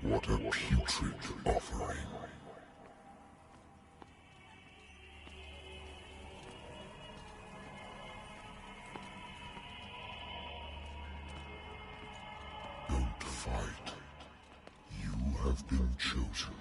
What a putrid offering. Don't fight. You have been chosen.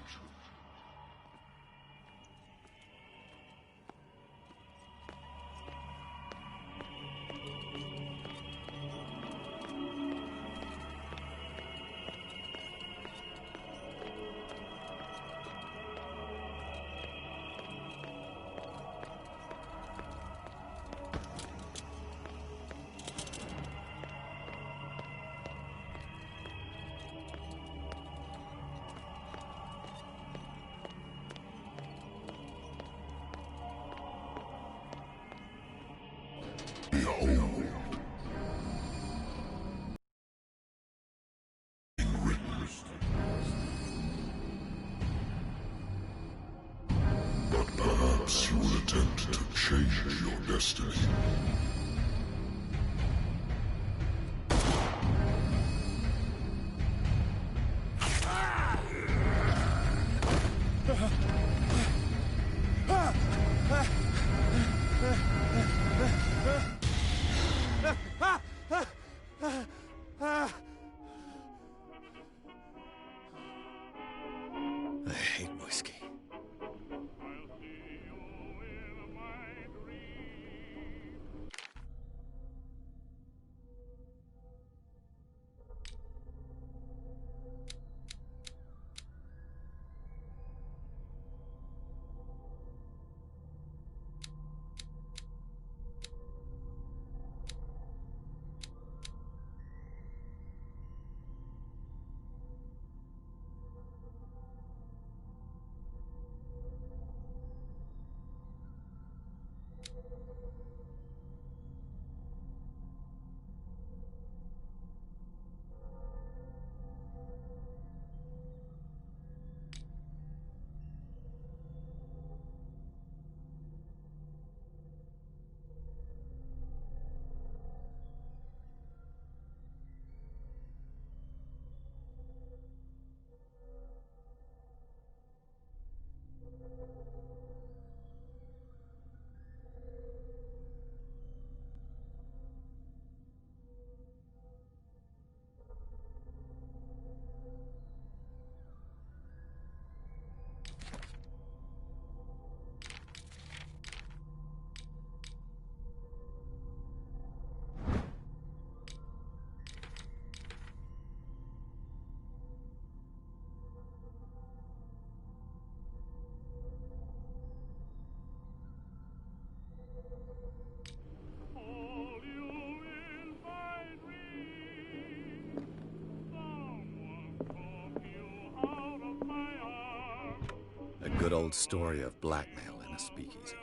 old story of blackmail in a speakeasy.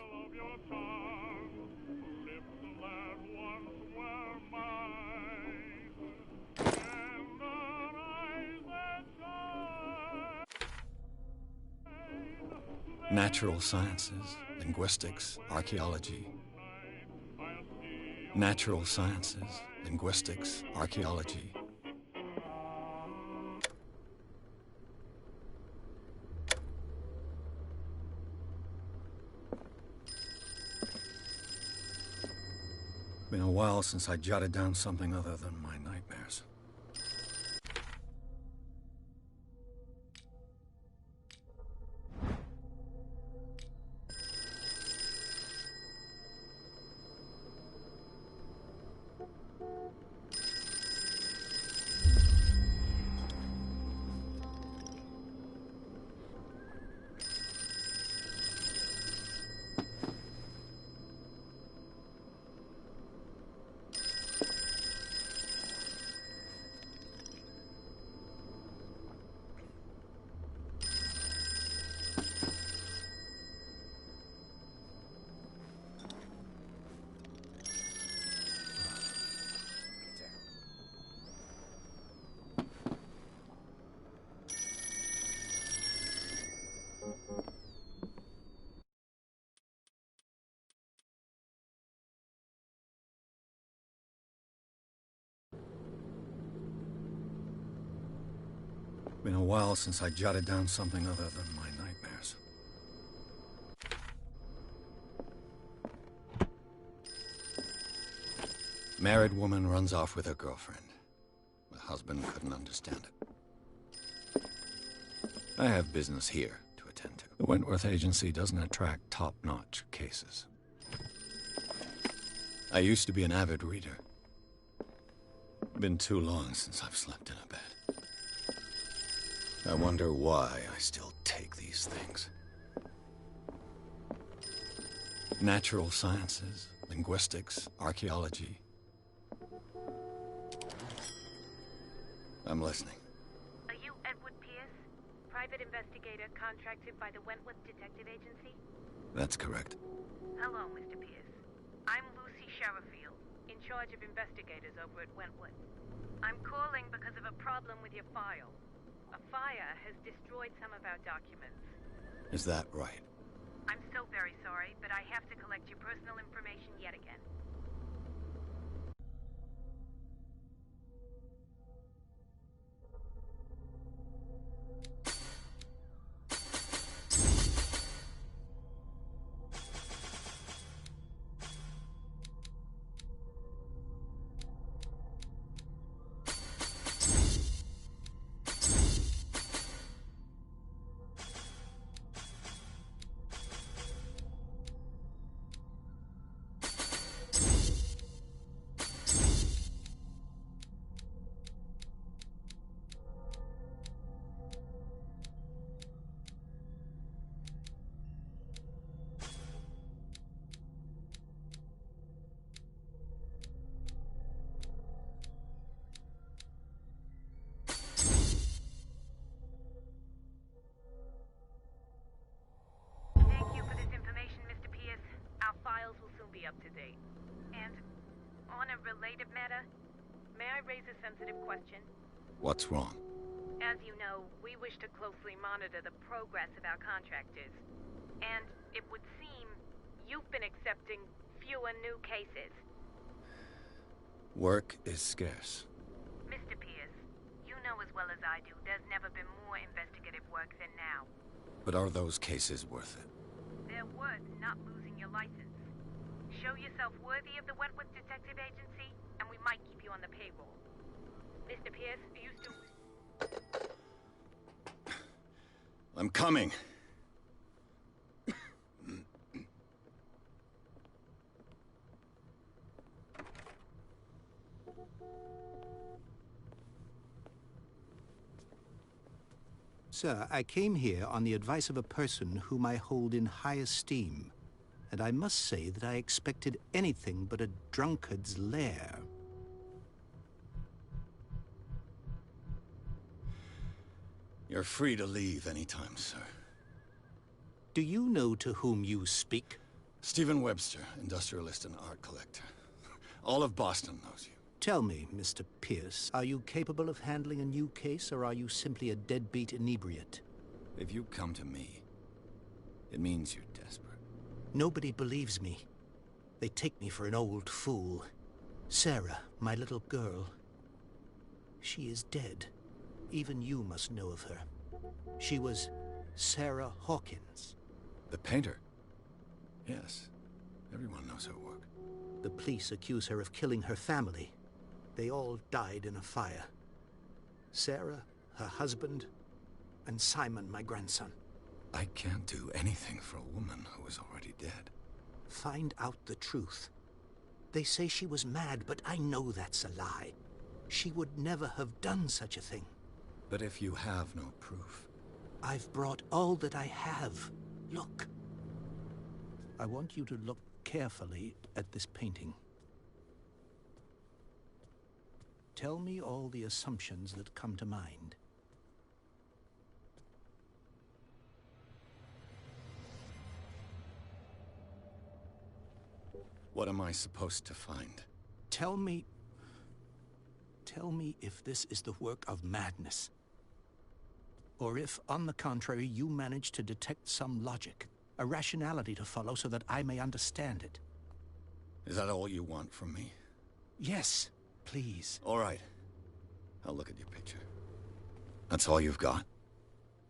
Natural sciences, linguistics, archaeology. Natural sciences, linguistics, archaeology. Been a while since I jotted down something other than my nightmares. Been a while since I jotted down something other than my nightmares. Married woman runs off with her girlfriend. The husband couldn't understand it. I have business here to attend to. The Wentworth Agency doesn't attract top-notch cases. I used to be an avid reader. Been too long since I've slept in a bed. I wonder why I still take these things. Natural sciences, linguistics, archaeology. I'm listening. Are you Edward Pierce, private investigator contracted by the Wentworth Detective Agency? That's correct. Hello, Mr. Pierce. I'm Lucy Sherifield, in charge of investigators over at Wentworth. I'm calling because of a problem with your file. A fire has destroyed some of our documents. Is that right? I'm so very sorry, but I have to collect your personal information yet again. Up to date. And on a related matter, may I raise a sensitive question? What's wrong? As you know, we wish to closely monitor the progress of our contractors. And it would seem you've been accepting fewer new cases. Work is scarce. Mr. Pierce, you know as well as I do there's never been more investigative work than now. But are those cases worth it? They're worth not losing your license. Show yourself worthy of the Wentworth Detective Agency, and we might keep you on the payroll. Mr. Pierce, you still... I'm coming. Sir, I came here on the advice of a person whom I hold in high esteem. And I must say that I expected anything but a drunkard's lair. You're free to leave anytime, sir. Do you know to whom you speak? Stephen Webster, industrialist and art collector. All of Boston knows you. Tell me, Mr. Pierce, are you capable of handling a new case, or are you simply a deadbeat inebriate? If you come to me, it means you're desperate. Nobody believes me. They take me for an old fool. Sarah, my little girl, she is dead. Even you must know of her. She was Sarah Hawkins. The painter? Yes. Everyone knows her work. The police accuse her of killing her family. They all died in a fire. Sarah, her husband, and Simon, my grandson. I can't do anything for a woman who is already dead. Find out the truth. They say she was mad, but I know that's a lie. She would never have done such a thing. But if you have no proof... I've brought all that I have. Look. I want you to look carefully at this painting. Tell me all the assumptions that come to mind. What am I supposed to find? Tell me if this is the work of madness. Or if, on the contrary, you manage to detect some logic, a rationality to follow so that I may understand it. Is that all you want from me? Yes, please. All right. I'll look at your picture. That's all you've got?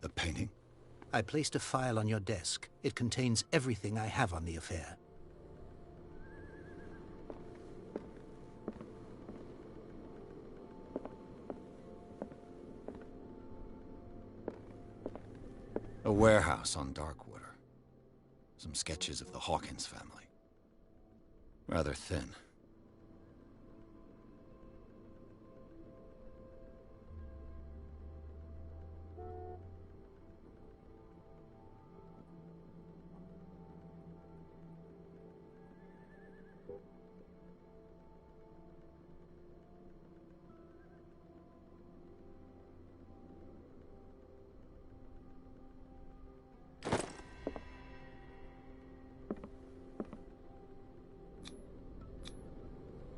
The painting? I placed a file on your desk. It contains everything I have on the affair. A warehouse on Darkwater. Some sketches of the Hawkins family. Rather thin.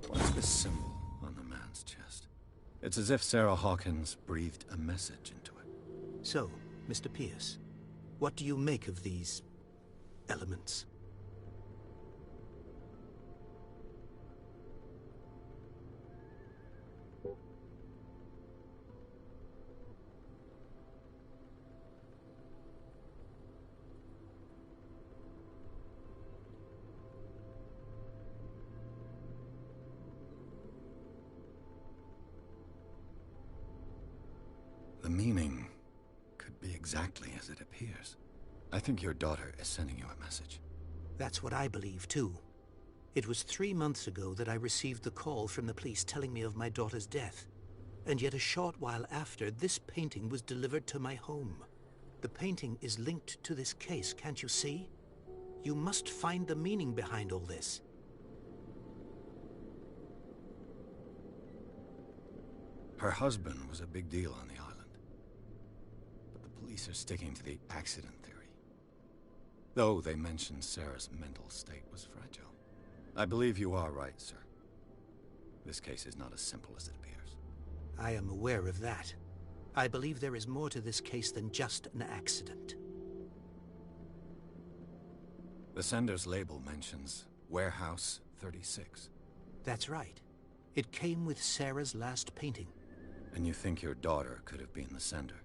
What's this symbol on the man's chest? It's as if Sarah Hawkins breathed a message into it. So, Mr. Pierce, what do you make of these elements? The meaning could be exactly as it appears. I think your daughter is sending you a message. That's what I believe, too. It was 3 months ago that I received the call from the police telling me of my daughter's death. And yet a short while after, this painting was delivered to my home. The painting is linked to this case, can't you see? You must find the meaning behind all this. Her husband was a big deal on the island. But the police are sticking to the accident theory. Though they mentioned Sarah's mental state was fragile. I believe you are right, sir. This case is not as simple as it appears. I am aware of that. I believe there is more to this case than just an accident. The sender's label mentions Warehouse 36. That's right. It came with Sarah's last painting. And you think your daughter could have been the sender?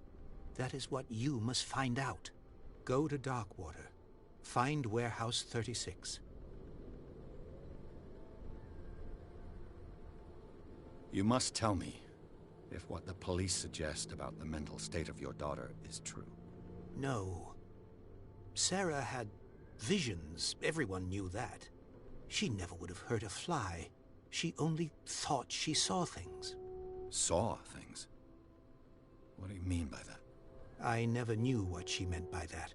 That is what you must find out. Go to Darkwater. Find Warehouse 36. You must tell me if what the police suggest about the mental state of your daughter is true. No. Sarah had visions. Everyone knew that. She never would have hurt a fly. She only thought she saw things. Saw things? What do you mean by that? I never knew what she meant by that.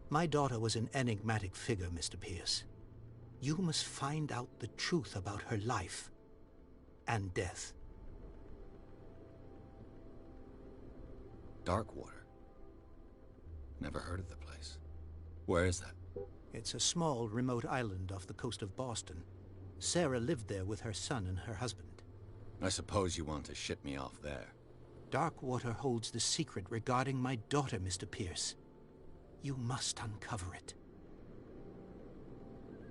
My daughter was an enigmatic figure, Mr. Pierce. You must find out the truth about her life and death. Darkwater. Never heard of the place. Where is that? It's a small, remote island off the coast of Boston. Sarah lived there with her son and her husband. I suppose you want to ship me off there. Darkwater holds the secret regarding my daughter, Mr. Pierce. You must uncover it.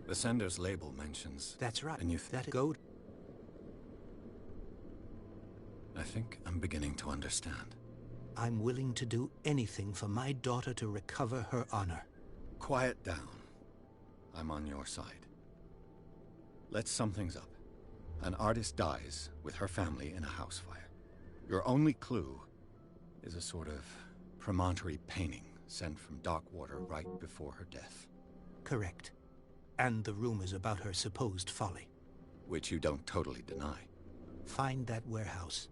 The sender's label mentions... That's right. And you that go. I think I'm beginning to understand. I'm willing to do anything for my daughter to recover her honor. Quiet down. I'm on your side. Let's sum things up. An artist dies with her family in a house fire. Your only clue is a sort of promontory painting sent from Darkwater right before her death. Correct. And the rumors about her supposed folly. Which you don't totally deny. Find that warehouse.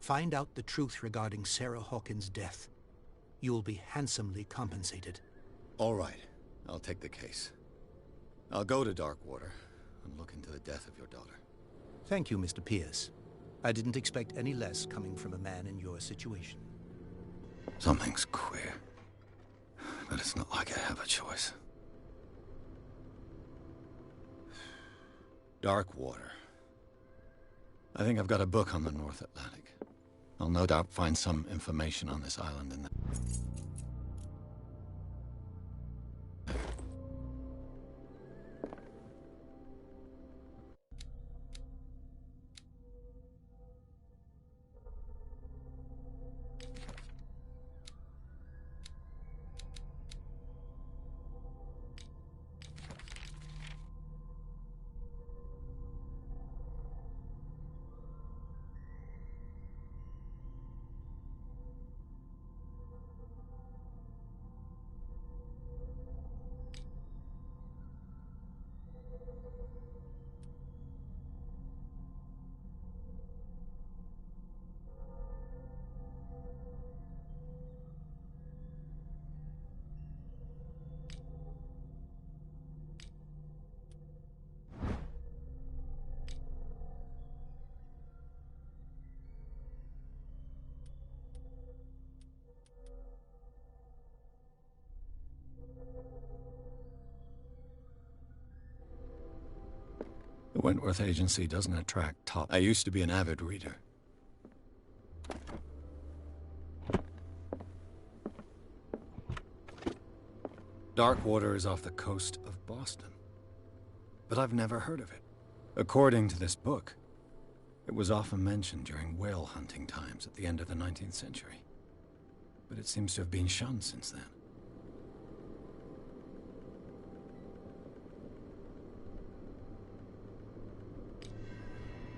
Find out the truth regarding Sarah Hawkins' death. You'll be handsomely compensated. All right. I'll take the case. I'll go to Darkwater and look into the death of your daughter. Thank you, Mr. Pierce. I didn't expect any less coming from a man in your situation. Something's queer. But it's not like I have a choice. Darkwater. I think I've got a book on the North Atlantic. I'll no doubt find some information on this island in the... The Wentworth Agency doesn't attract top... I used to be an avid reader. Darkwater is off the coast of Boston. But I've never heard of it. According to this book, it was often mentioned during whale hunting times at the end of the 19th century. But it seems to have been shunned since then.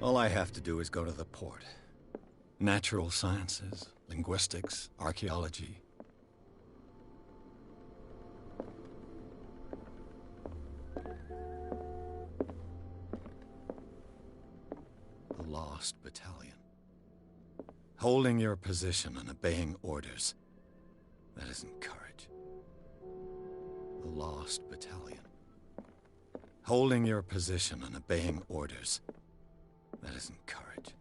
All I have to do is go to the port. Natural sciences, linguistics, archaeology. The Lost Battalion. Holding your position and obeying orders. That isn't courage. The Lost Battalion. Holding your position and obeying orders. That isn't courage.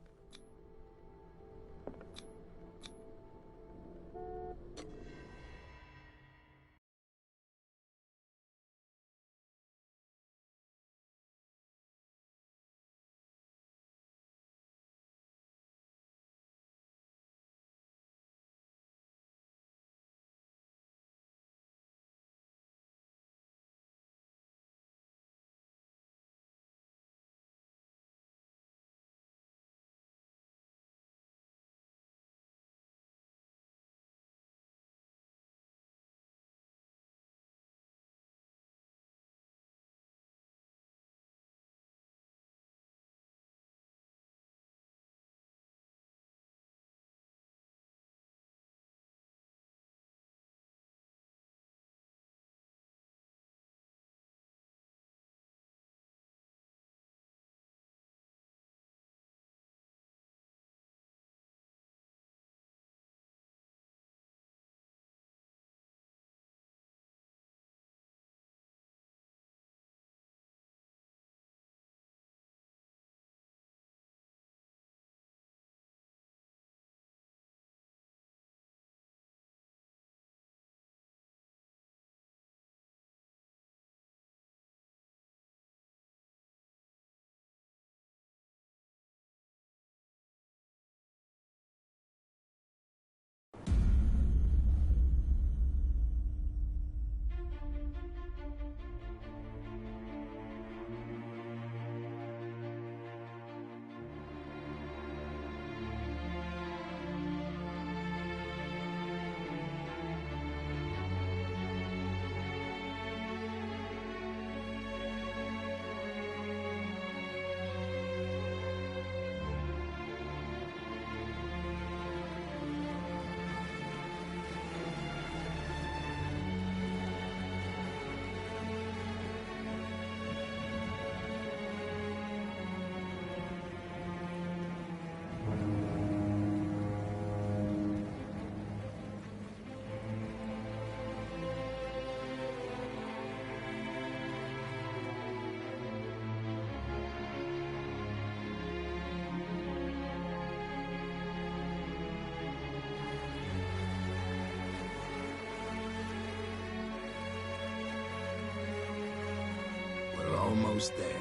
almost there.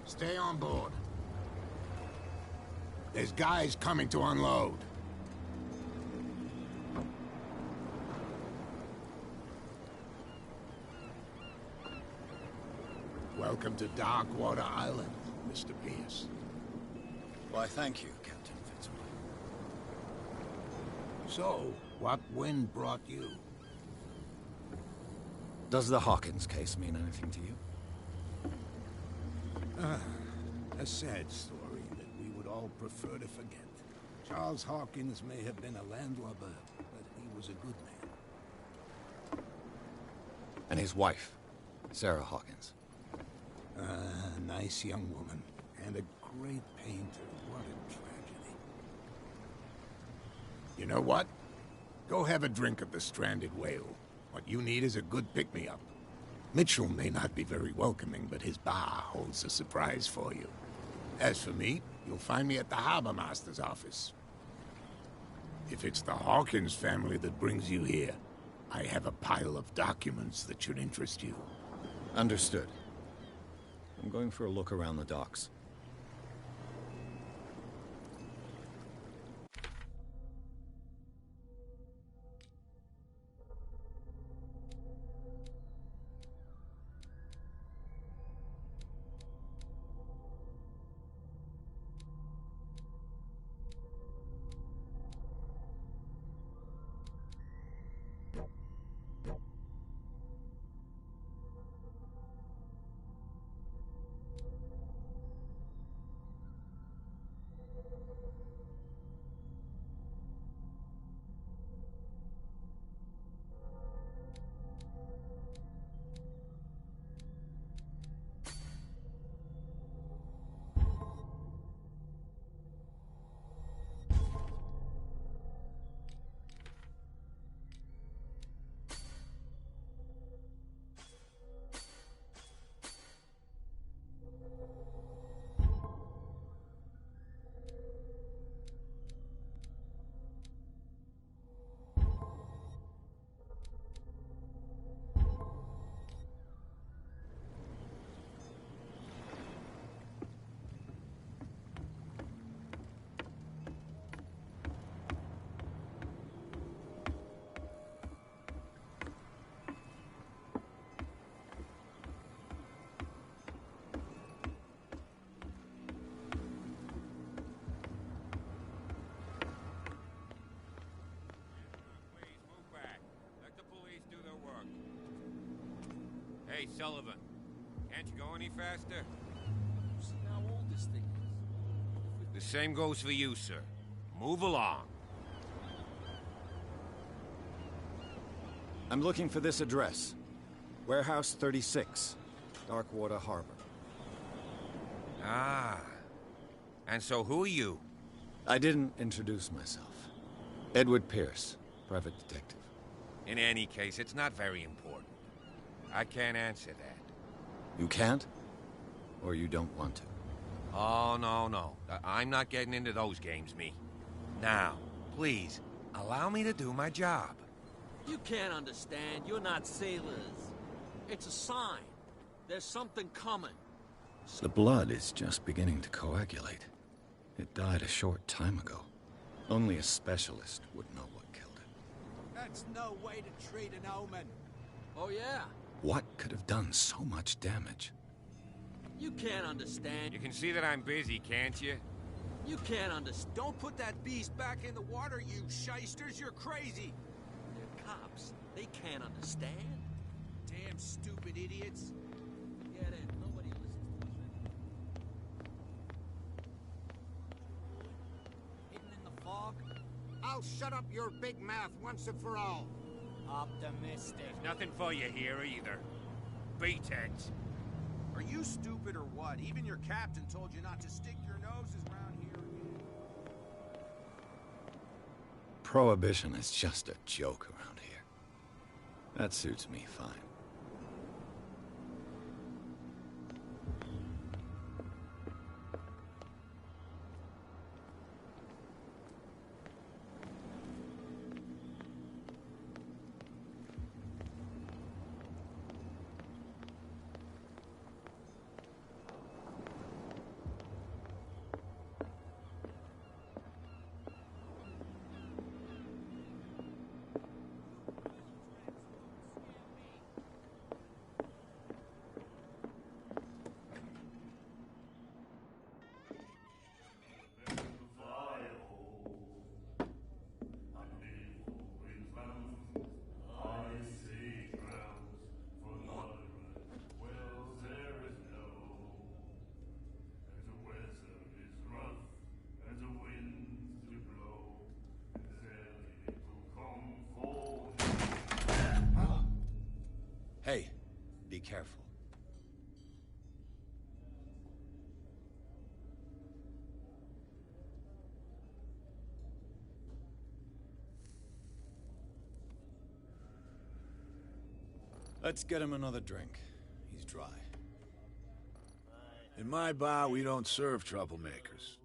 Stay on board. There's guys coming to unload. Welcome to Darkwater Island, Mr. Pierce. Why, thank you, Captain Fitzroy. So, what wind brought you? Does the Hawkins case mean anything to you? A sad story that we would all prefer to forget. Charles Hawkins may have been a landlubber, but he was a good man. And his wife, Sarah Hawkins. A nice young woman, and a great painter. What a tragedy. You know what? Go have a drink of the stranded whale. What you need is a good pick-me-up. Mitchell may not be very welcoming, but his bar holds a surprise for you. As for me, you'll find me at the Harbor Master's office. If it's the Hawkins family that brings you here, I have a pile of documents that should interest you. Understood. I'm going for a look around the docks. Hey, Sullivan. Can't you go any faster? You see how old this thing is? The same goes for you, sir. Move along. I'm looking for this address. Warehouse 36, Darkwater Harbor. Ah. And so who are you? I didn't introduce myself. Edward Pierce, private detective. In any case, it's not very important. I can't answer that. You can't? Or you don't want to? Oh, no. I'm not getting into those games, me. Now, please, allow me to do my job. You can't understand. You're not sailors. It's a sign. There's something coming. The blood is just beginning to coagulate. It died a short time ago. Only a specialist would know what killed it. That's no way to treat an omen. Oh, yeah? What could have done so much damage? You can't understand. You can see that I'm busy, can't you? You can't understand. Don't put that beast back in the water, you shysters. You're crazy. They're cops. They can't understand. Damn stupid idiots. Get in. Nobody listens to us. Hidden in the fog. I'll shut up your big mouth once and for all. Optimistic. Nothing for you here either. Beat it. Are you stupid or what? Even your captain told you not to stick your noses around here. Prohibition is just a joke around here. That suits me fine. Hey, be careful. Let's get him another drink. He's dry. In my bar, we don't serve troublemakers.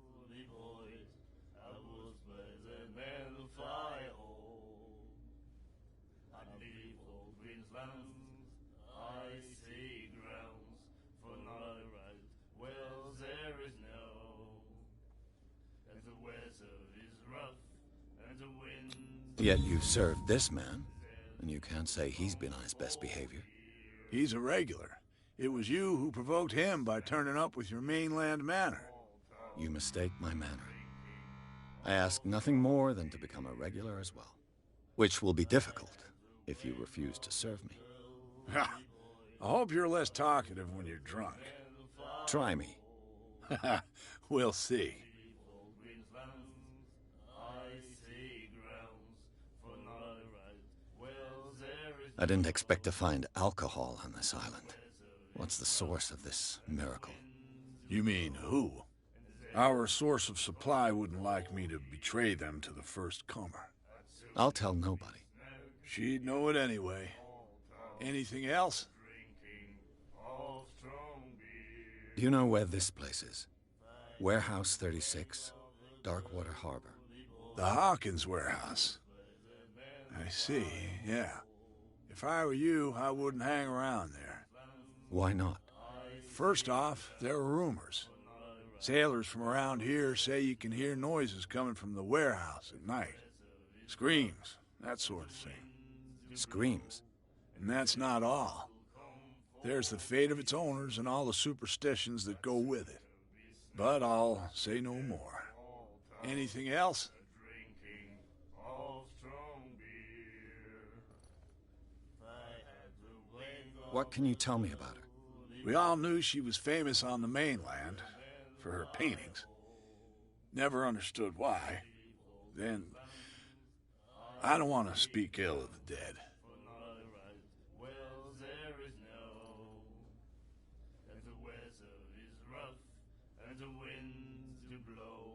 Yet you served this man, and you can't say he's been on his best behavior. He's a regular. It was you who provoked him by turning up with your mainland manner. You mistake my manner. I ask nothing more than to become a regular as well, which will be difficult if you refuse to serve me. I hope you're less talkative when you're drunk. Try me. We'll see. I didn't expect to find alcohol on this island. What's the source of this miracle? You mean who? Our source of supply wouldn't like me to betray them to the first comer. I'll tell nobody. She'd know it anyway. Anything else? Do you know where this place is? Warehouse 36, Darkwater Harbor. The Hawkins warehouse. I see, yeah. If I were you, I wouldn't hang around there. Why not? First off, there are rumors. Sailors from around here say you can hear noises coming from the warehouse at night. Screams, that sort of thing. Screams? And that's not all. There's the fate of its owners and all the superstitions that go with it. But I'll say no more. Anything else? What can you tell me about her? We all knew she was famous on the mainland for her paintings. Never understood why. Then, I don't want to speak ill of the dead.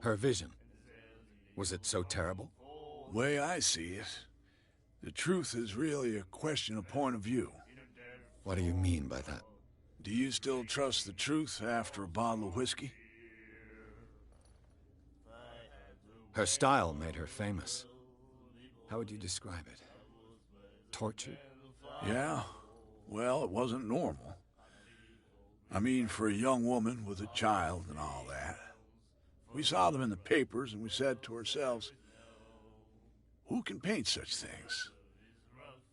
Her vision. Was it so terrible? Way I see it, the truth is really a question of point of view. What do you mean by that? Do you still trust the truth after a bottle of whiskey? Her style made her famous. How would you describe it? Tortured? Yeah. Well, it wasn't normal. I mean, for a young woman with a child and all that. We saw them in the papers and we said to ourselves, who can paint such things?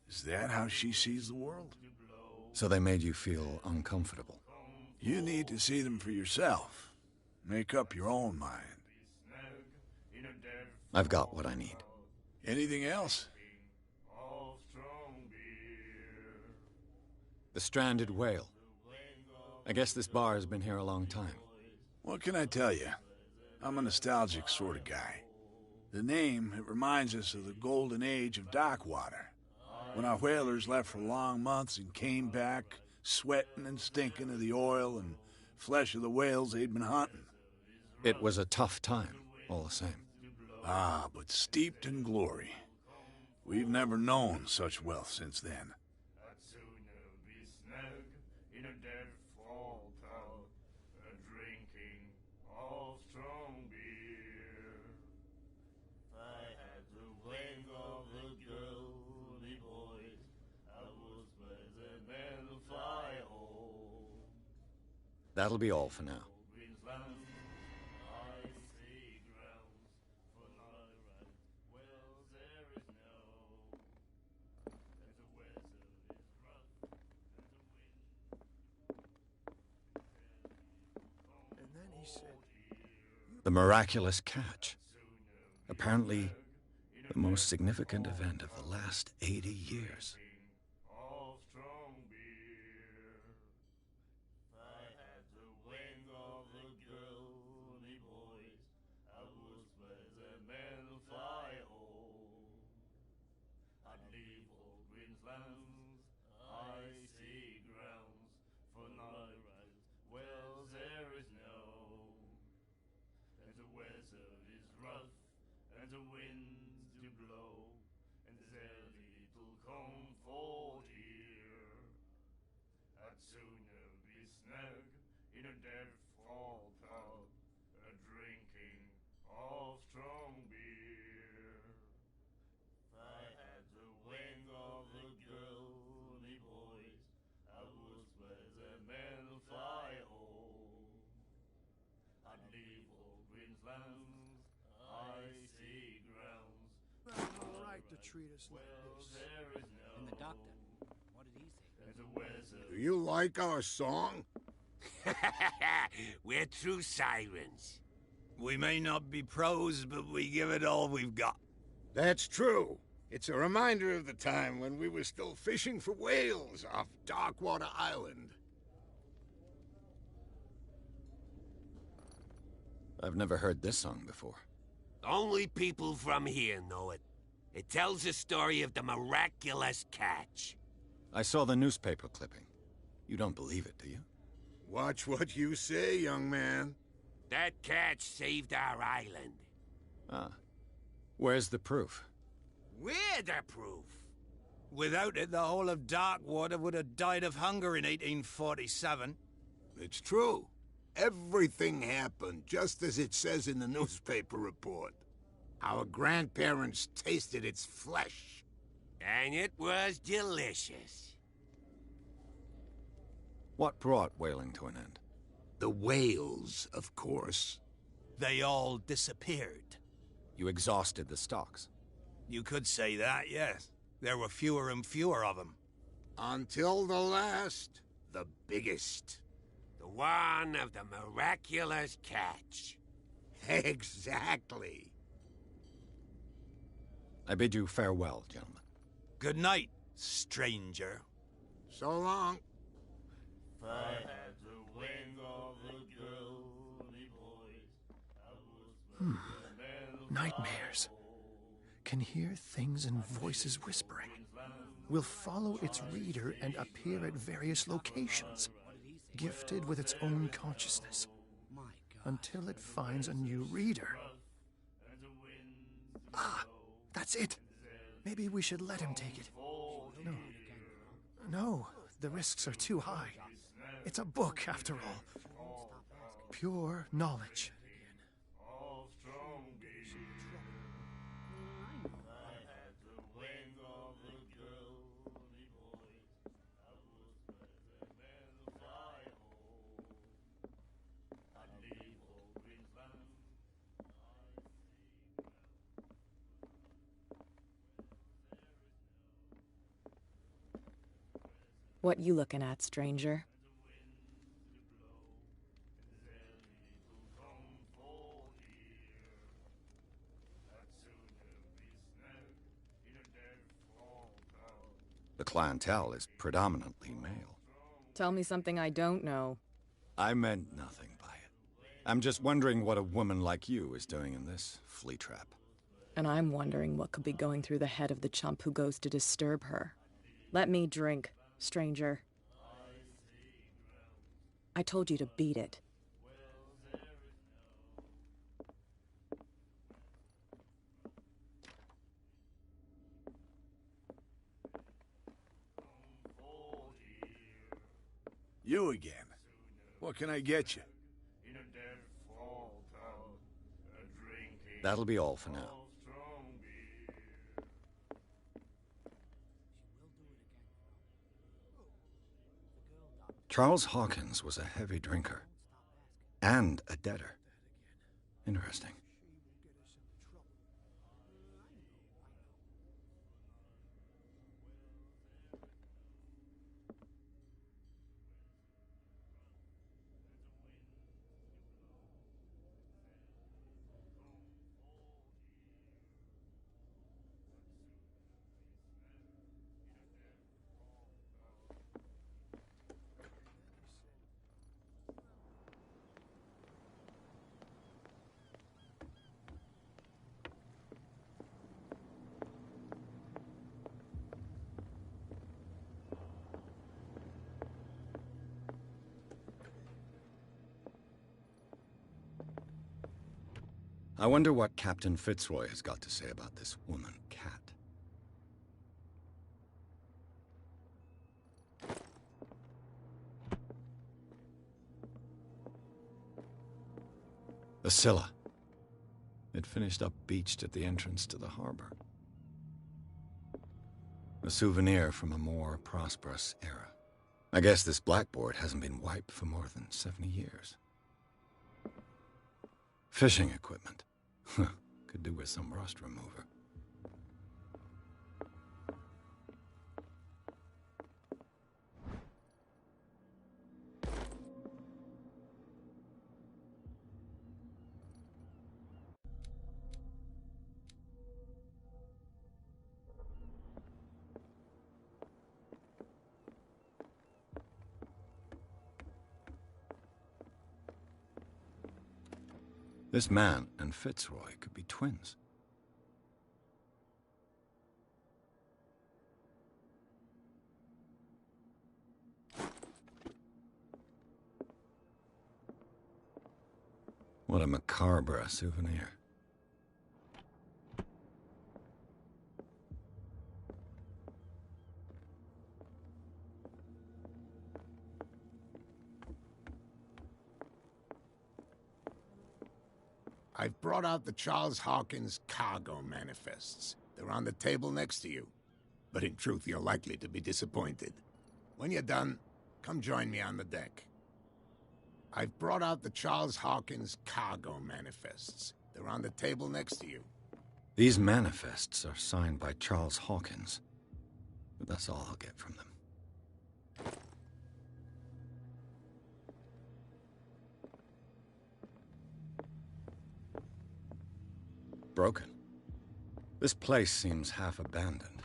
Is that how she sees the world? So they made you feel uncomfortable? You need to see them for yourself. Make up your own mind. I've got what I need. Anything else? The stranded whale. I guess this bar has been here a long time. What can I tell you? I'm a nostalgic sort of guy. The name, it reminds us of the golden age of dockwater, when our whalers left for long months and came back sweating and stinking of the oil and flesh of the whales they'd been hunting. It was a tough time, all the same. Ah, but steeped in glory. We've never known such wealth since then. That'll be all for now. The miraculous catch. Apparently, the most significant event of the last 80 years. To treat us like this. And the doctor, what did he say? Do you like our song? We're true sirens. We may not be pros, but we give it all we've got. That's true. It's a reminder of the time when we were still fishing for whales off Darkwater Island. I've never heard this song before. Only people from here know it. It tells the story of the miraculous catch. I saw the newspaper clipping. You don't believe it, do you? Watch what you say, young man. That catch saved our island. Ah. Where's the proof? We're the proof. Without it, the whole of Darkwater would have died of hunger in 1847. It's true. Everything happened just as it says in the newspaper report. Our grandparents tasted its flesh. And it was delicious. What brought whaling to an end? The whales, of course. They all disappeared. You exhausted the stocks. You could say that, yes. There were fewer and fewer of them. Until the last, the biggest. The one of the miraculous catch. Exactly. I bid you farewell, gentlemen. Good night, stranger. So long. If I had the wing of the girly boys, Nightmares. Can hear things and voices whispering. Will follow its reader and appear at various locations, gifted with its own consciousness, until it finds a new reader. Ah, that's it. Maybe we should let him take it. No, the risks are too high. It's a book, after all. Pure knowledge. What you looking at, stranger? The clientele is predominantly male. Tell me something I don't know. I meant nothing by it. I'm just wondering what a woman like you is doing in this flea trap. And I'm wondering what could be going through the head of the chump who goes to disturb her. Let me drink, stranger. I told you to beat it. You again. What can I get you? That'll be all for now. Charles Hawkins was a heavy drinker. And a debtor. Interesting. I wonder what Captain Fitzroy has got to say about this woman, Cat. The Scylla. It finished up beached at the entrance to the harbor. A souvenir from a more prosperous era. I guess this blackboard hasn't been wiped for more than 70 years. Fishing equipment. Could do with some rust remover. This man and Fitzroy could be twins. What a macabre souvenir. I've brought out the Charles Hawkins cargo manifests. They're on the table next to you. But in truth, you're likely to be disappointed. When you're done, come join me on the deck. I've brought out the Charles Hawkins cargo manifests. They're on the table next to you. These manifests are signed by Charles Hawkins. But that's all I'll get from them. Broken. This place seems half abandoned.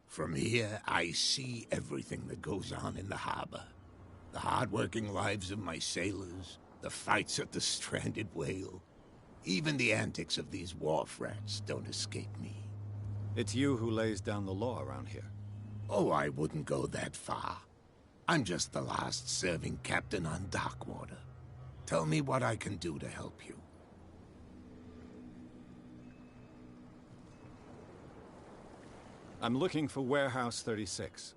From here, I see everything that goes on in the harbor. The hard-working lives of my sailors, the fights at the stranded whale. Even the antics of these wharf rats don't escape me. It's you who lays down the law around here. Oh, I wouldn't go that far. I'm just the last serving captain on Darkwater. Tell me what I can do to help you. I'm looking for Warehouse 36.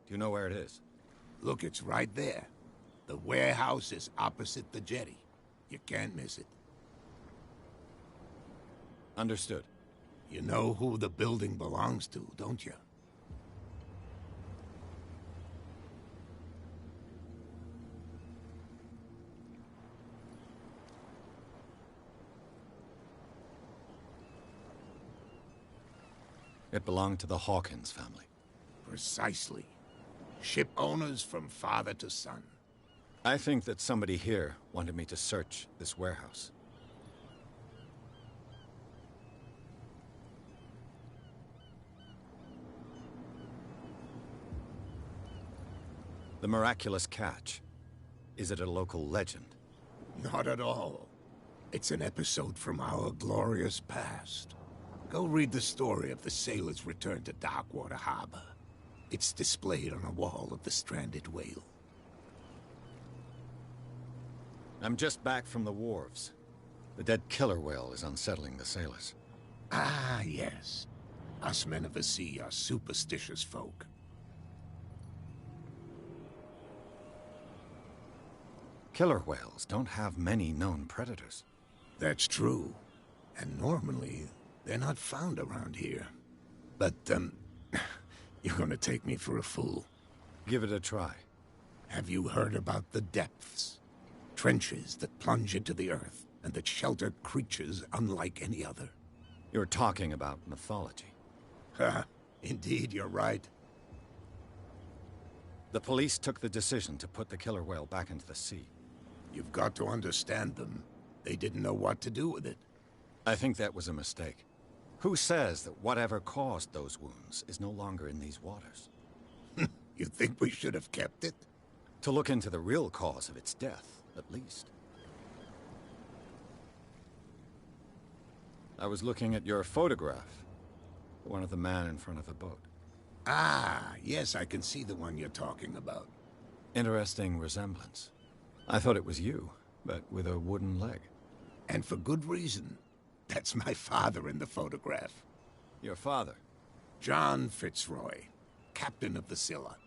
Do you know where it is? Look, it's right there. The warehouse is opposite the jetty. You can't miss it. Understood. You know who the building belongs to, don't you? It belonged to the Hawkins family. Precisely. Ship owners from father to son. I think that somebody here wanted me to search this warehouse. The miraculous catch. Is it a local legend? Not at all. It's an episode from our glorious past. Go read the story of the sailor's return to Darkwater Harbor. It's displayed on a wall of the stranded whale. I'm just back from the wharves. The dead killer whale is unsettling the sailors. Ah, yes. Us men of the sea are superstitious folk. Killer whales don't have many known predators. That's true. And normally, they're not found around here. But, you're gonna take me for a fool. Give it a try. Have you heard about the depths? Trenches that plunge into the earth, and that shelter creatures unlike any other. You're talking about mythology. Ha! Indeed, you're right. The police took the decision to put the killer whale back into the sea. You've got to understand them. They didn't know what to do with it. I think that was a mistake. Who says that whatever caused those wounds is no longer in these waters? You think we should have kept it? To look into the real cause of its death, at least. I was looking at your photograph. The one of the man in front of the boat. Ah, yes, I can see the one you're talking about. Interesting resemblance. I thought it was you, but with a wooden leg. And for good reason. That's my father in the photograph. Your father? John Fitzroy, captain of the Scylla.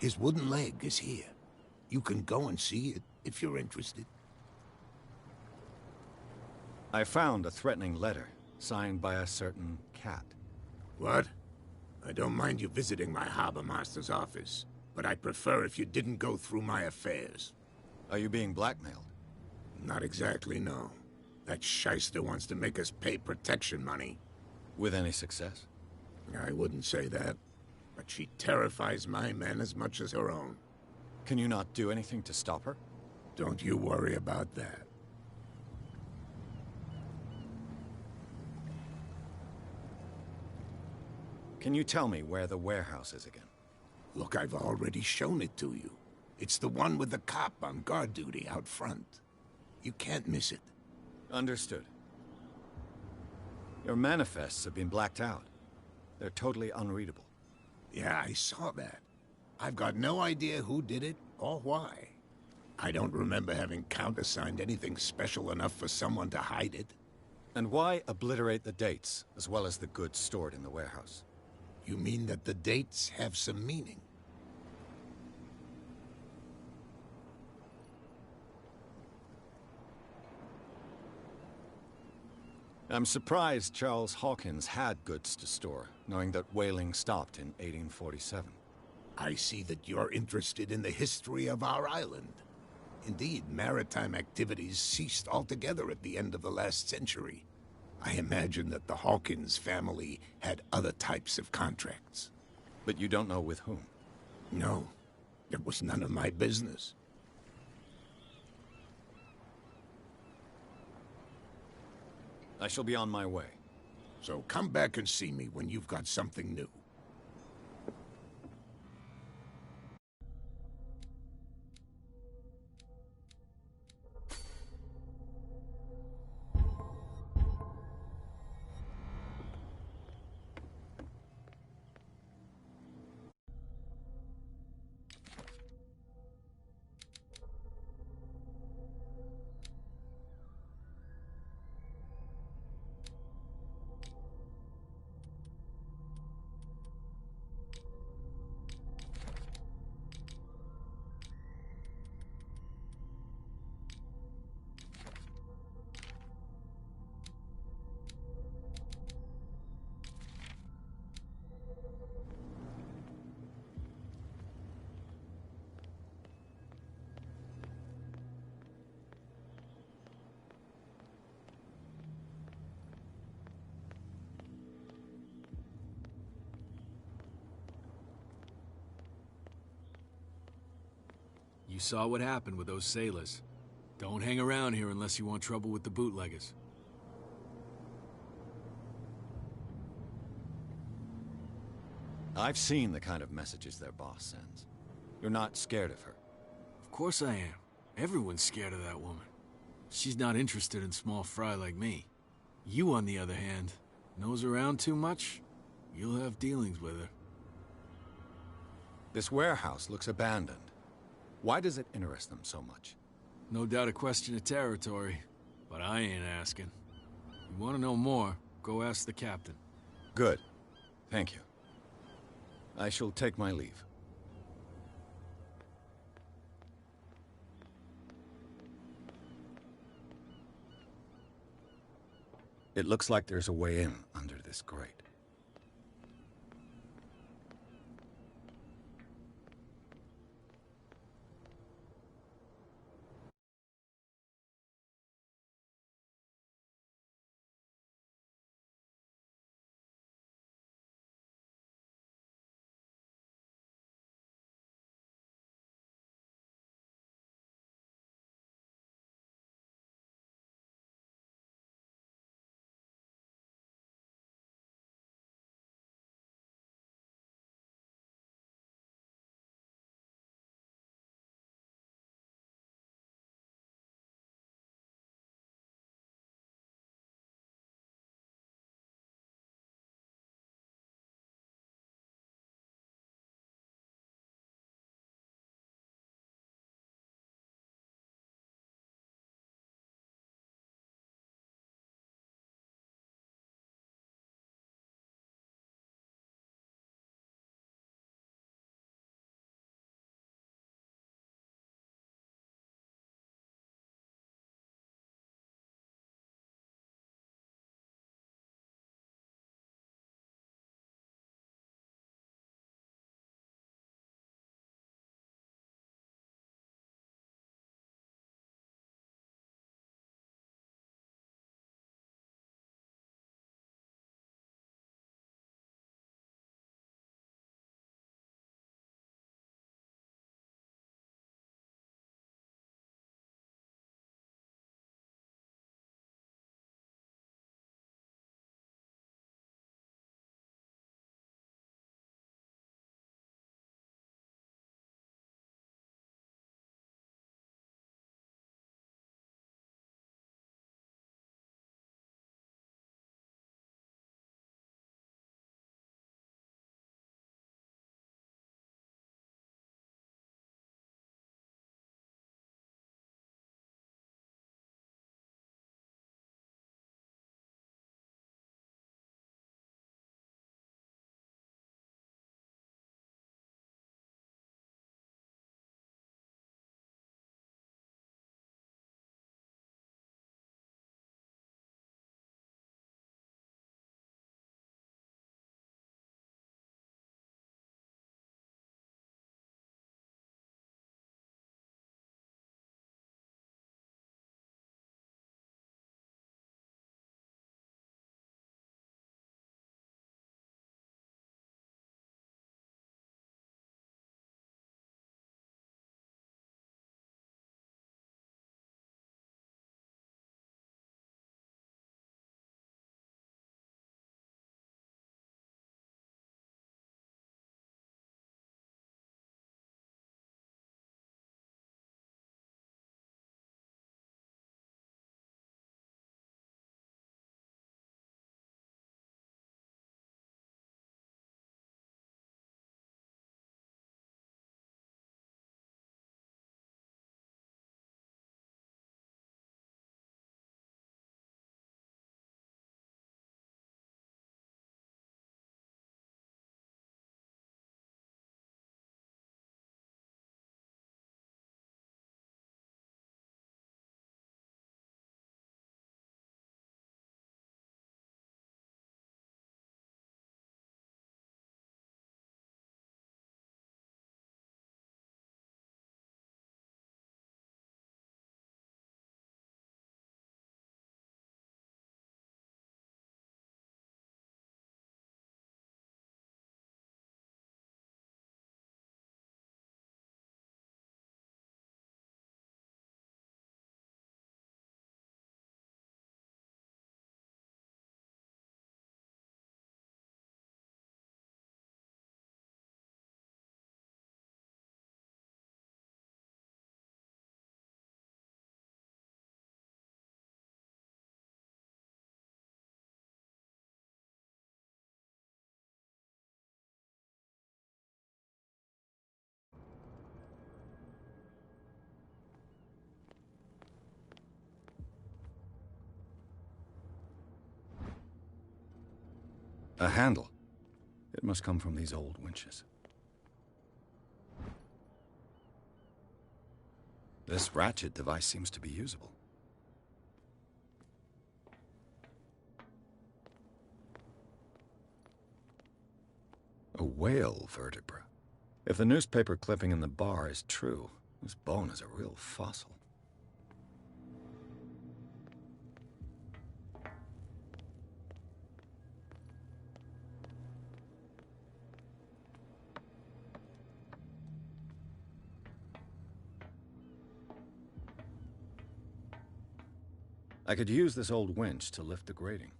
His wooden leg is here. You can go and see it, if you're interested. I found a threatening letter, signed by a certain cat. What? I don't mind you visiting my harbor master's office, but I'd prefer if you didn't go through my affairs. Are you being blackmailed? Not exactly, no. That shyster wants to make us pay protection money. With any success? I wouldn't say that, but she terrifies my men as much as her own. Can you not do anything to stop her? Don't you worry about that. Can you tell me where the warehouse is again? Look, I've already shown it to you. It's the one with the cop on guard duty out front. You can't miss it. Understood. Your manifests have been blacked out. They're totally unreadable. Yeah, I saw that. I've got no idea who did it or why. I don't remember having countersigned anything special enough for someone to hide it. And why obliterate the dates, as well as the goods stored in the warehouse? You mean that the dates have some meaning? I'm surprised Charles Hawkins had goods to store, knowing that whaling stopped in 1847. I see that you're interested in the history of our island. Indeed, maritime activities ceased altogether at the end of the last century. I imagine that the Hawkins family had other types of contracts. But you don't know with whom? No, it was none of my business. I shall be on my way. So come back and see me when you've got something new. You saw what happened with those sailors. Don't hang around here unless you want trouble with the bootleggers. I've seen the kind of messages their boss sends. You're not scared of her. Of course I am. Everyone's scared of that woman. She's not interested in small fry like me. You, on the other hand, nose around too much, you'll have dealings with her. This warehouse looks abandoned. Why does it interest them so much? No doubt a question of territory, but I ain't asking. You want to know more, go ask the captain. Good. Thank you. I shall take my leave. It looks like there's a way in under this grate. A handle. It must come from these old winches. This ratchet device seems to be usable. A whale vertebra. If the newspaper clipping in the bar is true, this bone is a real fossil. I could use this old winch to lift the grating.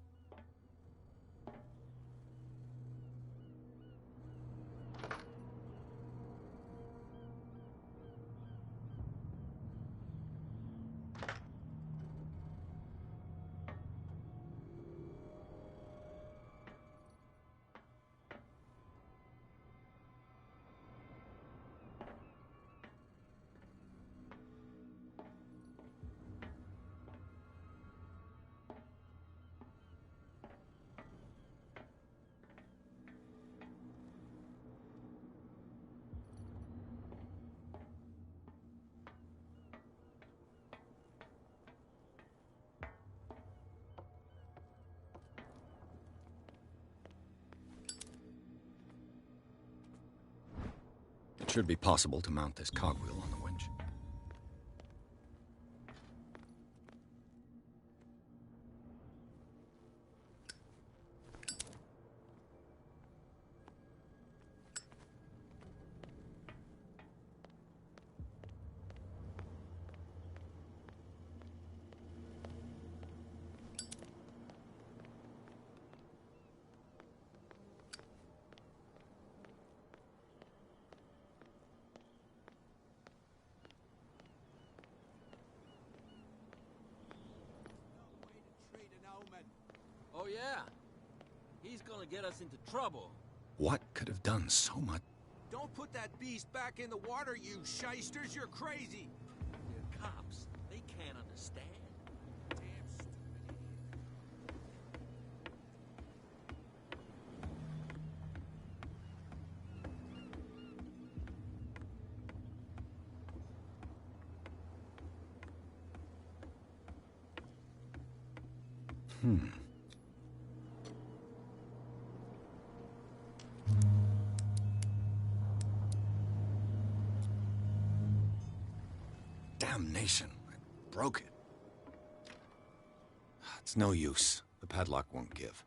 It should be possible to mount this cogwheel on the winch. Oh, yeah. He's gonna get us into trouble. What could have done so much? Don't put that beast back in the water, you shysters. You're crazy. They're cops. They can't understand. Damn stupid idiot. Damnation. I broke it. It's no use. The padlock won't give.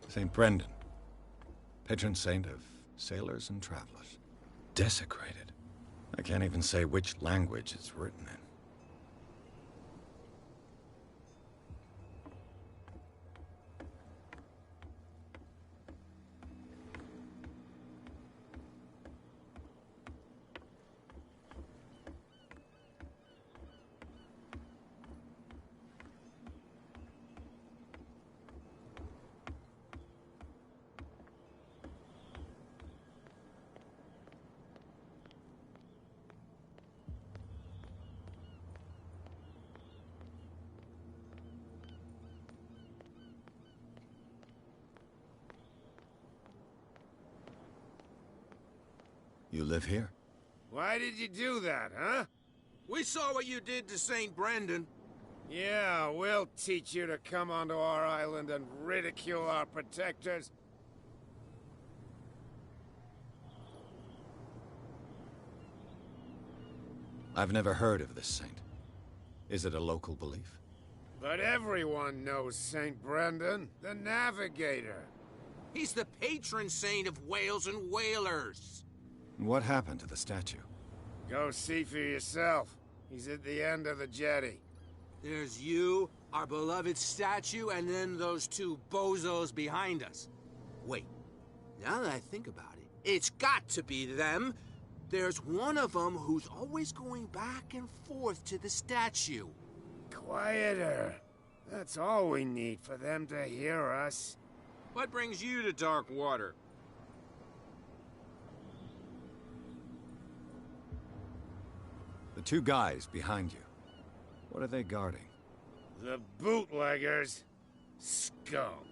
St. Brendan. Patron saint of sailors and travelers. Desecrated. I can't even say which language it's written in. You live here? Why did you do that, huh? We saw what you did to St. Brendan. Yeah, we'll teach you to come onto our island and ridicule our protectors. I've never heard of this saint. Is it a local belief? But everyone knows St. Brendan, the Navigator. He's the patron saint of whales and whalers. What happened to the statue? Go see for yourself. He's at the end of the jetty. There's you, our beloved statue, and then those two bozos behind us. Wait, now that I think about it, it's got to be them. There's one of them who's always going back and forth to the statue. Quieter. That's all we need for them to hear us. What brings you to Dark Water? The two guys behind you. What are they guarding? The bootleggers. Scum.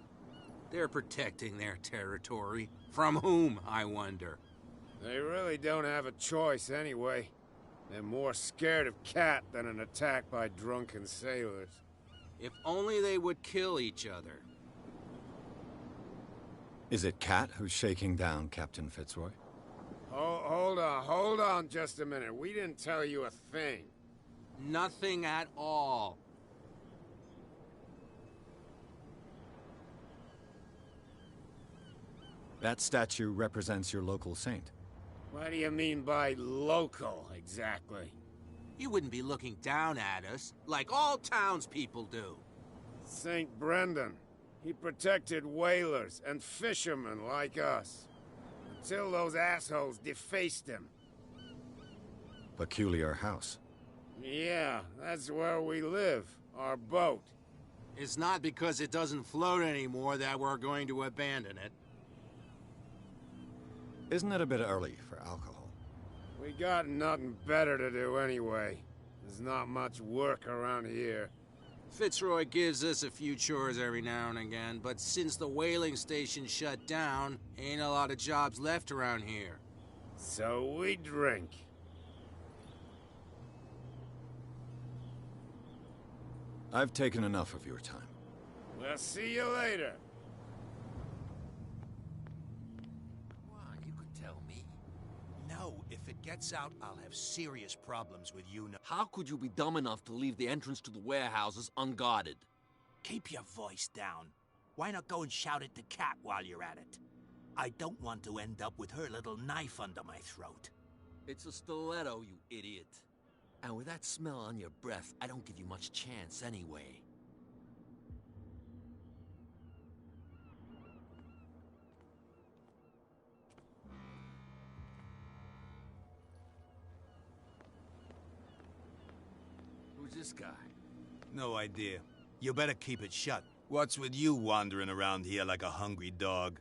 They're protecting their territory. From whom, I wonder? They really don't have a choice anyway. They're more scared of Cat than an attack by drunken sailors. If only they would kill each other. Is it Cat who's shaking down Captain Fitzroy? Hold on just a minute. We didn't tell you a thing. Nothing at all. That statue represents your local saint. What do you mean by local, exactly? You wouldn't be looking down at us, like all townspeople do. St. Brendan. He protected whalers and fishermen like us. Until those assholes defaced him. Peculiar house. Yeah, that's where we live. Our boat. It's not because it doesn't float anymore that we're going to abandon it. Isn't it a bit early for alcohol? We got nothing better to do anyway. There's not much work around here. Fitzroy gives us a few chores every now and again, but since the whaling station shut down, ain't a lot of jobs left around here. So we drink. I've taken enough of your time. We'll see you later. You could tell me. No, if it gets out, I'll have serious problems with you now. How could you be dumb enough to leave the entrance to the warehouses unguarded? Keep your voice down. Why not go and shout at the cat while you're at it? I don't want to end up with her little knife under my throat. It's a stiletto, you idiot. And with that smell on your breath, I don't give you much chance anyway. Who's this guy? No idea. You better keep it shut. What's with you wandering around here like a hungry dog?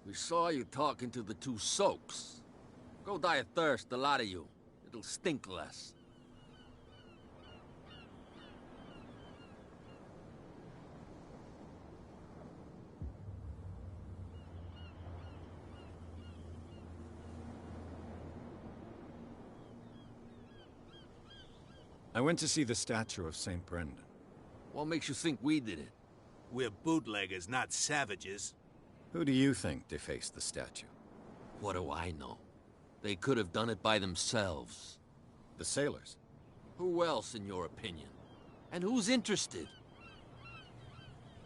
We saw you talking to the two soaks. Go die of thirst, the lot of you. It'll stink less. I went to see the statue of St. Brendan. What makes you think we did it? We're bootleggers, not savages. Who do you think defaced the statue? What do I know? They could have done it by themselves. The sailors? Who else, in your opinion? And who's interested?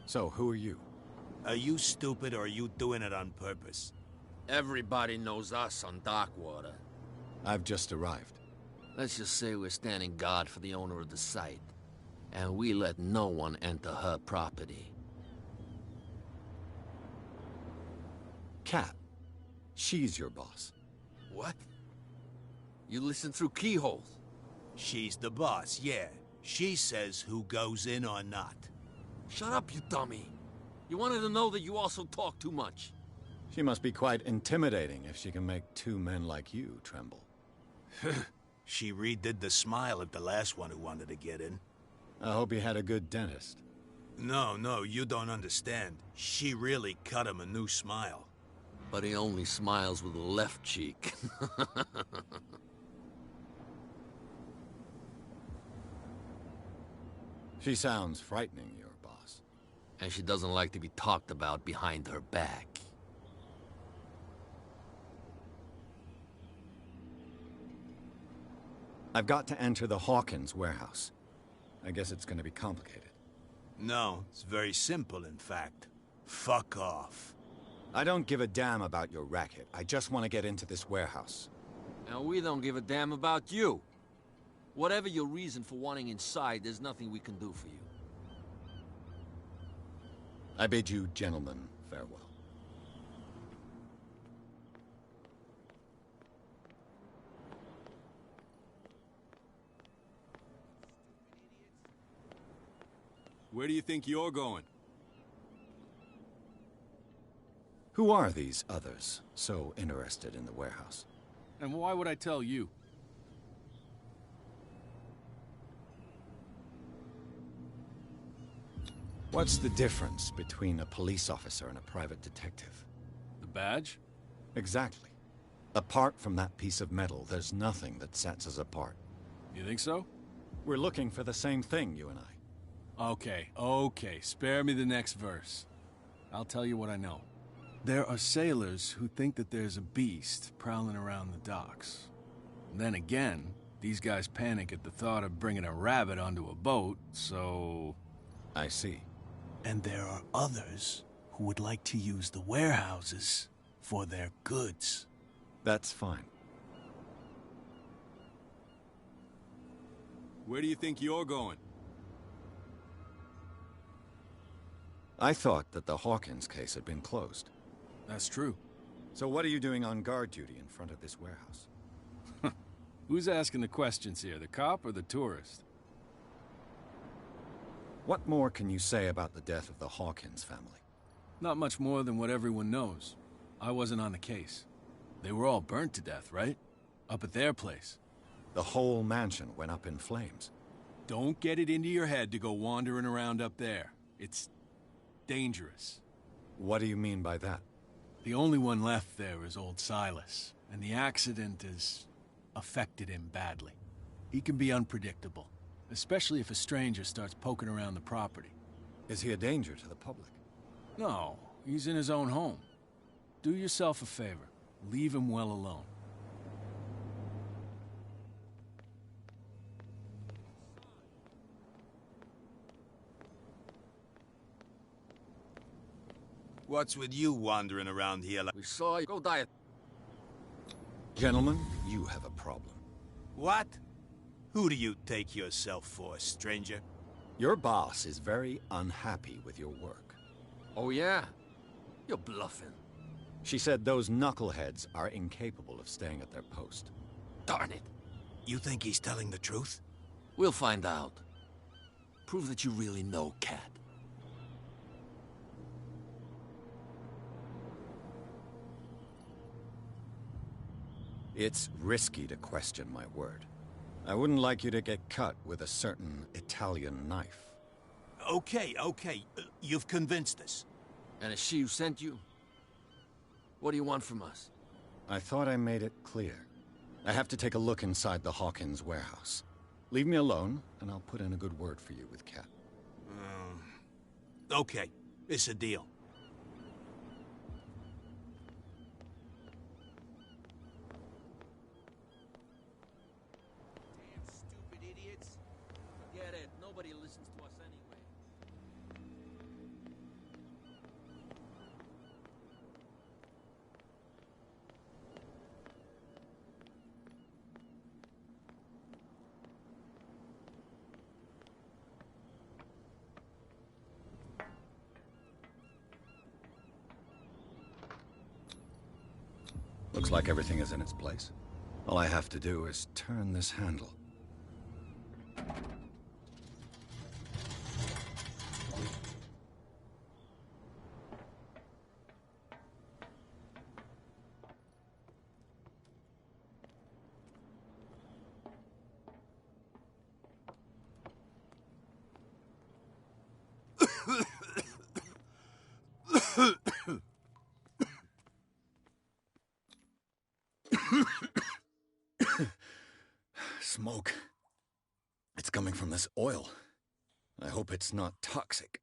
So, who are you? Are you stupid or are you doing it on purpose? Everybody knows us on Darkwater. I've just arrived. Let's just say we're standing guard for the owner of the site. And we let no one enter her property. Cat. She's your boss. What? You listen through keyholes? She's the boss, yeah. She says who goes in or not. Shut up, you dummy. You wanted to know that you also talk too much. She must be quite intimidating if she can make two men like you tremble. She redid the smile at the last one who wanted to get in. I hope he had a good dentist. No, you don't understand. She really cut him a new smile. But he only smiles with the left cheek. She sounds frightening, your boss. And she doesn't like to be talked about behind her back. I've got to enter the Hawkins warehouse. I guess it's going to be complicated. No, it's very simple, in fact. Fuck off. I don't give a damn about your racket. I just want to get into this warehouse. And we don't give a damn about you. Whatever your reason for wanting inside, there's nothing we can do for you. I bid you gentlemen farewell. Where do you think you're going? Who are these others so interested in the warehouse? And why would I tell you? What's the difference between a police officer and a private detective? The badge? Exactly. Apart from that piece of metal, there's nothing that sets us apart. You think so? We're looking for the same thing, you and I. Okay. Spare me the next verse. I'll tell you what I know. There are sailors who think that there's a beast prowling around the docks. Then again, these guys panic at the thought of bringing a rabbit onto a boat, so... I see. And there are others who would like to use the warehouses for their goods. That's fine. Where do you think you're going? I thought that the Hawkins case had been closed. That's true. So what are you doing on guard duty in front of this warehouse? Who's asking the questions here, the cop or the tourist? What more can you say about the death of the Hawkins family? Not much more than what everyone knows. I wasn't on the case. They were all burnt to death, right? Up at their place. The whole mansion went up in flames. Don't get it into your head to go wandering around up there. It's dangerous. What do you mean by that? The only one left there is old Silas, and the accident has affected him badly. He can be unpredictable, especially if a stranger starts poking around the property. Is he a danger to the public? No, he's in his own home. Do yourself a favor. Leave him well alone. What's with you wandering around here like... We saw you. Go diet. Gentlemen, you have a problem. What? Who do you take yourself for, stranger? Your boss is very unhappy with your work. Oh, yeah? You're bluffing. She said those knuckleheads are incapable of staying at their post. Darn it. You think he's telling the truth? We'll find out. Prove that you really know Cat. It's risky to question my word. I wouldn't like you to get cut with a certain Italian knife. Okay. You've convinced us. And it's she who sent you? What do you want from us? I thought I made it clear. I have to take a look inside the Hawkins warehouse. Leave me alone, and I'll put in a good word for you with Cat. Okay, it's a deal. Damn stupid idiots. Forget it. Nobody listens to us anyway. Looks like everything is in its place. All I have to do is turn this handle. Smoke. It's coming from this oil. I hope it's not toxic.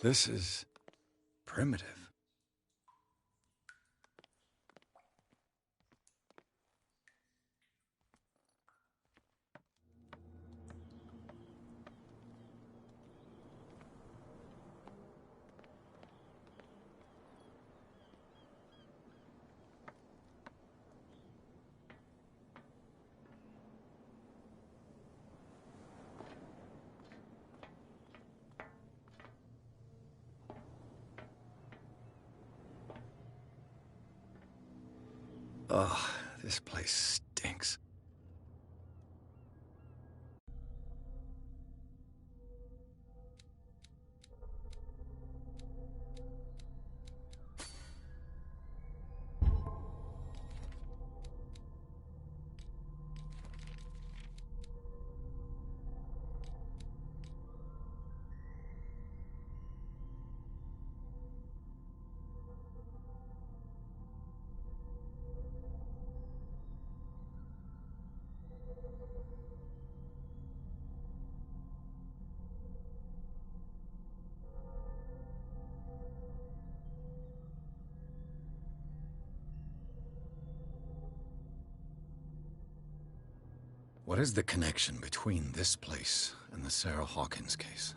This is primitive. Ugh, this place stinks. What is the connection between this place and the Sarah Hawkins case?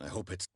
I hope it's...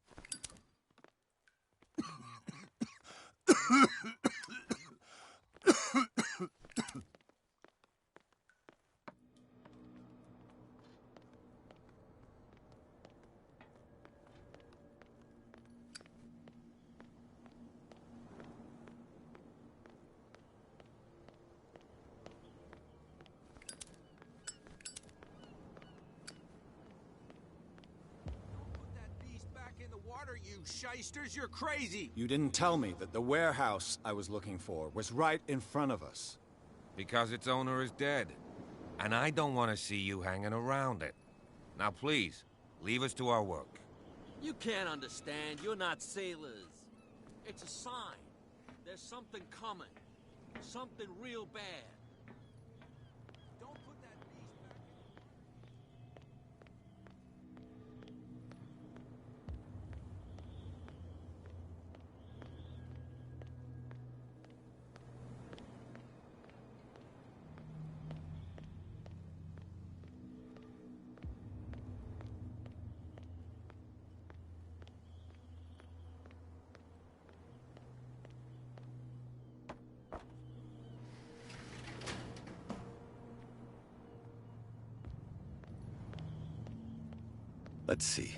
You shysters, you're crazy! You didn't tell me that the warehouse I was looking for was right in front of us. Because its owner is dead. And I don't want to see you hanging around it. Now please, leave us to our work. You can't understand. You're not sailors. It's a sign. There's something coming. Something real bad. Don't put that beast back Let's see.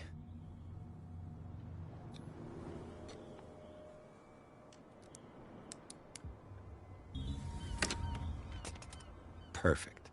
Perfect.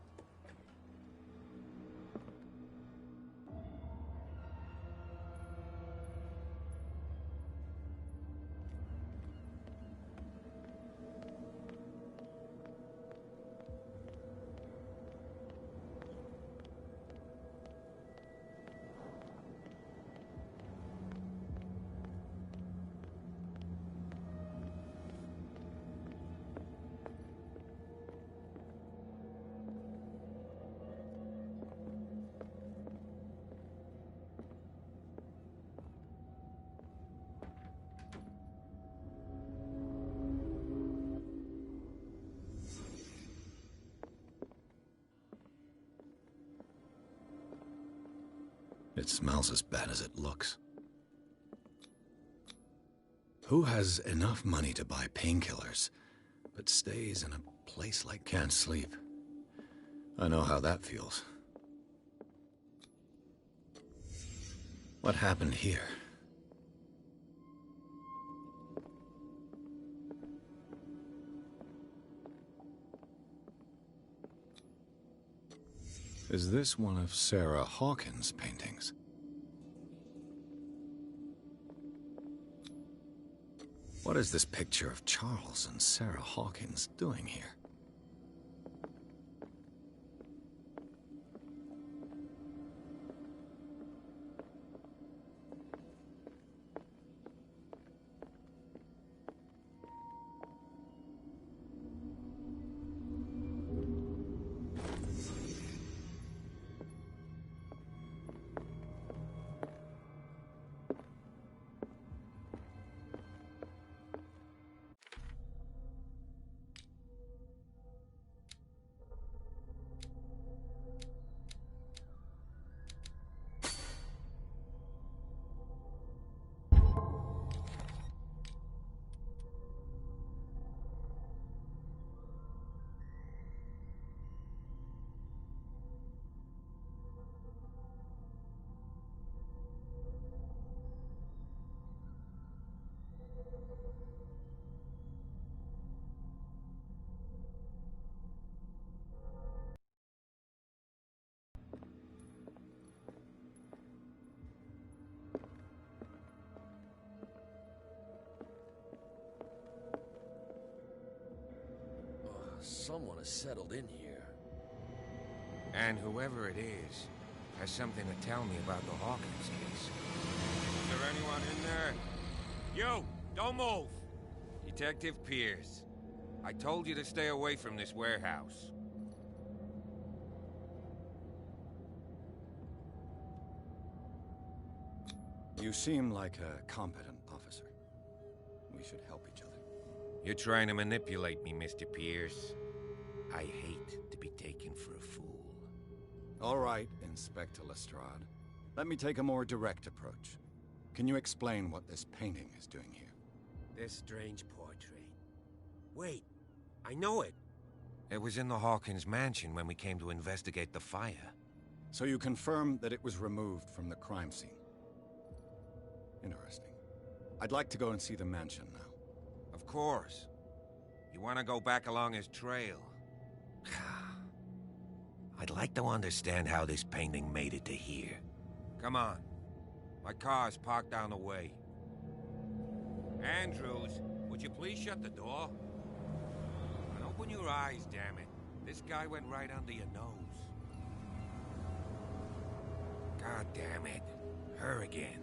It smells as bad as it looks. Who has enough money to buy painkillers, but stays in a place like can't sleep? I know how that feels. What happened here? Is this one of Sarah Hawkins' paintings? What is this picture of Charles and Sarah Hawkins doing here? Someone has settled in here. And whoever it is has something to tell me about the Hawkins case. Is there anyone in there? You! Don't move! Detective Pierce. I told you to stay away from this warehouse. You seem like a competent officer. We should help each other. You're trying to manipulate me, Mr. Pierce. I hate to be taken for a fool. All right, Inspector Lestrade. Let me take a more direct approach. Can you explain what this painting is doing here? This strange portrait. Wait, I know it. It was in the Hawkins mansion when we came to investigate the fire. So you confirm that it was removed from the crime scene? Interesting. I'd like to go and see the mansion now. Of course. You want to go back along his trail? I'd like to understand how this painting made it to here. Come on. My car's parked down the way. Andrews, would you please shut the door? And open your eyes, damn it. This guy went right under your nose. God damn it. Her again.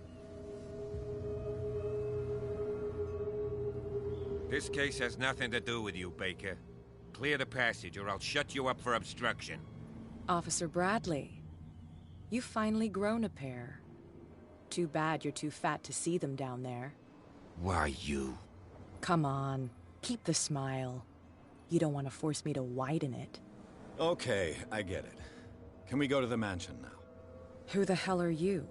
This case has nothing to do with you, Baker. Clear the passage, or I'll shut you up for obstruction. Officer Bradley, you've finally grown a pair. Too bad you're too fat to see them down there. Why, you? Come on, keep the smile. You don't want to force me to widen it. Okay, I get it. Can we go to the mansion now? Who the hell are you?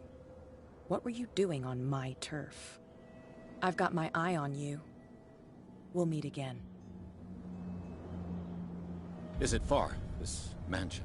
What were you doing on my turf? I've got my eye on you. We'll meet again. Is it far, this mansion?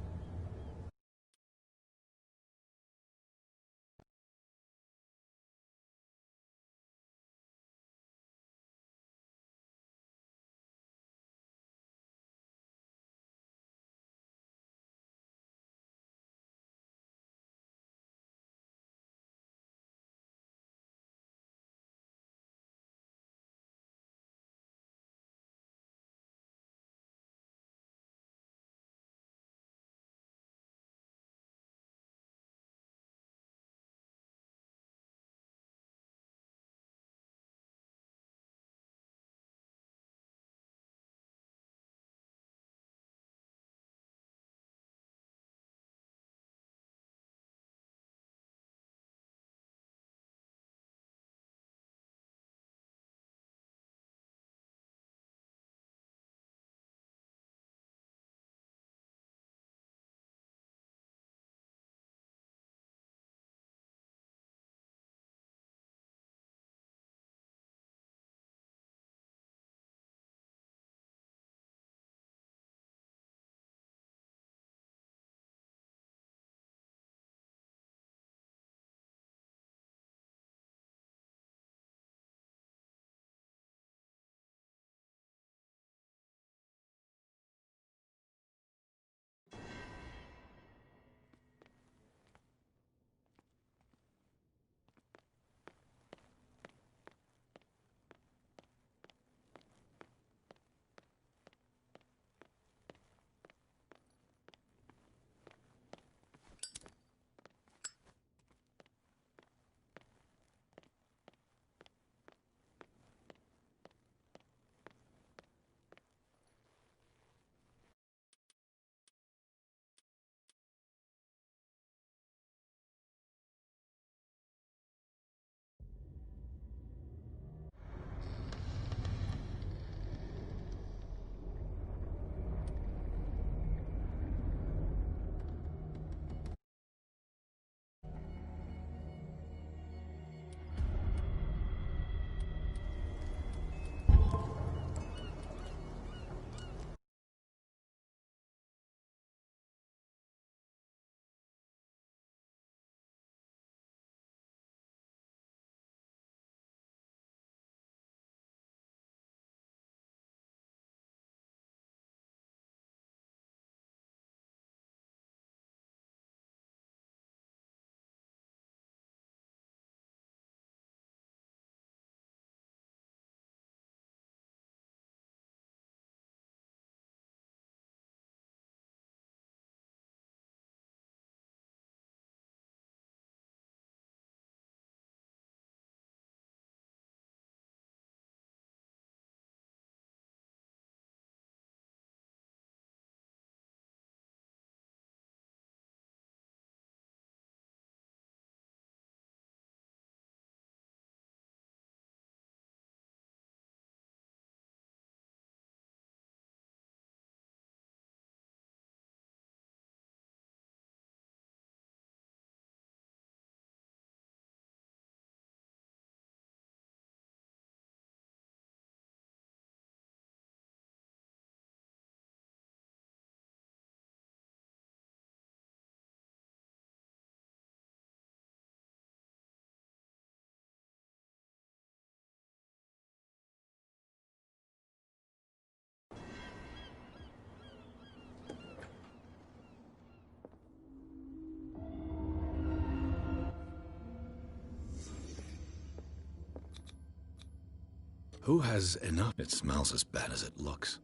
Who has enough? It smells as bad as it looks.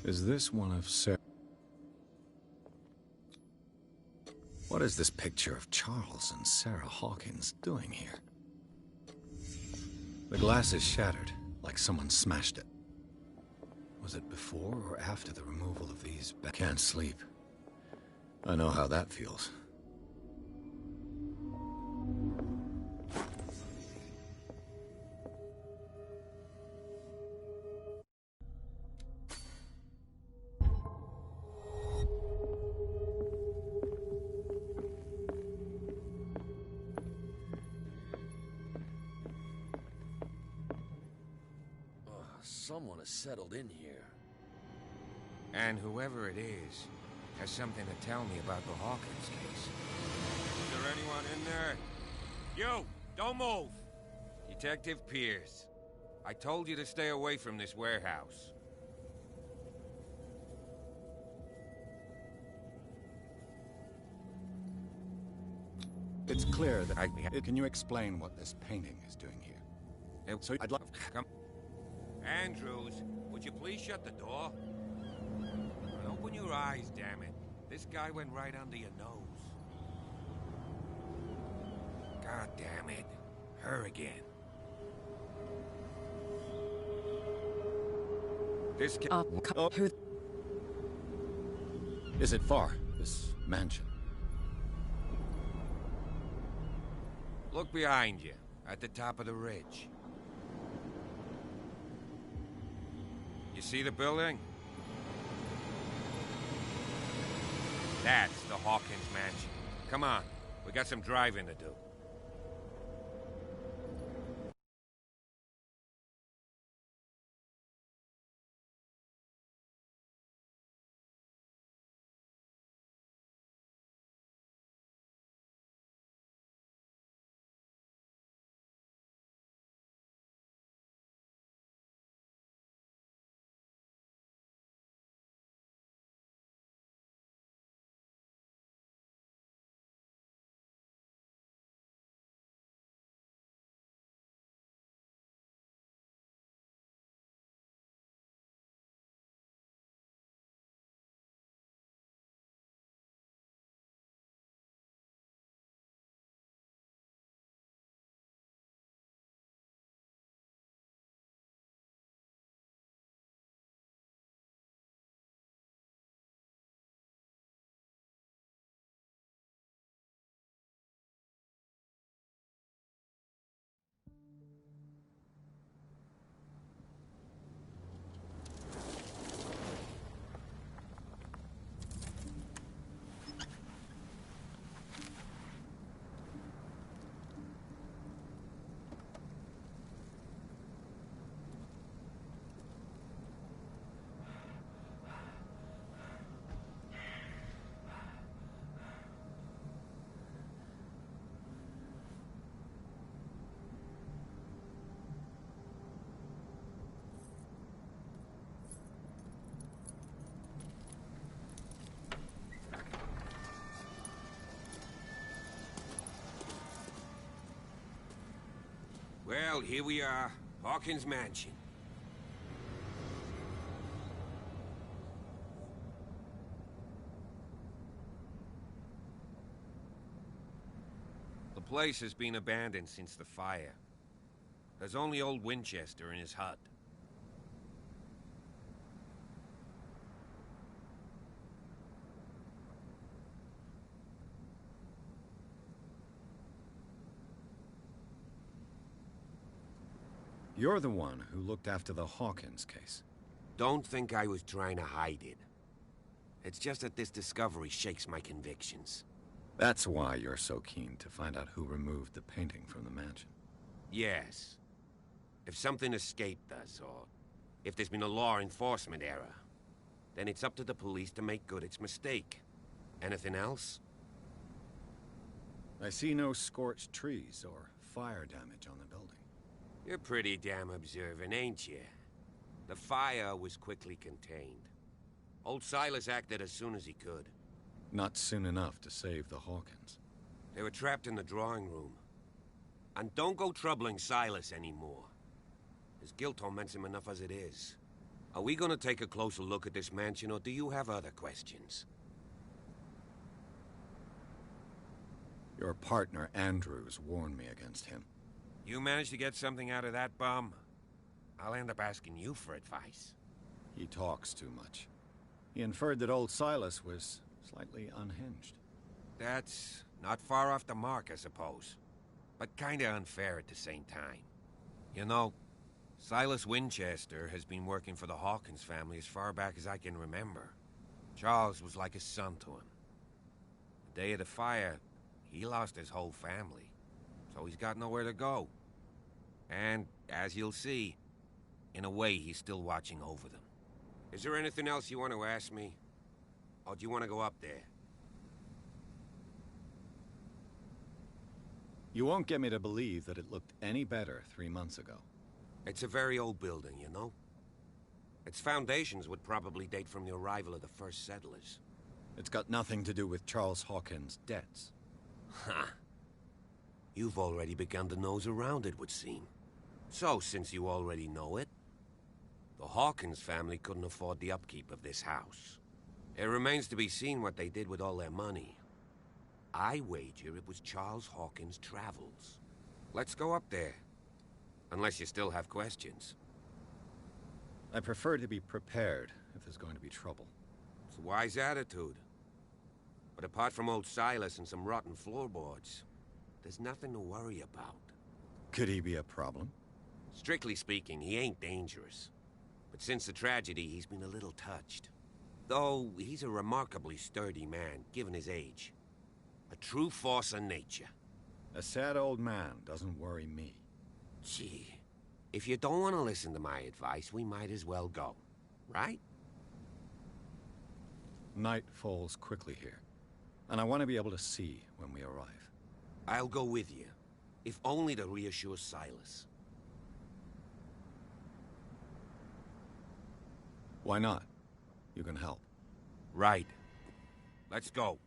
Is this one of Sarah? What is this picture of Charles and Sarah Hawkins doing here? The glass is shattered, like someone smashed it. Was it before or after the removal of these? Can't sleep. I know how that feels. Someone has settled in here. And whoever it is has something to tell me about the Hawkins case. Is there anyone in there? You! Don't move! Detective Pierce. I told you to stay away from this warehouse. It's clear that can you explain what this painting is doing here? So I'd like... Come. Andrews, would you please shut the door? And open your eyes, damn it. This guy went right under your nose. God damn it. Her again. This who... Is it far, this mansion? Look behind you, at the top of the ridge. You see the building? That's the Hawkins mansion. Come on, we got some driving to do. Well, here we are. Hawkins Mansion. The place has been abandoned since the fire. There's only old Winchester in his hut. You're the one who looked after the Hawkins case. Don't think I was trying to hide it. It's just that this discovery shakes my convictions. That's why you're so keen to find out who removed the painting from the mansion. Yes. If something escaped us, or if there's been a law enforcement error, then it's up to the police to make good its mistake. Anything else? I see no scorched trees or fire damage on the building. You're pretty damn observant, ain't you? The fire was quickly contained. Old Silas acted as soon as he could. Not soon enough to save the Hawkins. They were trapped in the drawing room. And don't go troubling Silas anymore. His guilt torments him enough as it is. Are we gonna take a closer look at this mansion, or do you have other questions? Your partner, Andrews, warned me against him. You managed to get something out of that bum? I'll end up asking you for advice. He talks too much. He inferred that old Silas was slightly unhinged. That's not far off the mark, I suppose. But kinda unfair at the same time. You know, Silas Winchester has been working for the Hawkins family as far back as I can remember. Charles was like a son to him. The day of the fire, he lost his whole family, so he's got nowhere to go. And, as you'll see, in a way, he's still watching over them. Is there anything else you want to ask me? Or do you want to go up there? You won't get me to believe that it looked any better 3 months ago. It's a very old building, you know? Its foundations would probably date from the arrival of the first settlers. It's got nothing to do with Charles Hawkins' debts. Ha! You've already begun to nose around it, would seem. So, since you already know it, the Hawkins family couldn't afford the upkeep of this house. It remains to be seen what they did with all their money. I wager it was Charles Hawkins' travels. Let's go up there. Unless you still have questions. I prefer to be prepared if there's going to be trouble. It's a wise attitude. But apart from old Silas and some rotten floorboards, there's nothing to worry about. Could he be a problem? Strictly speaking, he ain't dangerous. But since the tragedy, he's been a little touched. Though, he's a remarkably sturdy man, given his age. A true force of nature. A sad old man doesn't worry me. Gee, if you don't want to listen to my advice, we might as well go, right? Night falls quickly here, and I want to be able to see when we arrive. I'll go with you, if only to reassure Silas. Why not? You can help. Right. Let's go.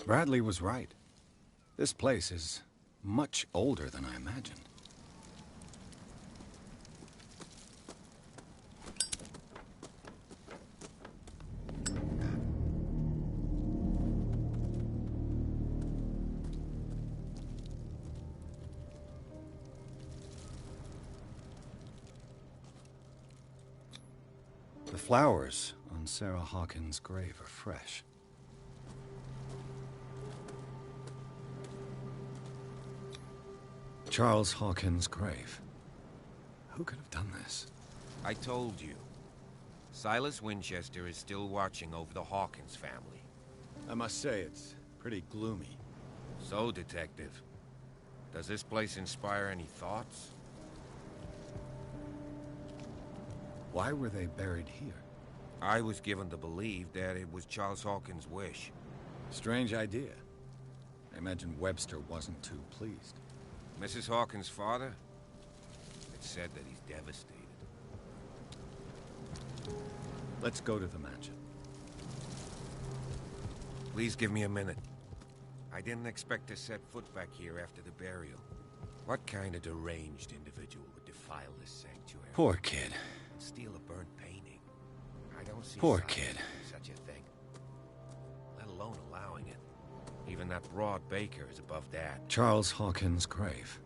Bradley was right. This place is much older than I imagined. The flowers on Sarah Hawkins' grave are fresh. Charles Hawkins' grave. Who could have done this? I told you. Silas Winchester is still watching over the Hawkins family. I must say, it's pretty gloomy. So, Detective, does this place inspire any thoughts? Why were they buried here? I was given to believe that it was Charles Hawkins' wish. Strange idea. I imagine Webster wasn't too pleased. Mrs. Hawkins' father? It's said that he's devastated. Let's go to the mansion. Please give me a minute. I didn't expect to set foot back here after the burial. What kind of deranged individual would defile this sanctuary? Poor kid. Steal a burnt painting. I don't see Poor signs kid. of such a thing. Let alone allowing it. Even that broad baker is above that. Charles Hawkins' grave.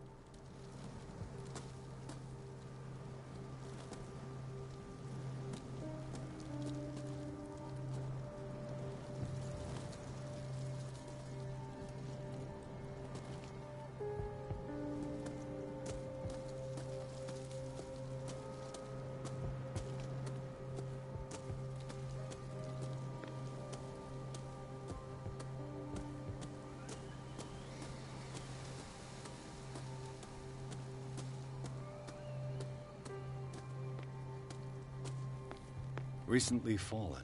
Recently fallen.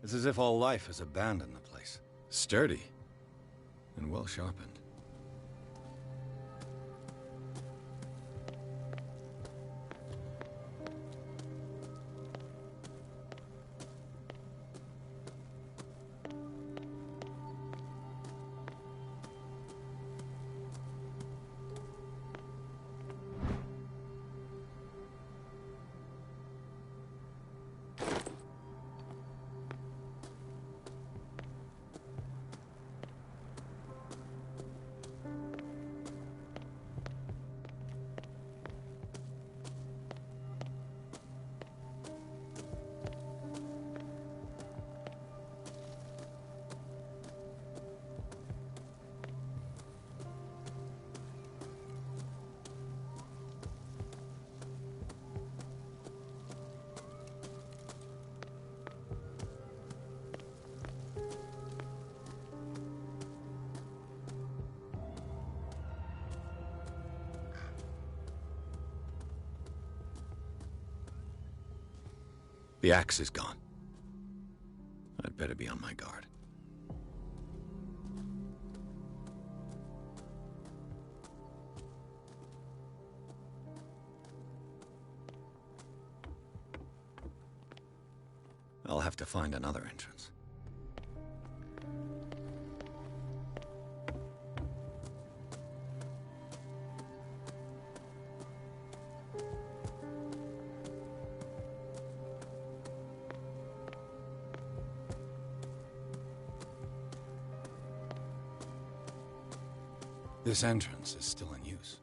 It's as if all life has abandoned the place. Sturdy and well sharpened. The axe is gone. I'd better be on my guard. I'll have to find another entrance. This entrance is still in use.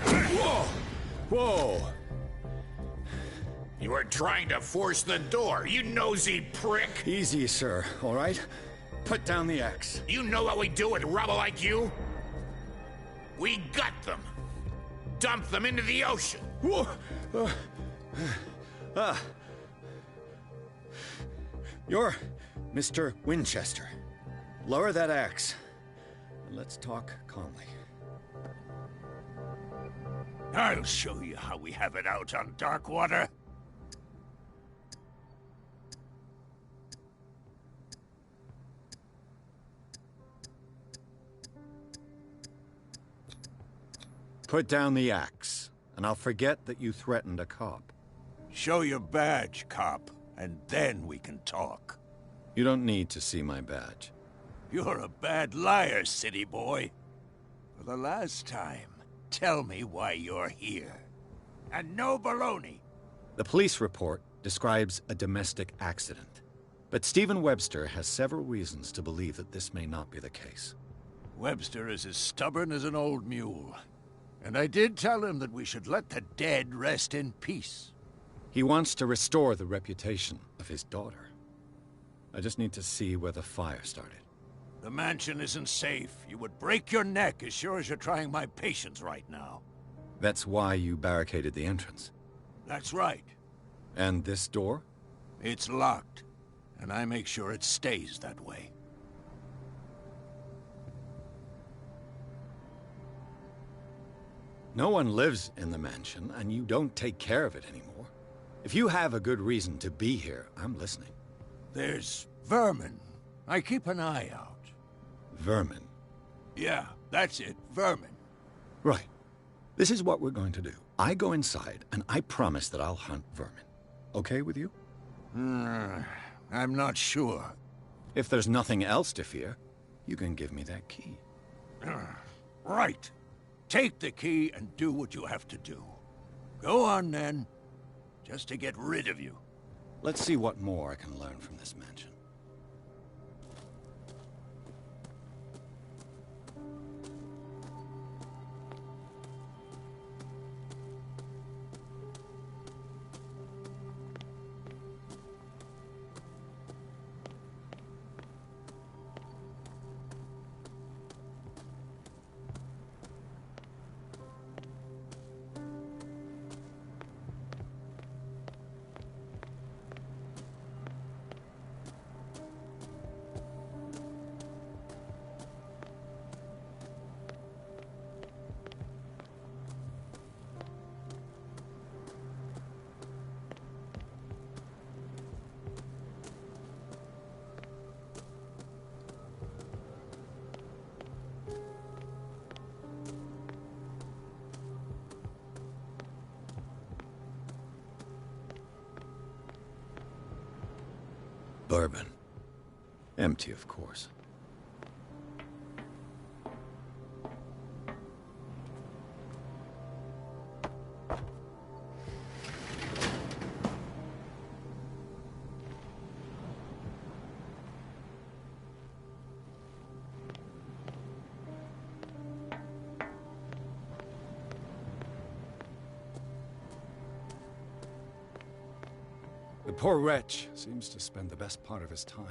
Whoa! Whoa! You were trying to force the door, you nosy prick! Easy, sir, all right? Put down the axe. You know what we do with rubble like you? We gut them. Dump them into the ocean. Whoa! You're Mr. Winchester. Lower that axe. And let's talk calmly. I'll show you how we have it out on Darkwater. Put down the axe, and I'll forget that you threatened a cop. Show your badge, cop, and then we can talk. You don't need to see my badge. You're a bad liar, city boy. For the last time, tell me why you're here. And no baloney. The police report describes a domestic accident, but Stephen Webster has several reasons to believe that this may not be the case. Webster is as stubborn as an old mule. And I did tell him that we should let the dead rest in peace. He wants to restore the reputation of his daughter. I just need to see where the fire started. The mansion isn't safe. You would break your neck as sure as you're trying my patience right now. That's why you barricaded the entrance. That's right. And this door? It's locked, and I make sure it stays that way. No one lives in the mansion, and you don't take care of it anymore. If you have a good reason to be here, I'm listening. There's vermin. I keep an eye out. Vermin? Yeah, that's it. Vermin. Right. This is what we're going to do. I go inside, and I promise that I'll hunt vermin. Okay with you? I'm not sure. If there's nothing else to fear, you can give me that key. Right. Take the key and do what you have to do. Go on, then. Just to get rid of you. Let's see what more I can learn from this mansion. bourbon. Empty, of course. The poor wretch seems to spend the best part of his time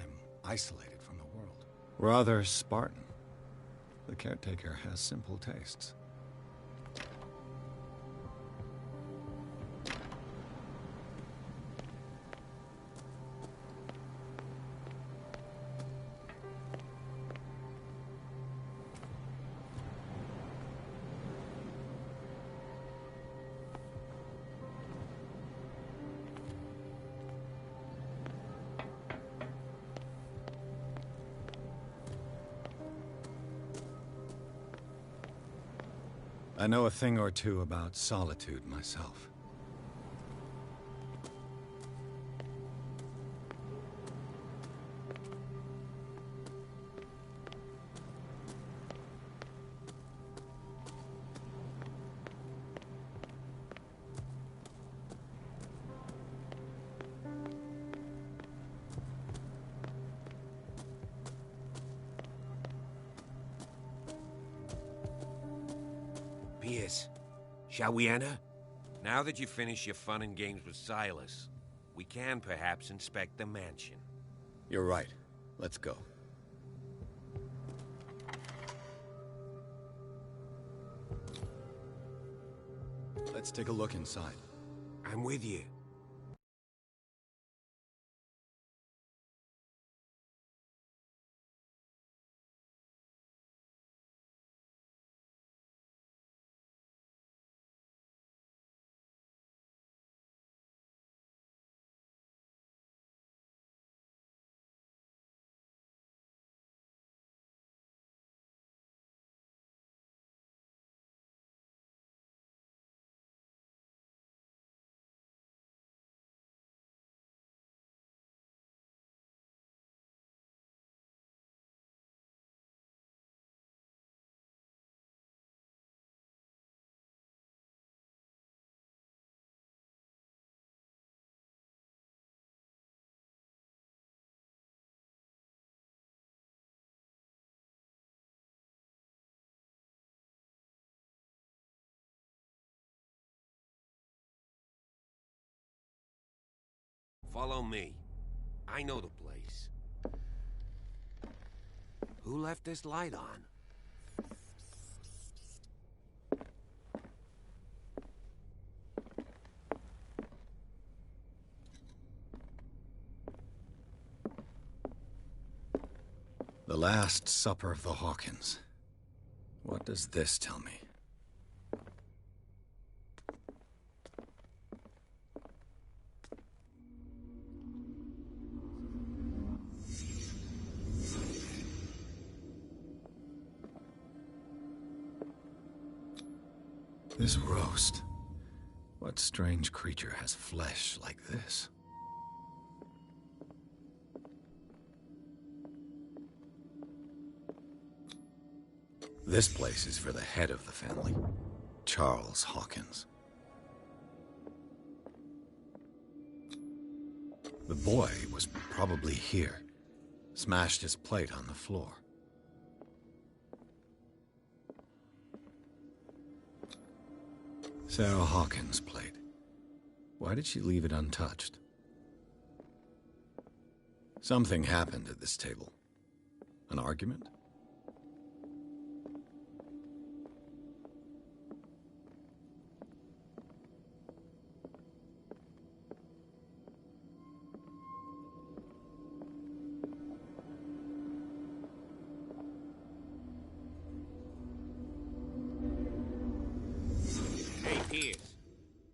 isolated from the world. Rather Spartan. The caretaker has simple tastes. I know a thing or two about solitude myself. Pierce, shall we enter? Now that you've finished your fun and games with Silas, we can perhaps inspect the mansion. You're right. Let's go. Let's take a look inside. I'm with you. Follow me. I know the place. Who left this light on? The Last Supper of the Hawkins. What does this tell me? This roast. What strange creature has flesh like this? This place is for the head of the family, Charles Hawkins. The boy was probably here, smashed his plate on the floor. Sarah Hawkins' plate. Why did she leave it untouched? Something happened at this table. An argument?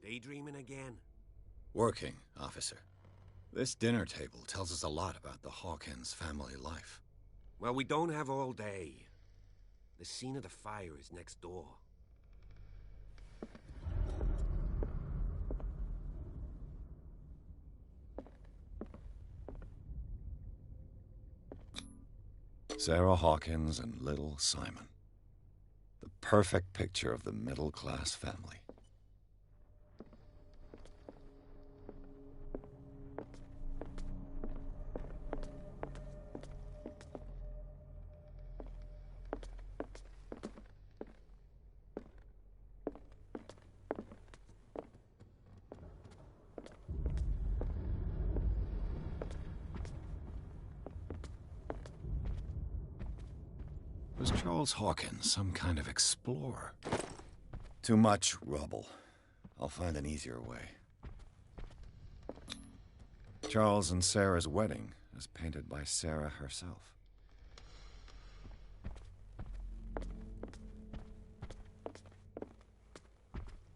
Daydreaming again? Working, officer. This dinner table tells us a lot about the Hawkins family life. Well, we don't have all day. The scene of the fire is next door. Sarah Hawkins and little Simon. The perfect picture of the middle-class family. Was Charles Hawkins some kind of explorer? Too much rubble. I'll find an easier way. Charles and Sarah's wedding, as painted by Sarah herself.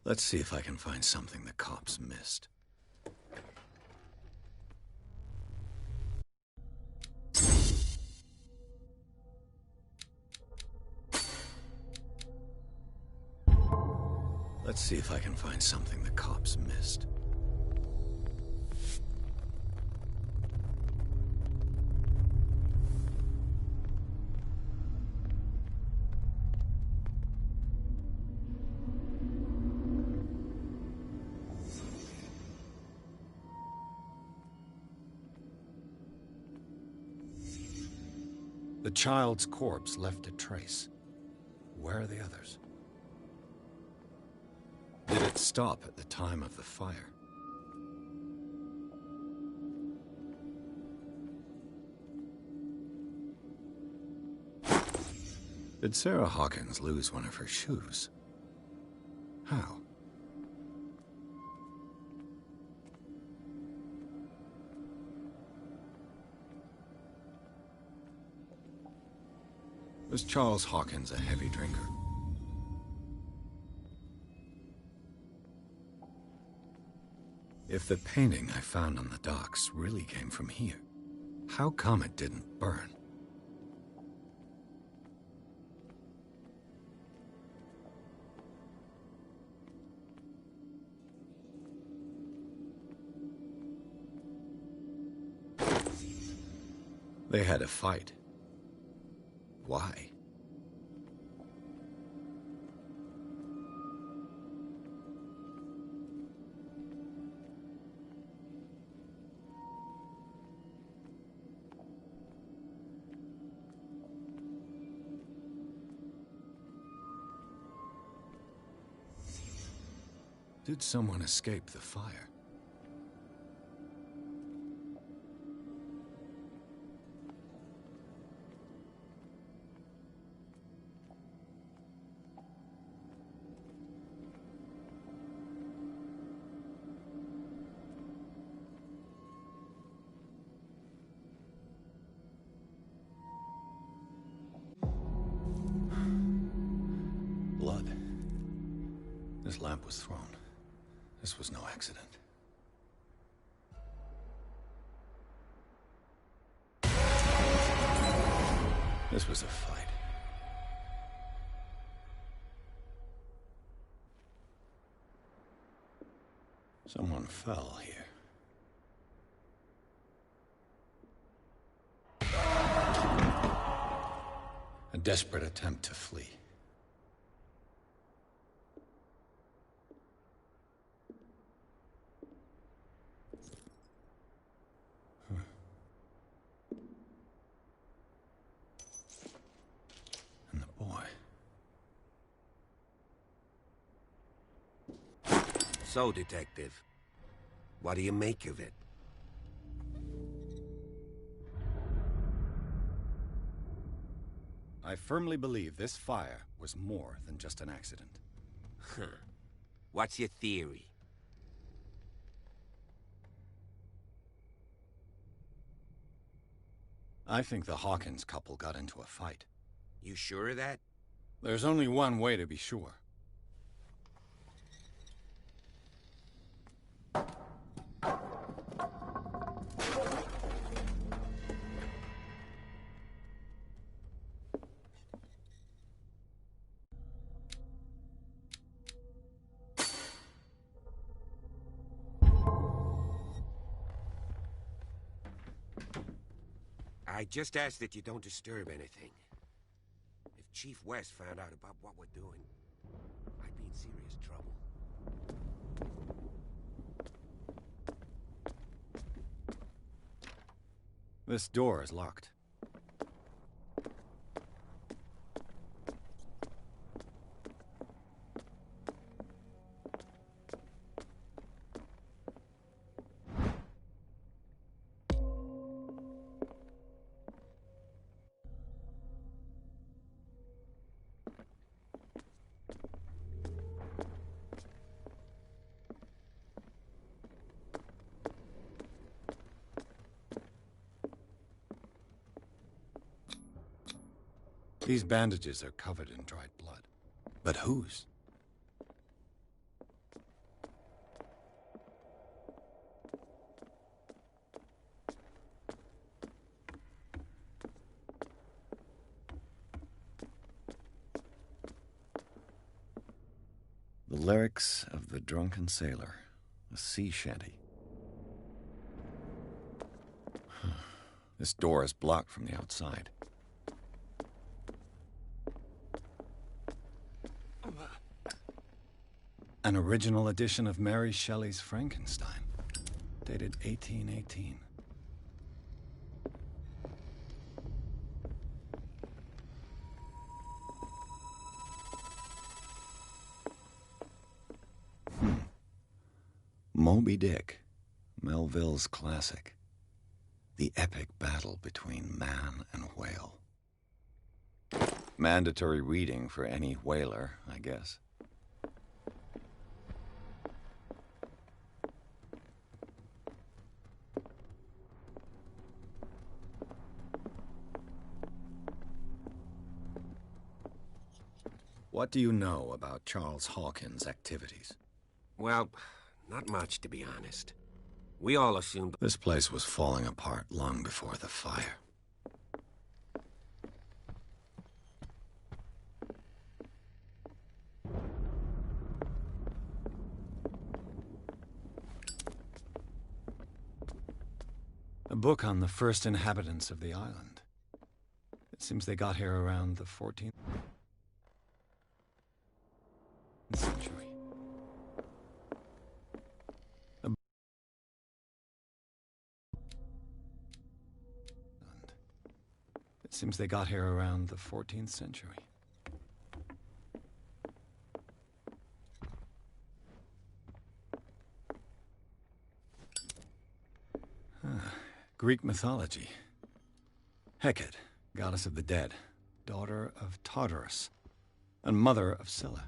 Let's see if I can find something the cops missed. Let's see if I can find something the cops missed. The child's corpse left a trace. Where are the others? Did it stop at the time of the fire? Did Sarah Hawkins lose one of her shoes? How? Was Charles Hawkins a heavy drinker? If the painting I found on the docks really came from here, how come it didn't burn? They had a fight. Why? Did someone escape the fire? Blood. This lamp was thrown. This was no accident. This was a fight. Someone fell here. A desperate attempt to flee. And the boy. So, Detective, what do you make of it? I firmly believe this fire was more than just an accident. Huh. What's your theory? I think the Hawkins couple got into a fight. You sure of that? There's only one way to be sure. I just ask that you don't disturb anything. If Chief West found out about what we're doing, I'd be in serious trouble. This door is locked. These bandages are covered in dried blood. But whose? The lyrics of the drunken sailor, a sea shanty. This door is blocked from the outside. An original edition of Mary Shelley's Frankenstein, dated 1818. Moby Dick, Melville's classic. The epic battle between man and whale. Mandatory reading for any whaler, I guess. What do you know about Charles Hawkins' activities? Well, not much, to be honest. We all assumed... This place was falling apart long before the fire. A book on the first inhabitants of the island. It seems they got here around the 14th century. It seems they got here around the 14th century. Greek mythology. Hecate, goddess of the dead, daughter of Tartarus, and mother of Scylla.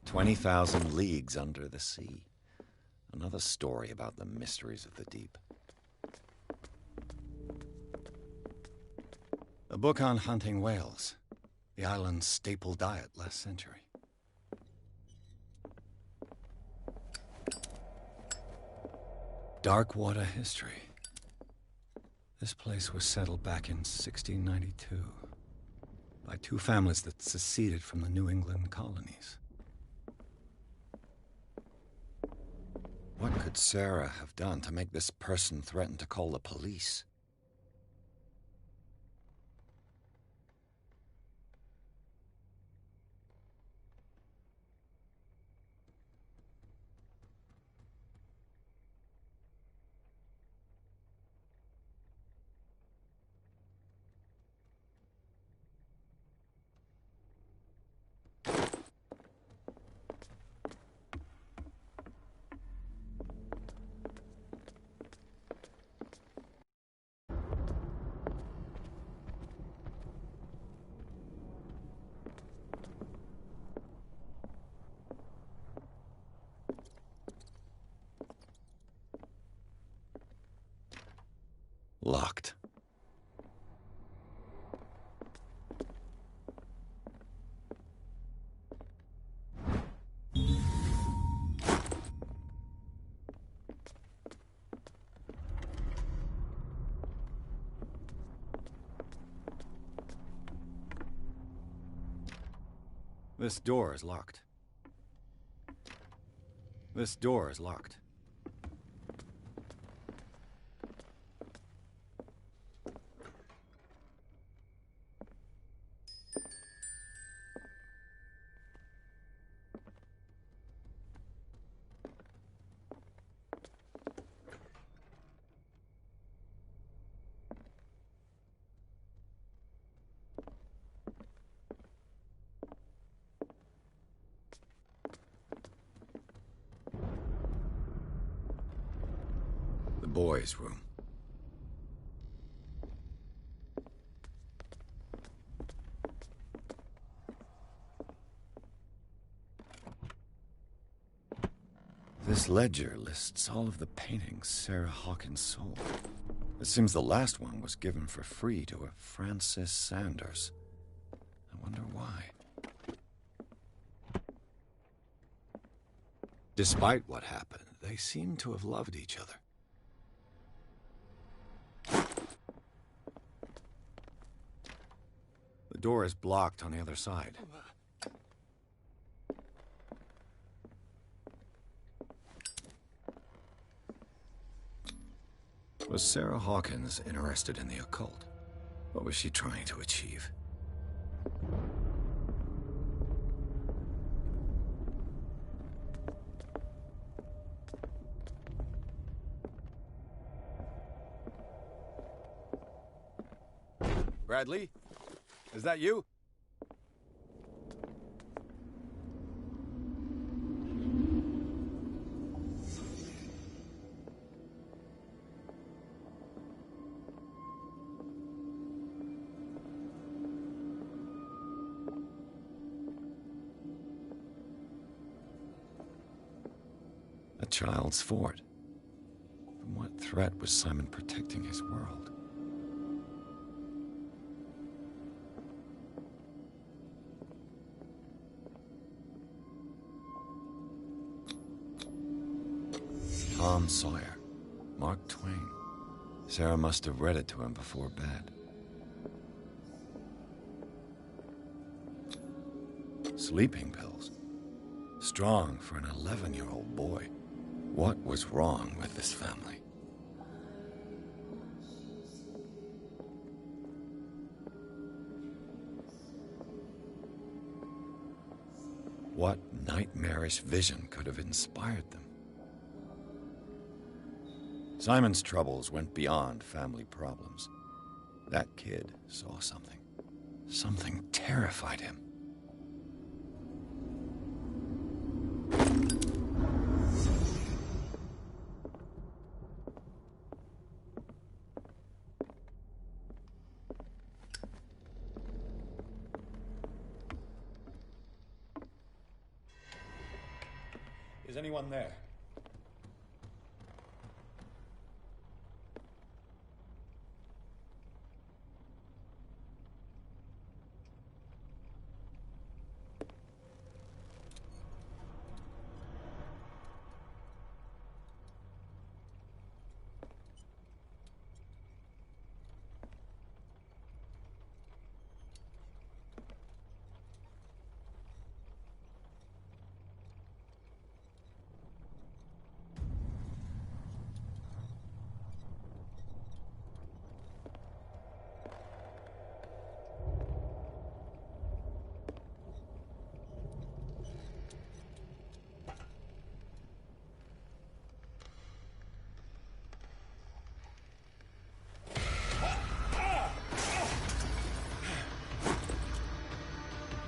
"20,000 Leagues Under the Sea." Another story about the mysteries of the deep. A book on hunting whales, the island's staple diet last century. Dark water history. This place was settled back in 1692 by two families that seceded from the New England colonies. What could Sarah have done to make this person threaten to call the police? Locked. This door is locked. This door is locked. The boys' room. This ledger lists all of the paintings Sarah Hawkins sold. It seems the last one was given for free to a Francis Sanders. I wonder why. Despite what happened, they seem to have loved each other. The door is blocked on the other side. Was Sarah Hawkins interested in the occult? What was she trying to achieve? Bradley? Is that you? A child's fort. From what threat was Simon protecting his world? Tom Sawyer. Mark Twain. Sarah must have read it to him before bed. Sleeping pills. Strong for an 11-year-old boy. What was wrong with this family? What nightmarish vision could have inspired them? Simon's troubles went beyond family problems. That kid saw something. Something terrified him. Is anyone there?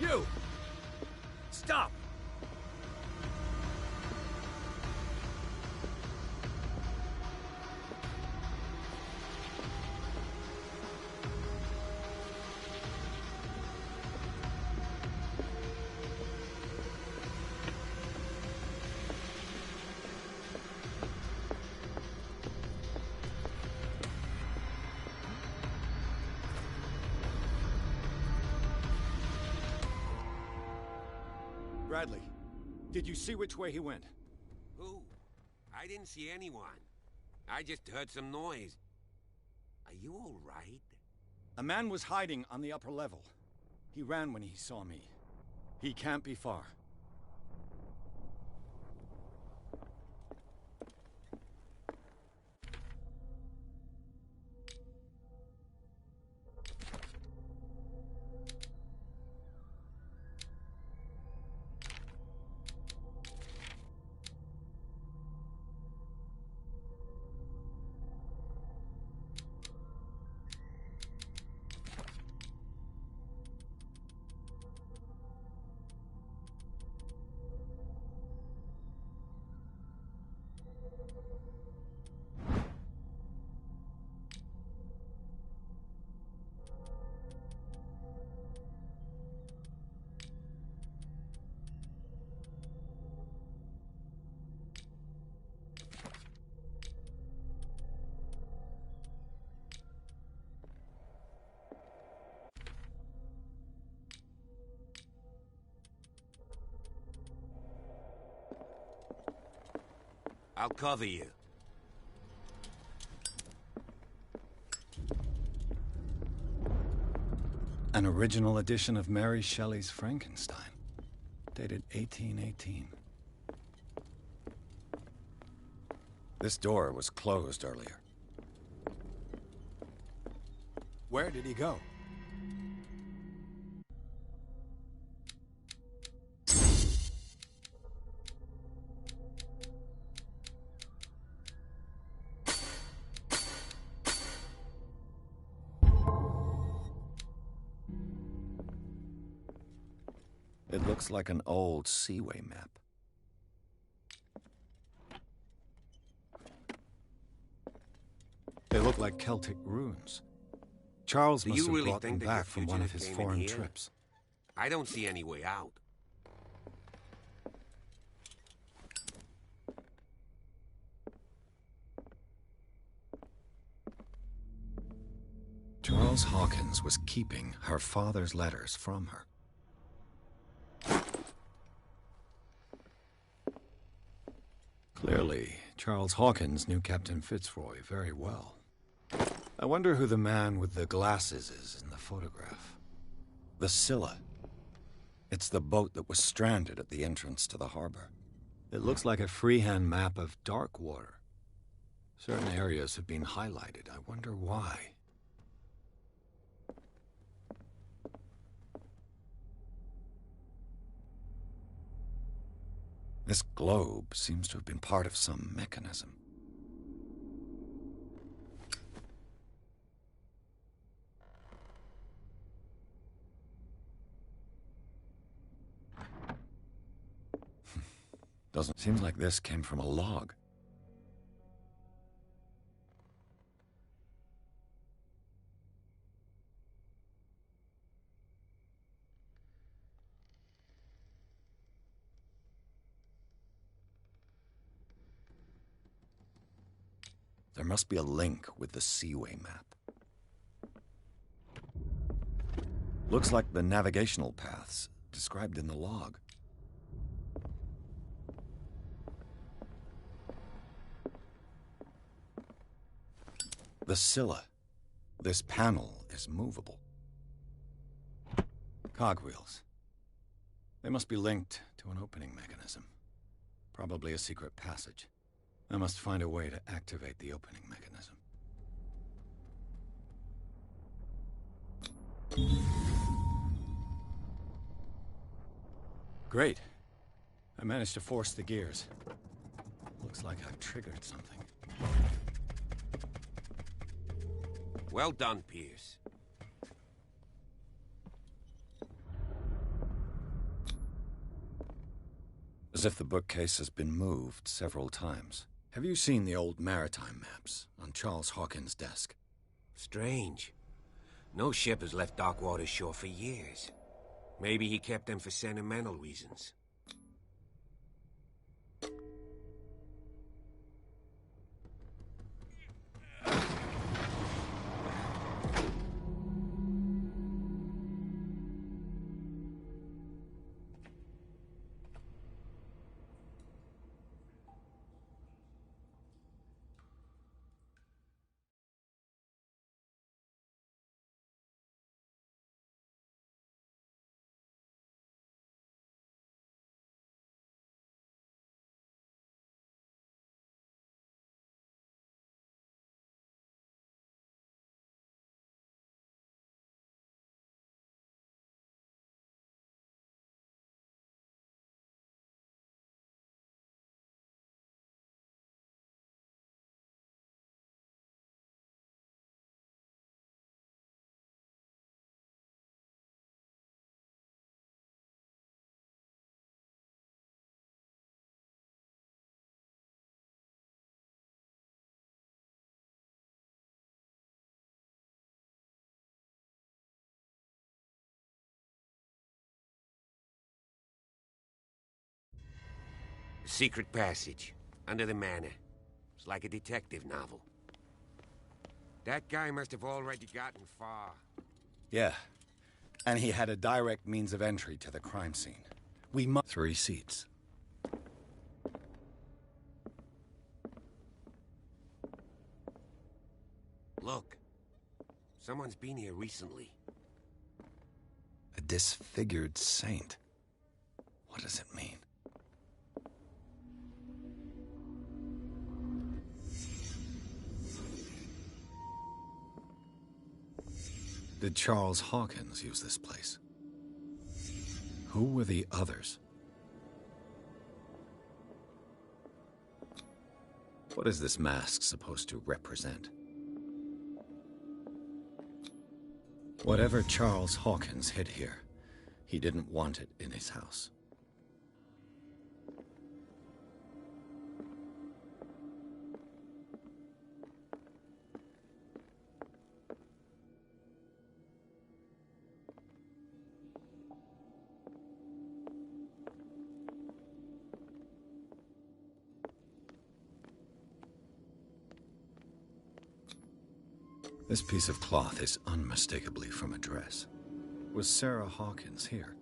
You! Stop! Bradley, did you see which way he went? Who? I didn't see anyone. I just heard some noise. Are you all right? A man was hiding on the upper level. He ran when he saw me. He can't be far. I'll cover you. An original edition of Mary Shelley's Frankenstein, dated 1818. This door was closed earlier. Where did he go? It looks like an old seaway map. They look like Celtic runes. Charles Do must you have really brought them think that your back from one of fugitive his came in foreign here? trips. I don't see any way out. Charles Hawkins was keeping her father's letters from her. Clearly, Charles Hawkins knew Captain Fitzroy very well. I wonder who the man with the glasses is in the photograph. The Scylla. It's the boat that was stranded at the entrance to the harbor. It looks like a freehand map of dark water. Certain areas have been highlighted. I wonder why. This globe seems to have been part of some mechanism. Doesn't seem like this came from a log. There must be a link with the Seaway map. Looks like the navigational paths described in the log. The Scylla. This panel is movable. Cogwheels. They must be linked to an opening mechanism. Probably a secret passage. I must find a way to activate the opening mechanism. Great. I managed to force the gears. Looks like I've triggered something. Well done, Pierce. As if the bookcase has been moved several times. Have you seen the old maritime maps on Charles Hawkins' desk? Strange. No ship has left Darkwater shore for years. Maybe he kept them for sentimental reasons. A secret passage, under the manor. It's like a detective novel. That guy must have already gotten far. Yeah. And he had a direct means of entry to the crime scene. We must... 3 seats. Look. Someone's been here recently. A disfigured saint. What does it mean? Did Charles Hawkins use this place? Who were the others? What is this mask supposed to represent? Whatever Charles Hawkins hid here, he didn't want it in his house. This piece of cloth is unmistakably from a dress. Was Sarah Hawkins here?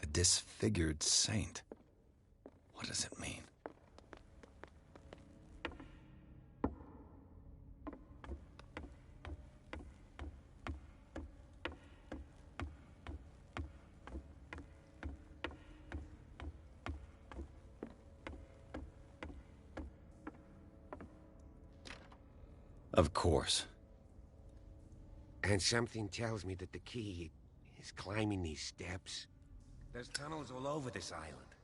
A disfigured saint. What does it mean? Of course. And something tells me that the key is climbing these steps. There's tunnels all over this island.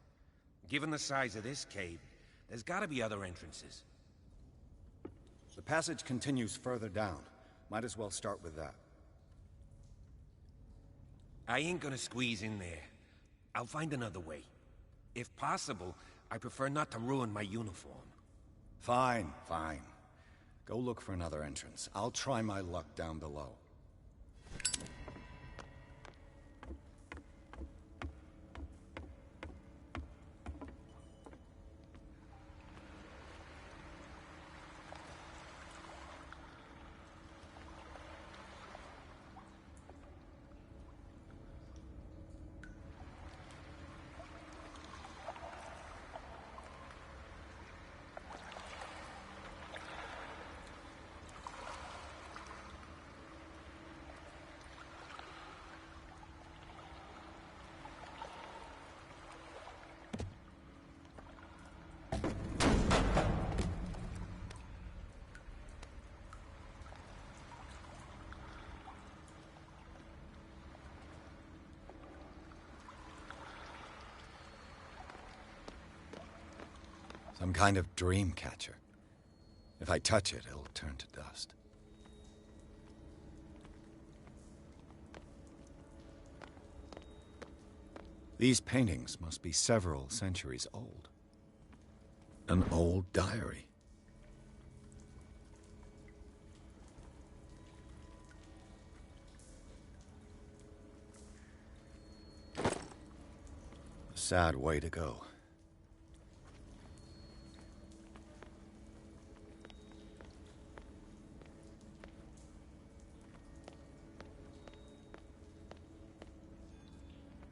Given the size of this cave, there's gotta be other entrances. The passage continues further down. Might as well start with that. I ain't gonna squeeze in there. I'll find another way. If possible, I prefer not to ruin my uniform. Fine, fine. Go look for another entrance. I'll try my luck down below. Some kind of dream catcher. If I touch it, it'll turn to dust. These paintings must be several centuries old. An old diary. A sad way to go.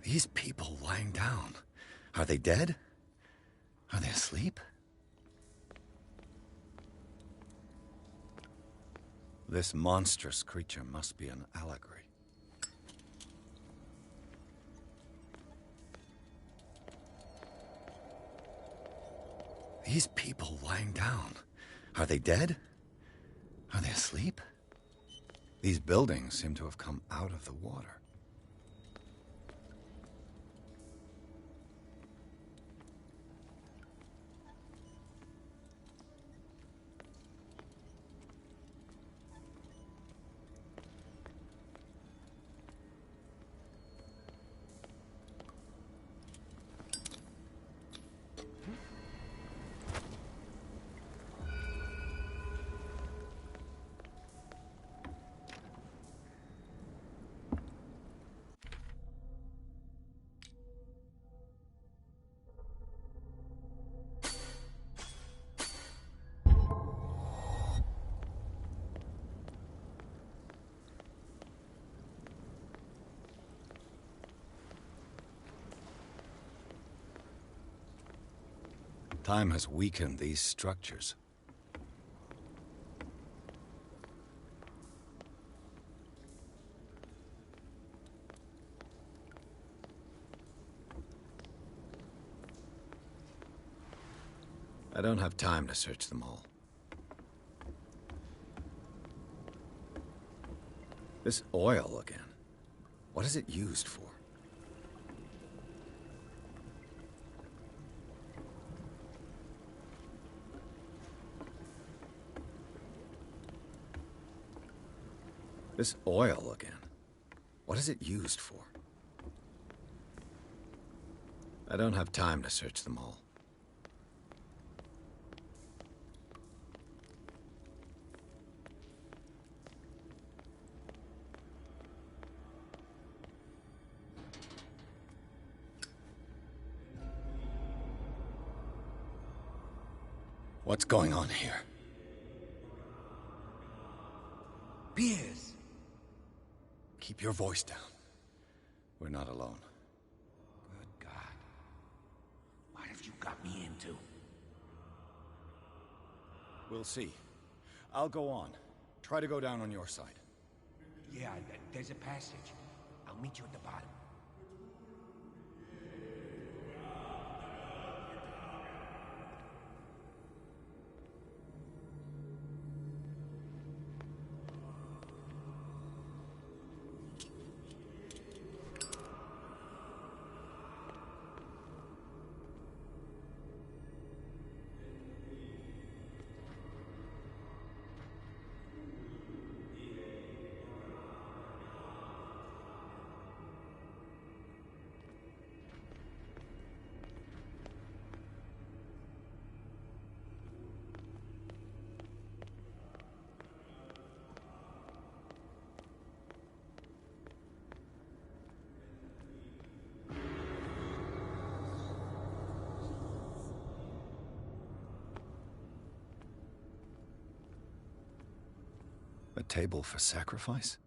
These people lying down, are they dead? Are they asleep? This monstrous creature must be an allegory. These people lying down, are they dead? Are they asleep? These buildings seem to have come out of the water. Time has weakened these structures. I don't have time to search them all. This oil again. What is it used for? This oil again. What is it used for? I don't have time to search them all. What's going on here? Piers! Keep your voice down. We're not alone. Good God. What have you got me into? We'll see. I'll go on. Try to go down on your side. Yeah, there's a passage. I'll meet you at the bottom. A table for sacrifice?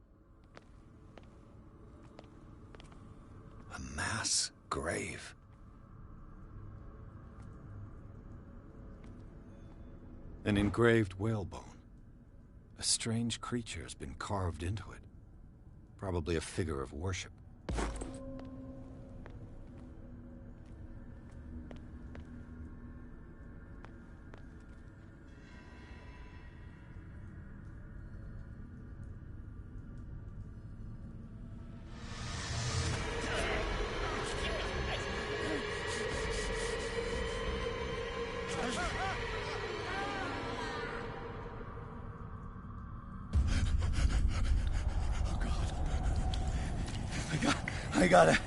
A mass grave. An engraved whalebone. A strange creature has been carved into it. Probably a figure of worship. I got it.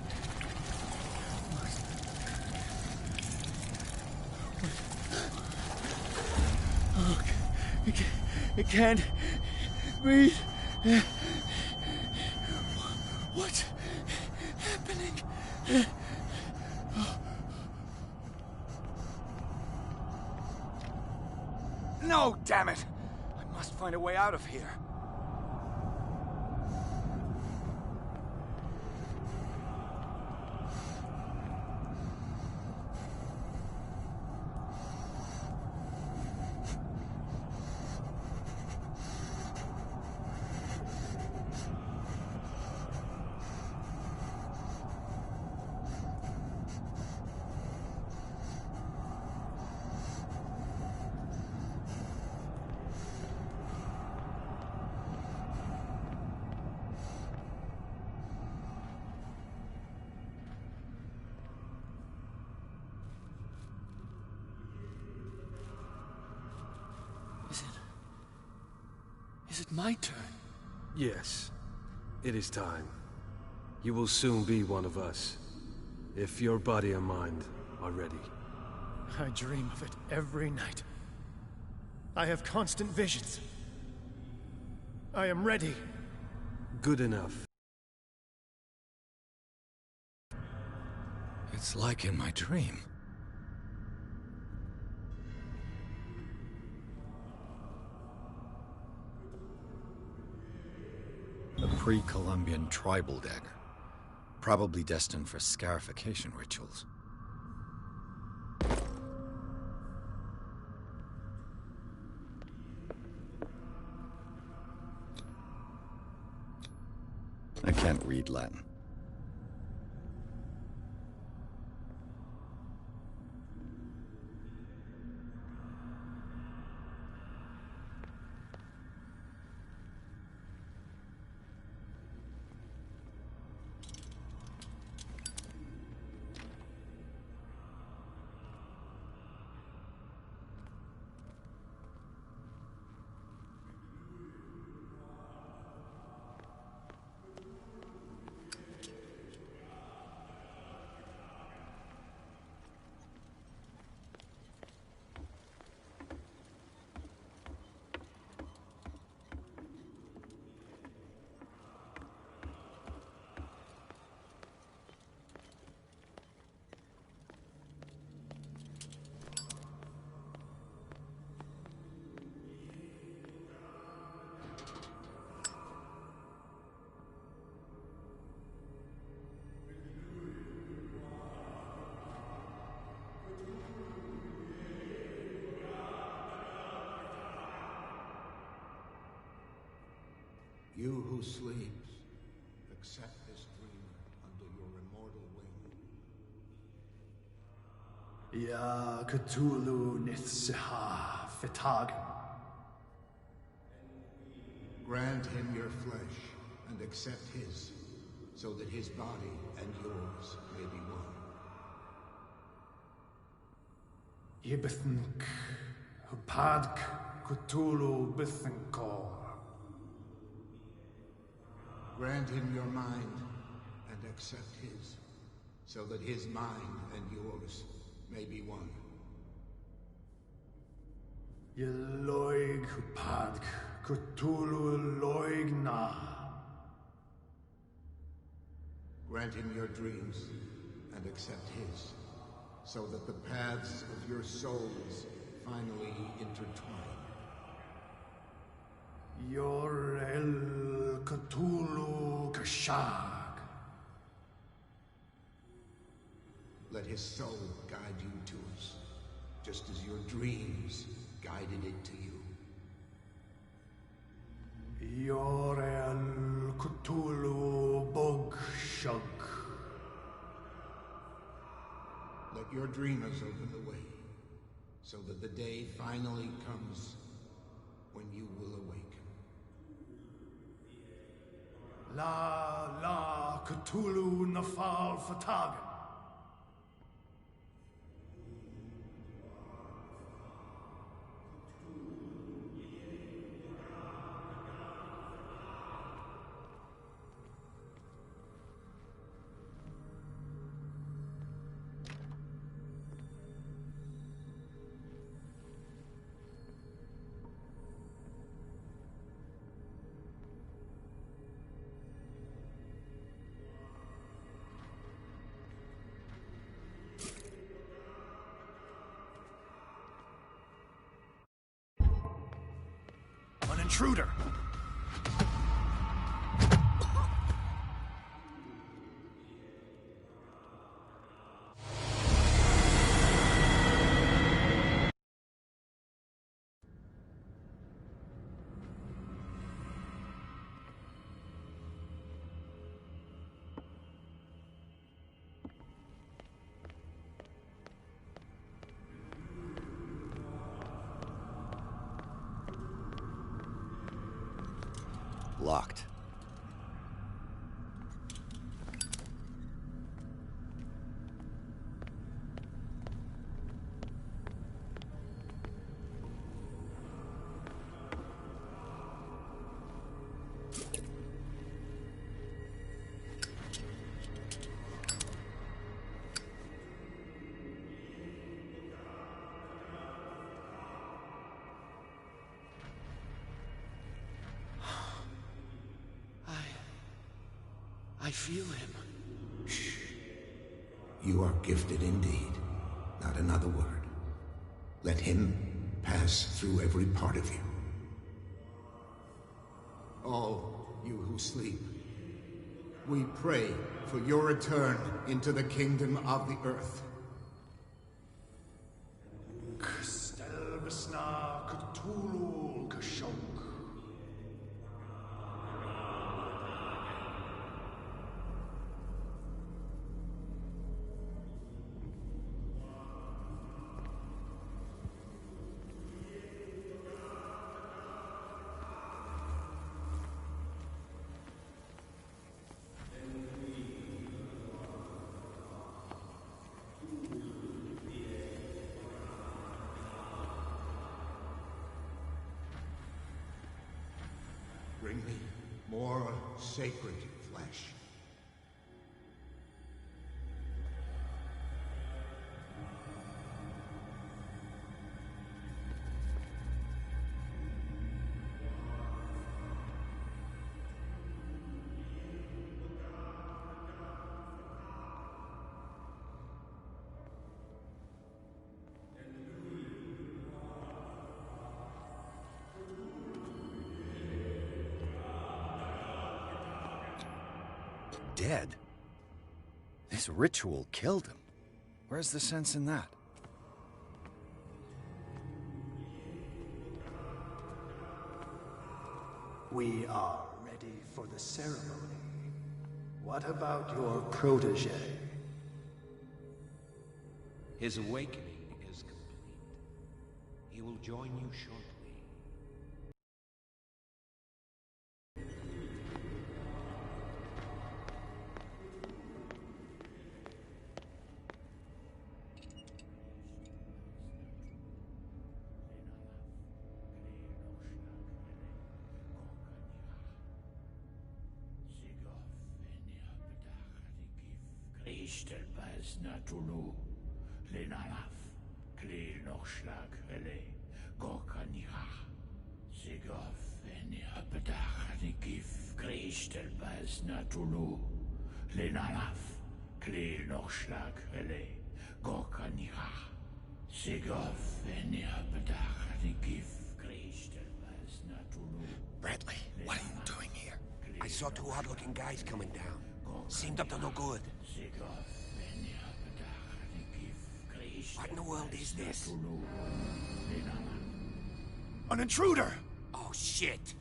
Oh, I can't breathe. What's happening? No, damn it! I must find a way out of here. Is it my turn? Yes. It is time. You will soon be one of us. If your body and mind are ready. I dream of it every night. I have constant visions. I am ready. Good enough. It's like in my dream. A pre-Columbian tribal dagger. Probably destined for scarification rituals. I can't read Latin. You who sleeps, accept this dreamer under your immortal wing. Ya Cthulhu Nithsiha Fitag. Grant him your flesh and accept his, so that his body and yours may be one. Yibithink Hupadk Cthulhu Bithinkor. Grant him your mind and accept his, so that his mind and yours may be one. Yeloig Hupadk Cthulhu Loigna. Grant him your dreams and accept his, so that the paths of your souls finally intertwine. Yor El Cthulhu Kashag. Let his soul guide you to us, just as your dreams guided it to you. Yor El Cthulhu Bogshug. Let your dreamers open the way, so that the day finally comes when you will awaken. La Cthulhu Nafal Fatagan. An intruder! Locked. I feel him. Shh. You are gifted indeed. Not another word. Let him pass through every part of you. All you who sleep, we pray for your return into the kingdom of the earth. Kstelbisna Cthulhu Kashok. bring me more sacred flesh. Dead? This ritual killed him. Where's the sense in that? We are ready for the ceremony. What about your protege? His awakening is complete. He will join you shortly. Ishtelbaz Natulu, Lenalaf, Kli Nochschlag, Rele, Gorkanira, Sigov, Eniapedach, Nikif, Krishtelbaz Natulu, Lenalaf, Kli Nochschlag, Rele, Gorkanira, Sigov, Eniapedach, Nikif, Krishtelbaz Natulu. Bradley, what are you doing here? I saw two odd-looking guys coming down. Seemed up to no good. What in the world is this? An intruder! Oh, shit!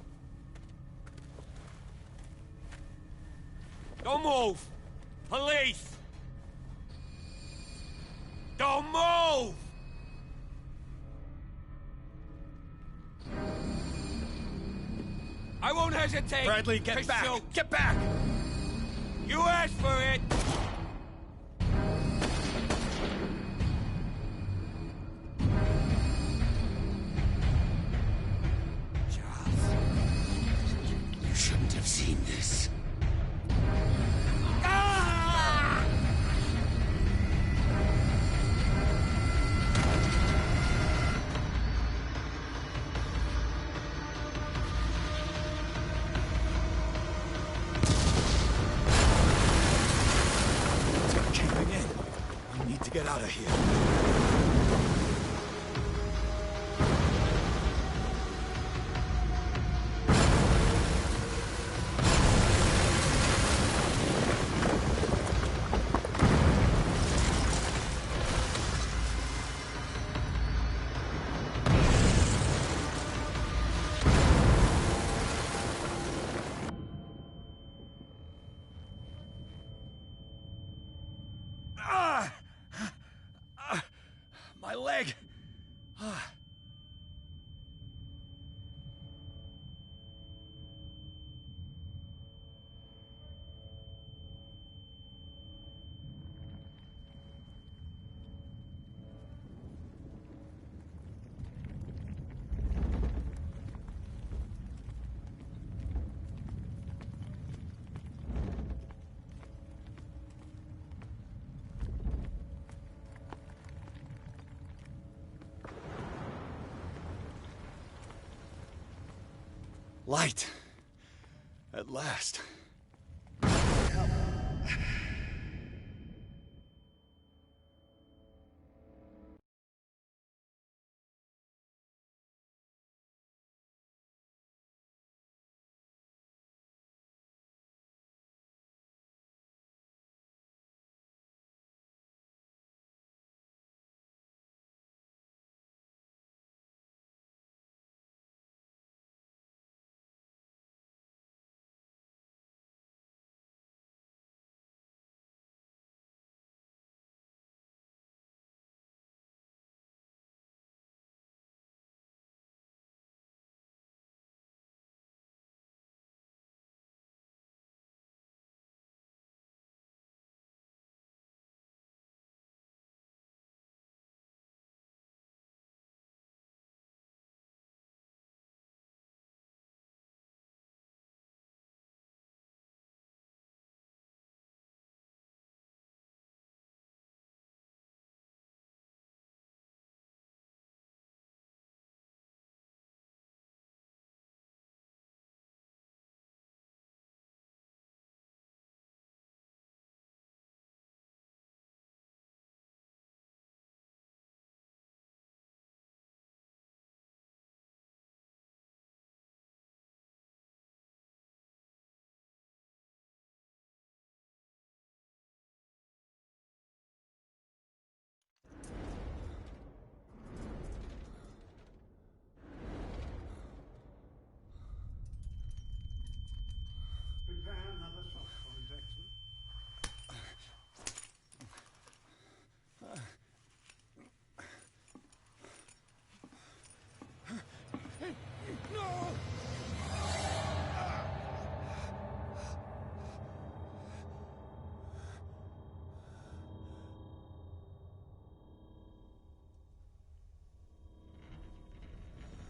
Don't move! Police! Don't move! I won't hesitate! Bradley, get back! Shoot. Get back! You asked for it! Charles, you shouldn't have seen this. Ah! To get out of here. My leg! Light. At last.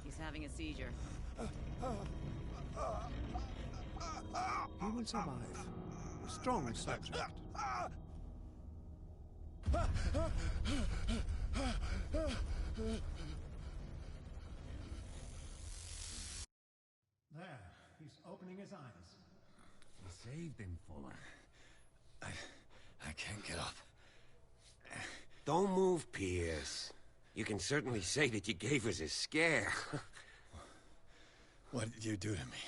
He's having a seizure. He will survive. A strong subject. There, he's opening his eyes. You saved him, Fuller. I can't get up. Don't move, Pierce. You can certainly say that you gave us a scare. What did you do to me?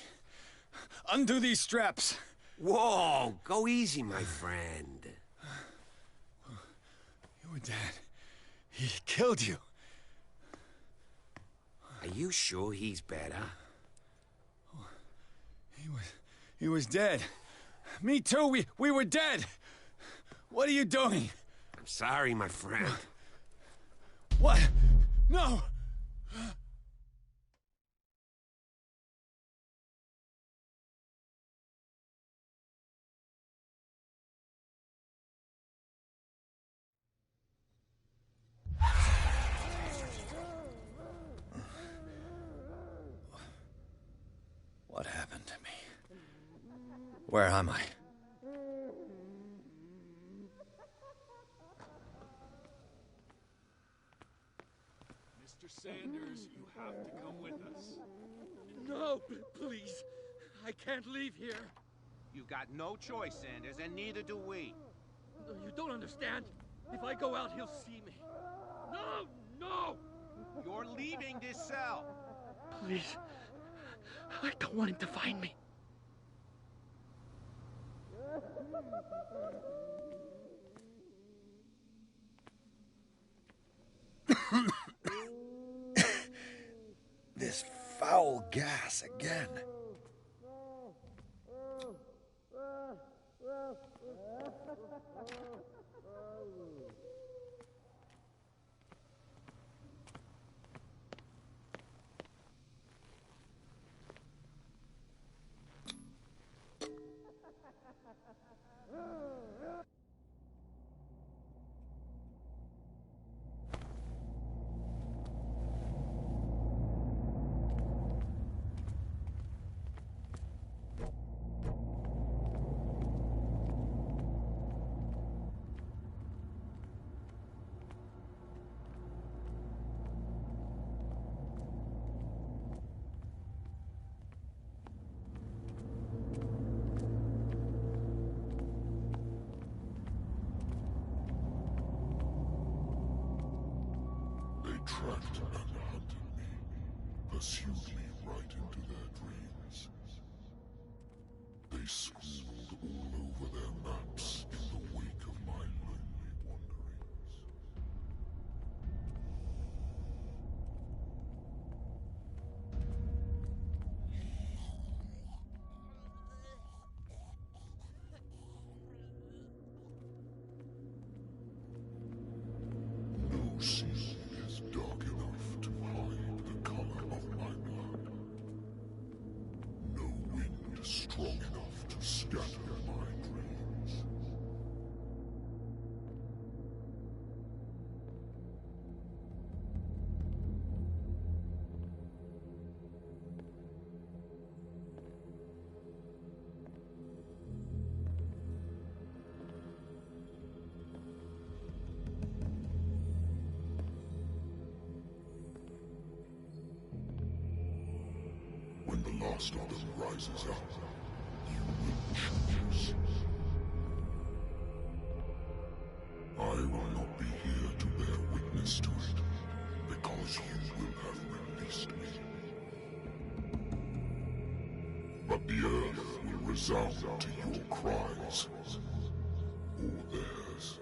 Undo these straps! Whoa! Go easy, my friend. Your dad, he killed you. Are you sure he's better? He was dead. Me too, we were dead. What are you doing? I'm sorry, my friend. What? No! What happened to me? Where am I? Mr. Sanders, you have to come with us. No, please. I can't leave here. You got no choice, Sanders, and neither do we. You don't understand. If I go out, he'll see me. No! No! You're leaving this cell. Please. I don't want him to find me. This foul gas again. Tracked and hunted me, pursued me right into their dreams. They scrawled all over their maps in the wake of my lonely wanderings. No sea is dark enough to hide the color of my blood. No wind strong enough to scatter my dreams. When the last of them rises up, you will choose. I will not be here to bear witness to it, because you will have released me. But the earth will resound to your cries, or theirs.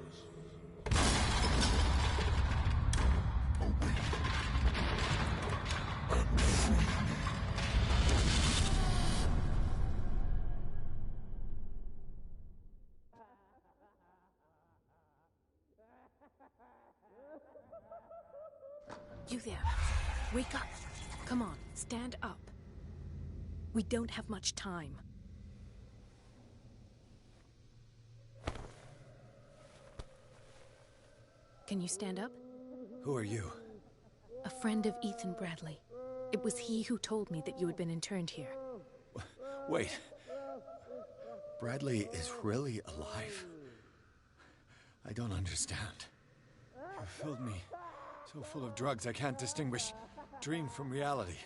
Awake and free me. You there. Wake up. Come on, stand up. We don't have much time. Can you stand up? Who are you? A friend of Ethan Bradley. It was he who told me that you had been interned here. Wait. Bradley is really alive? I don't understand. You filled me so full of drugs I can't distinguish dream from reality.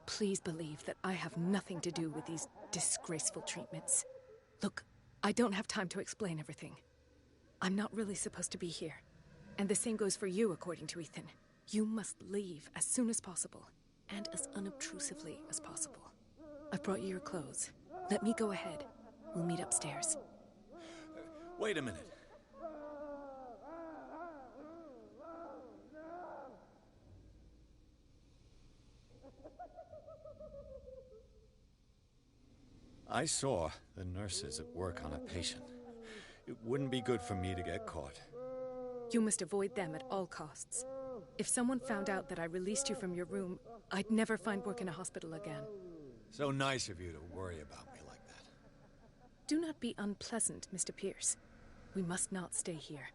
Please believe that I have nothing to do with these disgraceful treatments. Look, I don't have time to explain everything. I'm not really supposed to be here. And the same goes for you, according to Ethan. You must leave as soon as possible, and as unobtrusively as possible. I've brought you your clothes. Let me go ahead. We'll meet upstairs. Wait a minute. I saw the nurses at work on a patient. It wouldn't be good for me to get caught. You must avoid them at all costs. If someone found out that I released you from your room, I'd never find work in a hospital again. So nice of you to worry about me like that. Do not be unpleasant, Mr. Pierce. We must not stay here.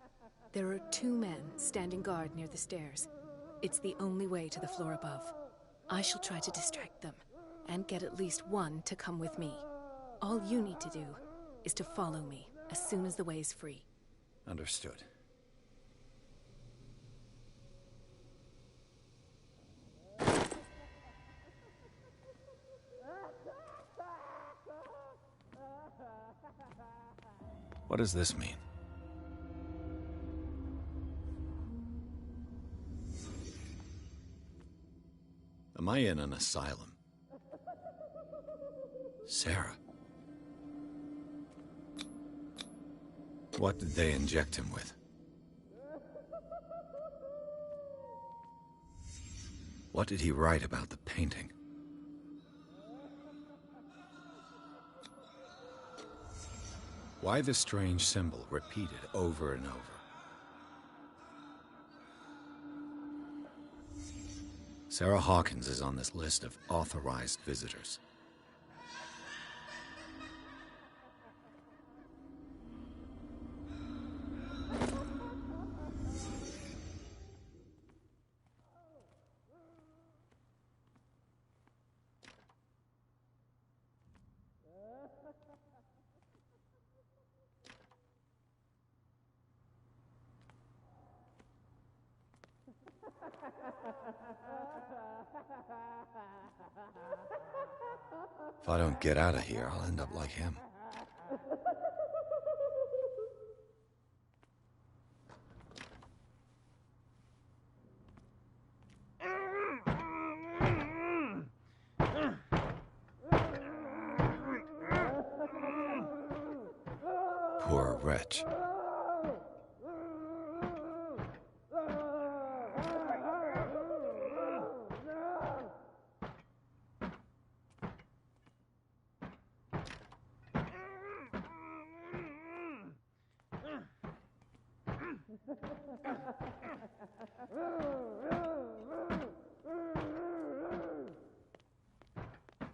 There are 2 men standing guard near the stairs. It's the only way to the floor above. I shall try to distract them, and get at least one to come with me. All you need to do is to follow me as soon as the way is free. Understood. What does this mean? Am I in an asylum? Sarah. What did they inject him with? What did he write about the painting? Why the strange symbol repeated over and over? Sarah Hawkins is on this list of authorized visitors. If I don't get out of here, I'll end up like him. Poor wretch.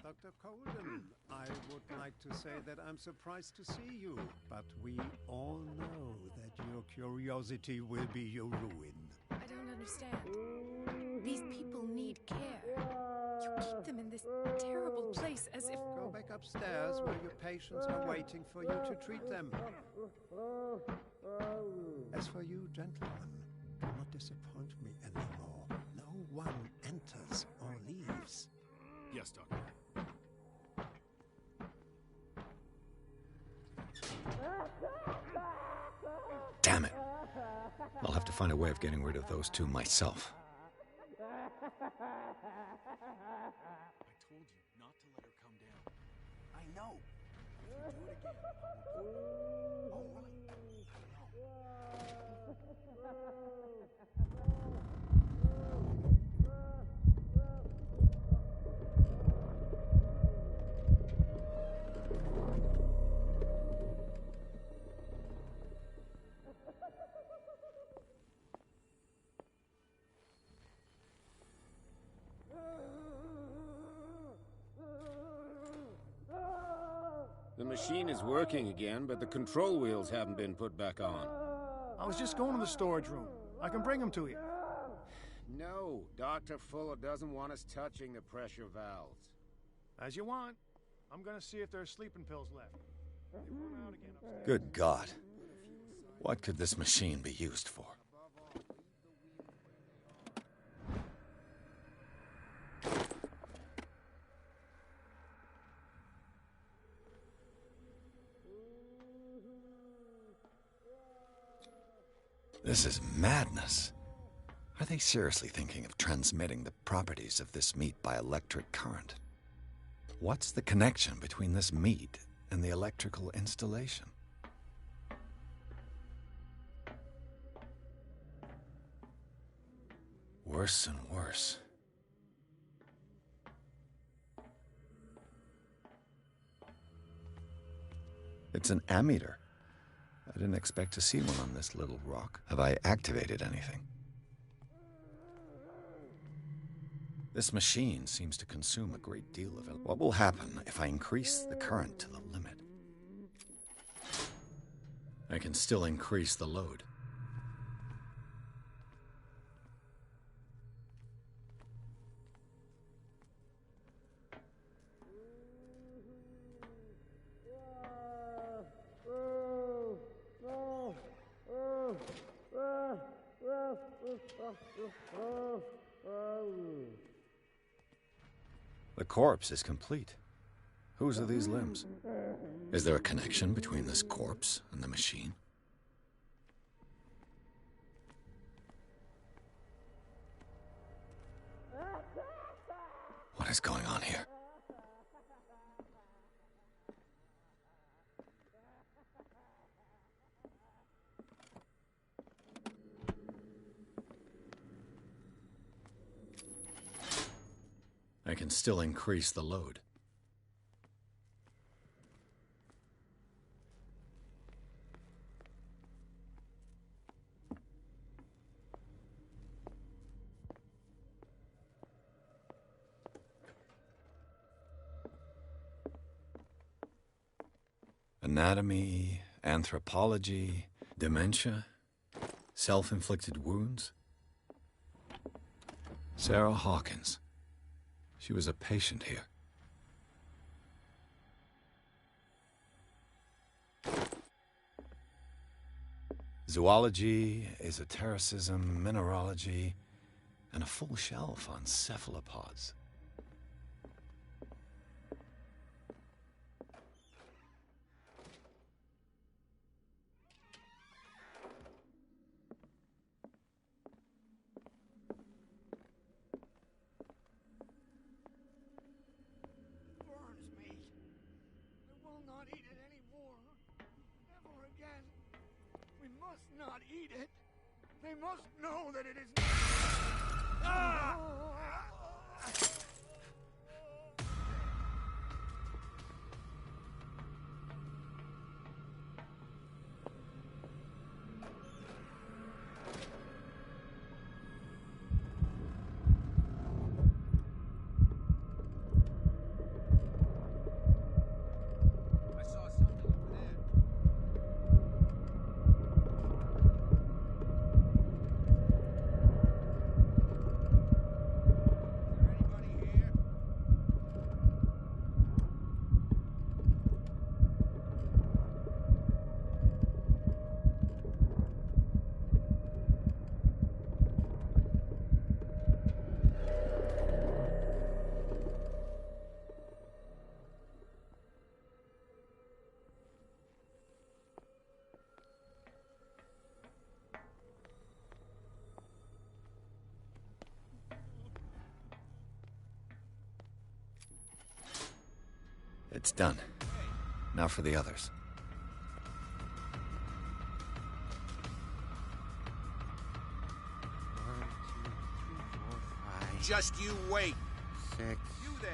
Dr. Colden, I would like to say that I'm surprised to see you, but we all know that your curiosity will be your ruin. I don't understand. These people need care. You keep them in this terrible place as if... Go back upstairs where your patients are waiting for you to treat them. As for you, gentlemen, do not disappoint me anymore. No one enters or leaves. Yes, Doctor. Damn it. I'll have to find a way of getting rid of those 2 myself. I told you not to let her come down. I know. If you do it again, I will... All right. The machine is working again, but the control wheels haven't been put back on. I was just going to the storage room. I can bring them to you. No, Dr. Fuller doesn't want us touching the pressure valves. As you want. I'm gonna see if there are sleeping pills left. They've run out again upstairs. Good God. What could this machine be used for? This is madness. Are they seriously thinking of transmitting the properties of this meat by electric current? What's the connection between this meat and the electrical installation? Worse and worse. It's an ammeter. I didn't expect to see one on this little rock. Have I activated anything? This machine seems to consume a great deal of it. What will happen if I increase the current to the limit? I can still increase the load. The corpse is complete. Whose are these limbs? Is there a connection between this corpse and the machine? What is going on here? I can still increase the load. Anatomy, anthropology, dementia, self-inflicted wounds. Sarah Hawkins. She was a patient here. Zoology, esotericism, mineralogy, and a full shelf on cephalopods. Not eat it. They must know that it is. Ah! It's done. Now for the others. Just you wait. 6. You there.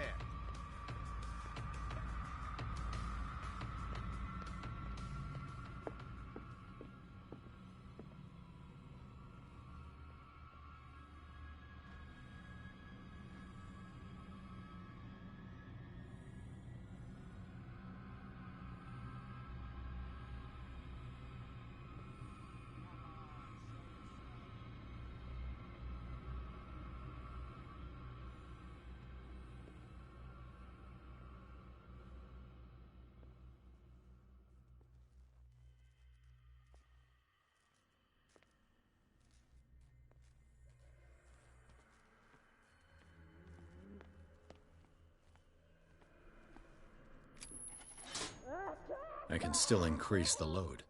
I can still increase the load.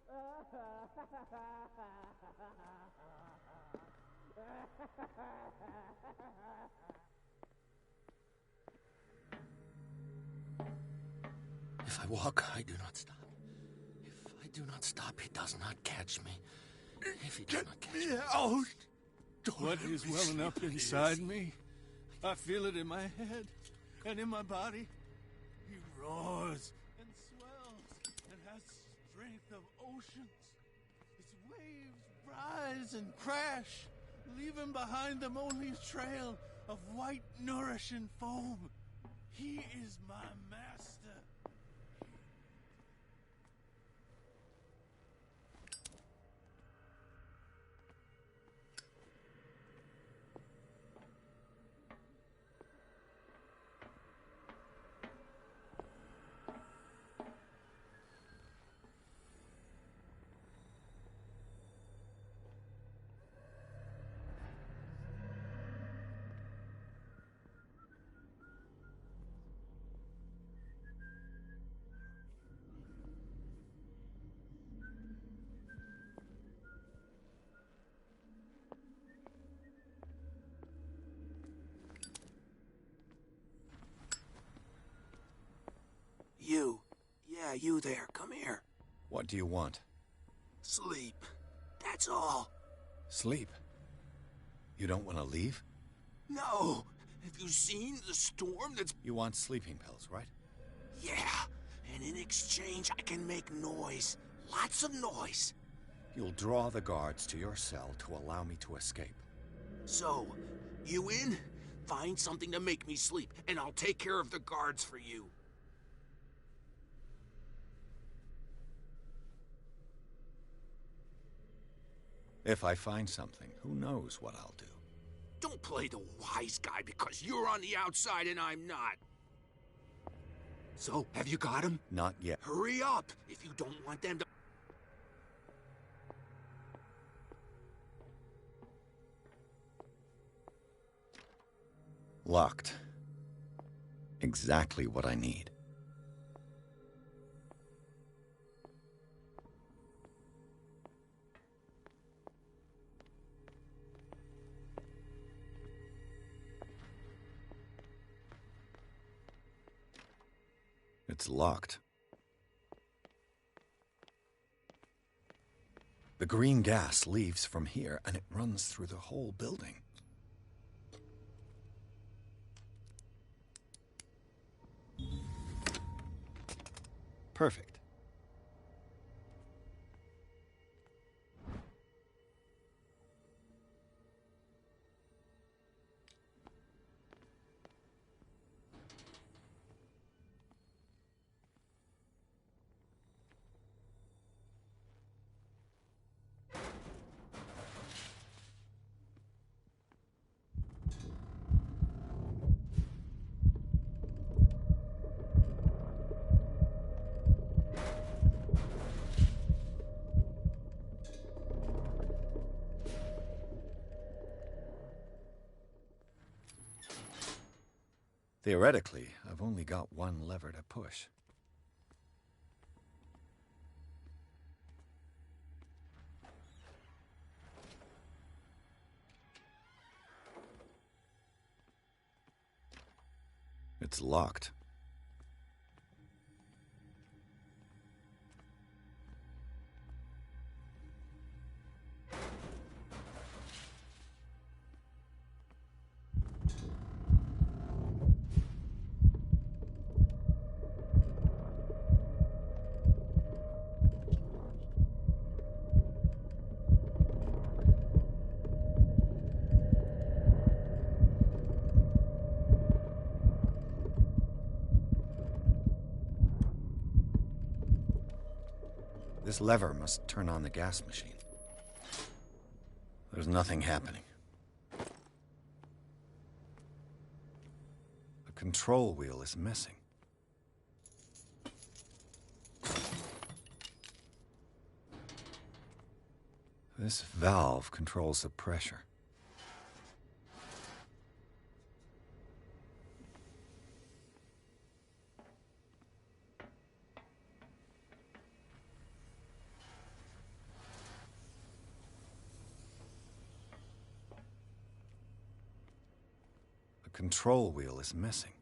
If I walk, I do not stop. If I do not stop, he does not catch me. If he does not catch me... out! What is welling up inside me? I feel it in my head and in my body. He roars and swells and has strength of oceans. Its waves rise and crash, leaving behind them only a trail of white, nourishing foam. He is my master. You. Yeah, you there. Come here. What do you want? Sleep. That's all. Sleep? You don't want to leave? No. Have you seen the storm that's... You want sleeping pills, right? Yeah. And in exchange, I can make noise. Lots of noise. You'll draw the guards to your cell to allow me to escape. So, you in? Find something to make me sleep, and I'll take care of the guards for you. If I find something, who knows what I'll do. Don't play the wise guy because you're on the outside and I'm not. So, have you got him? Not yet. Hurry up if you don't want them to... Locked. Exactly what I need. It's locked. The green gas leaves from here, and it runs through the whole building. Perfect. Theoretically, I've only got one lever to push. It's locked. This lever must turn on the gas machine. There's nothing happening. The control wheel is missing. This valve controls the pressure. control wheel is missing.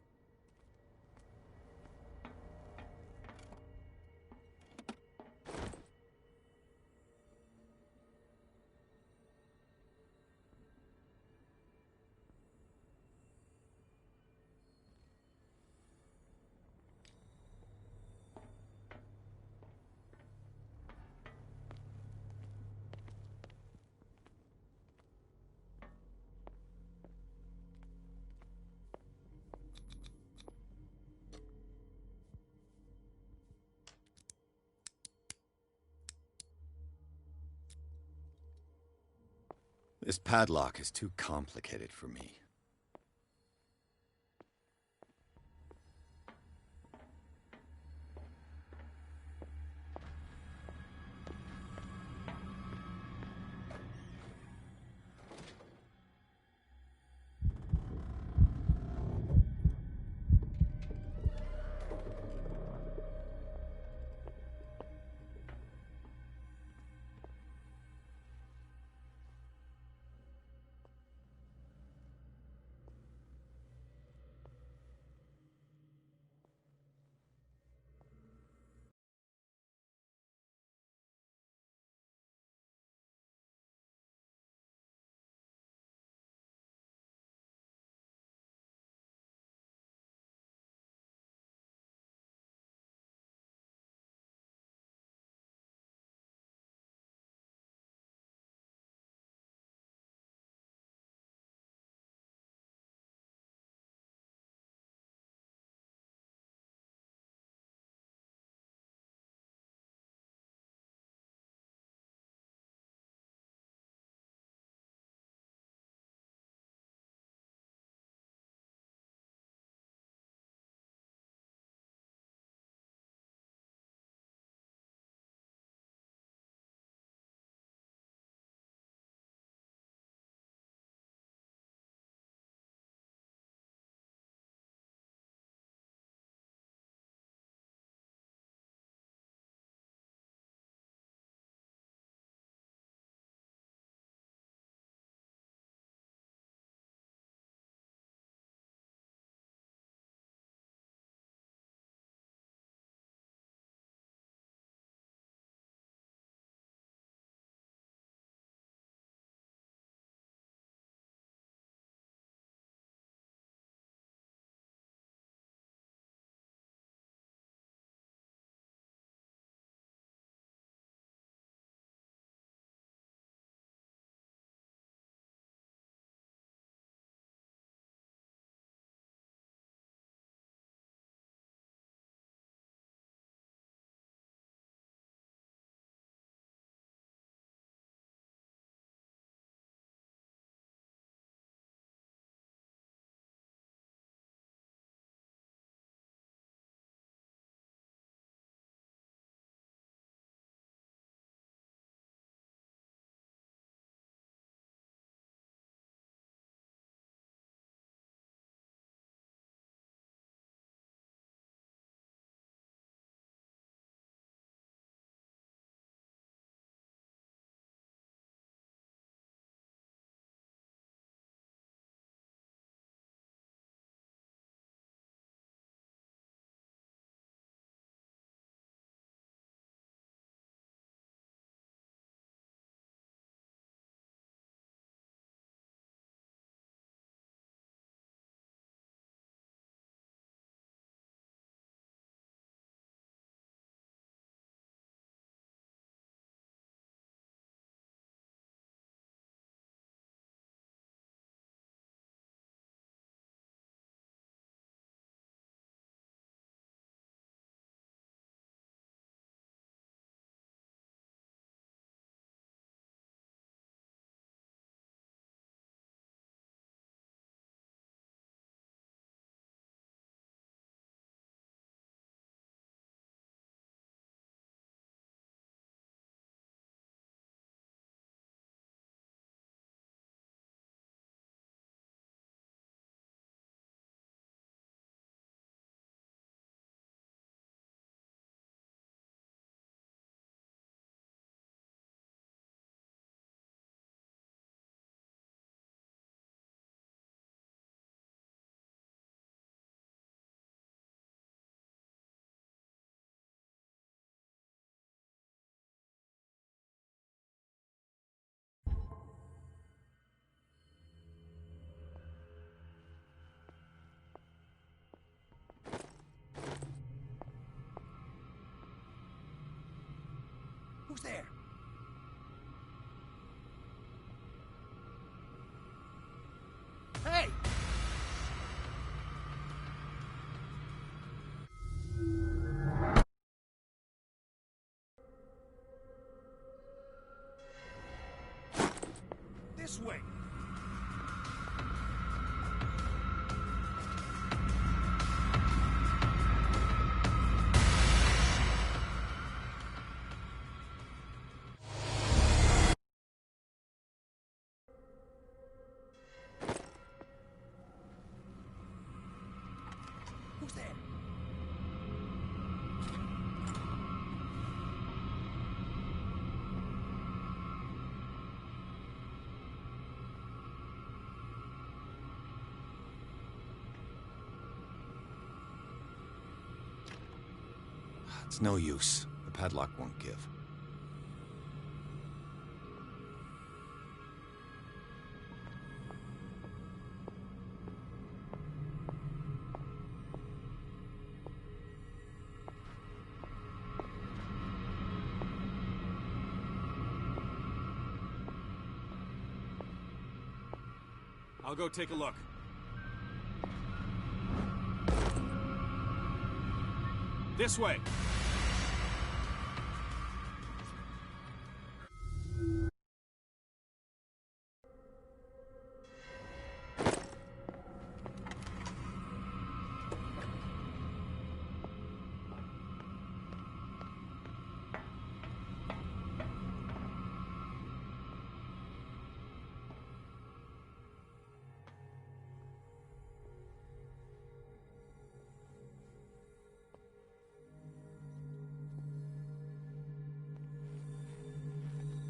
This padlock is too complicated for me. Who's there? Hey! This way! Who's there? It's no use. The padlock won't give. I'll go take a look. This way!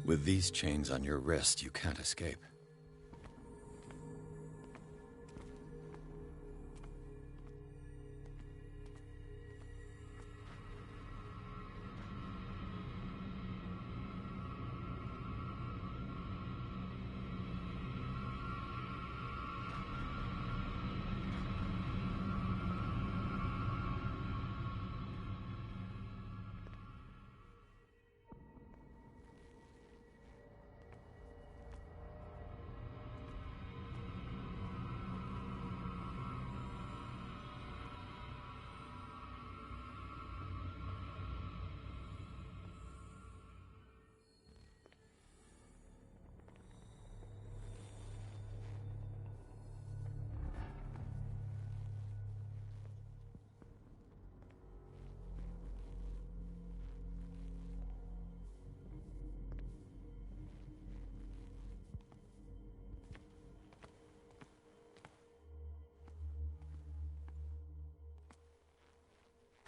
With these chains on your wrist, you can't escape.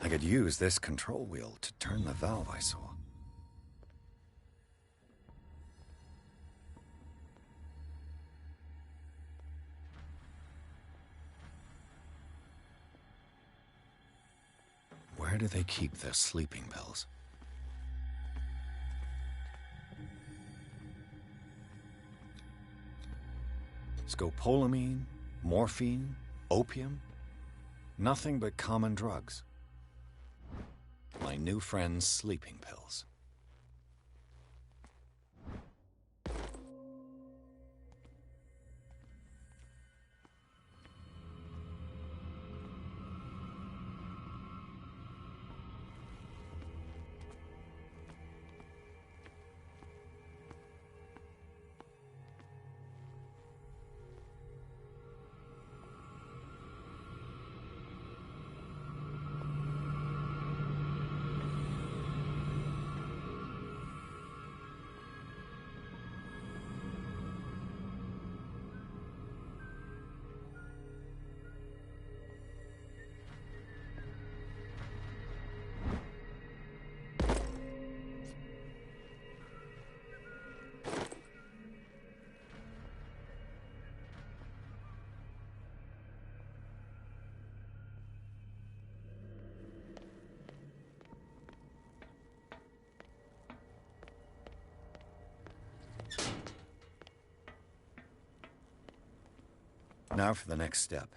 I could use this control wheel to turn the valve I saw. Where do they keep their sleeping pills? Scopolamine, morphine, opium? Nothing but common drugs. My new friend's sleeping pills. Now for the next step.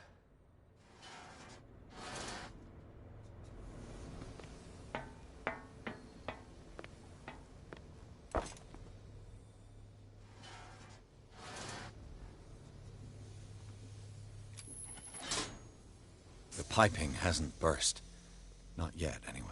piping hasn't burst. Not yet, anyway.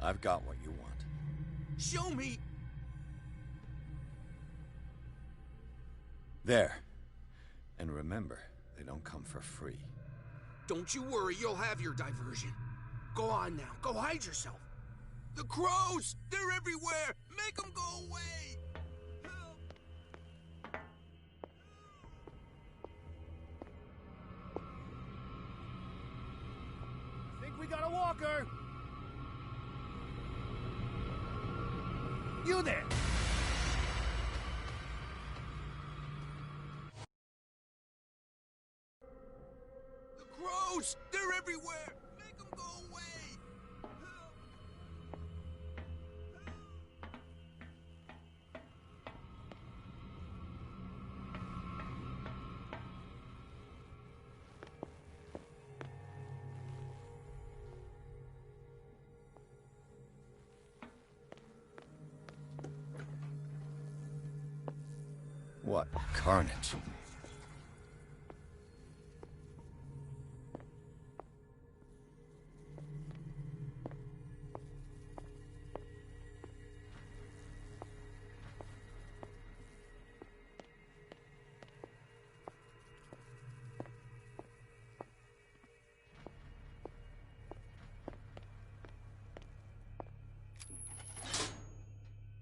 I've got what you want. Show me! There. And remember, they don't come for free. Don't you worry, you'll have your diversion. Go on now, go hide yourself. The crows! They're everywhere! Make them go away! I think we got a walker! You there! The crows! They're everywhere! Make them go away! What carnage.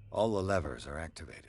All the levers are activated.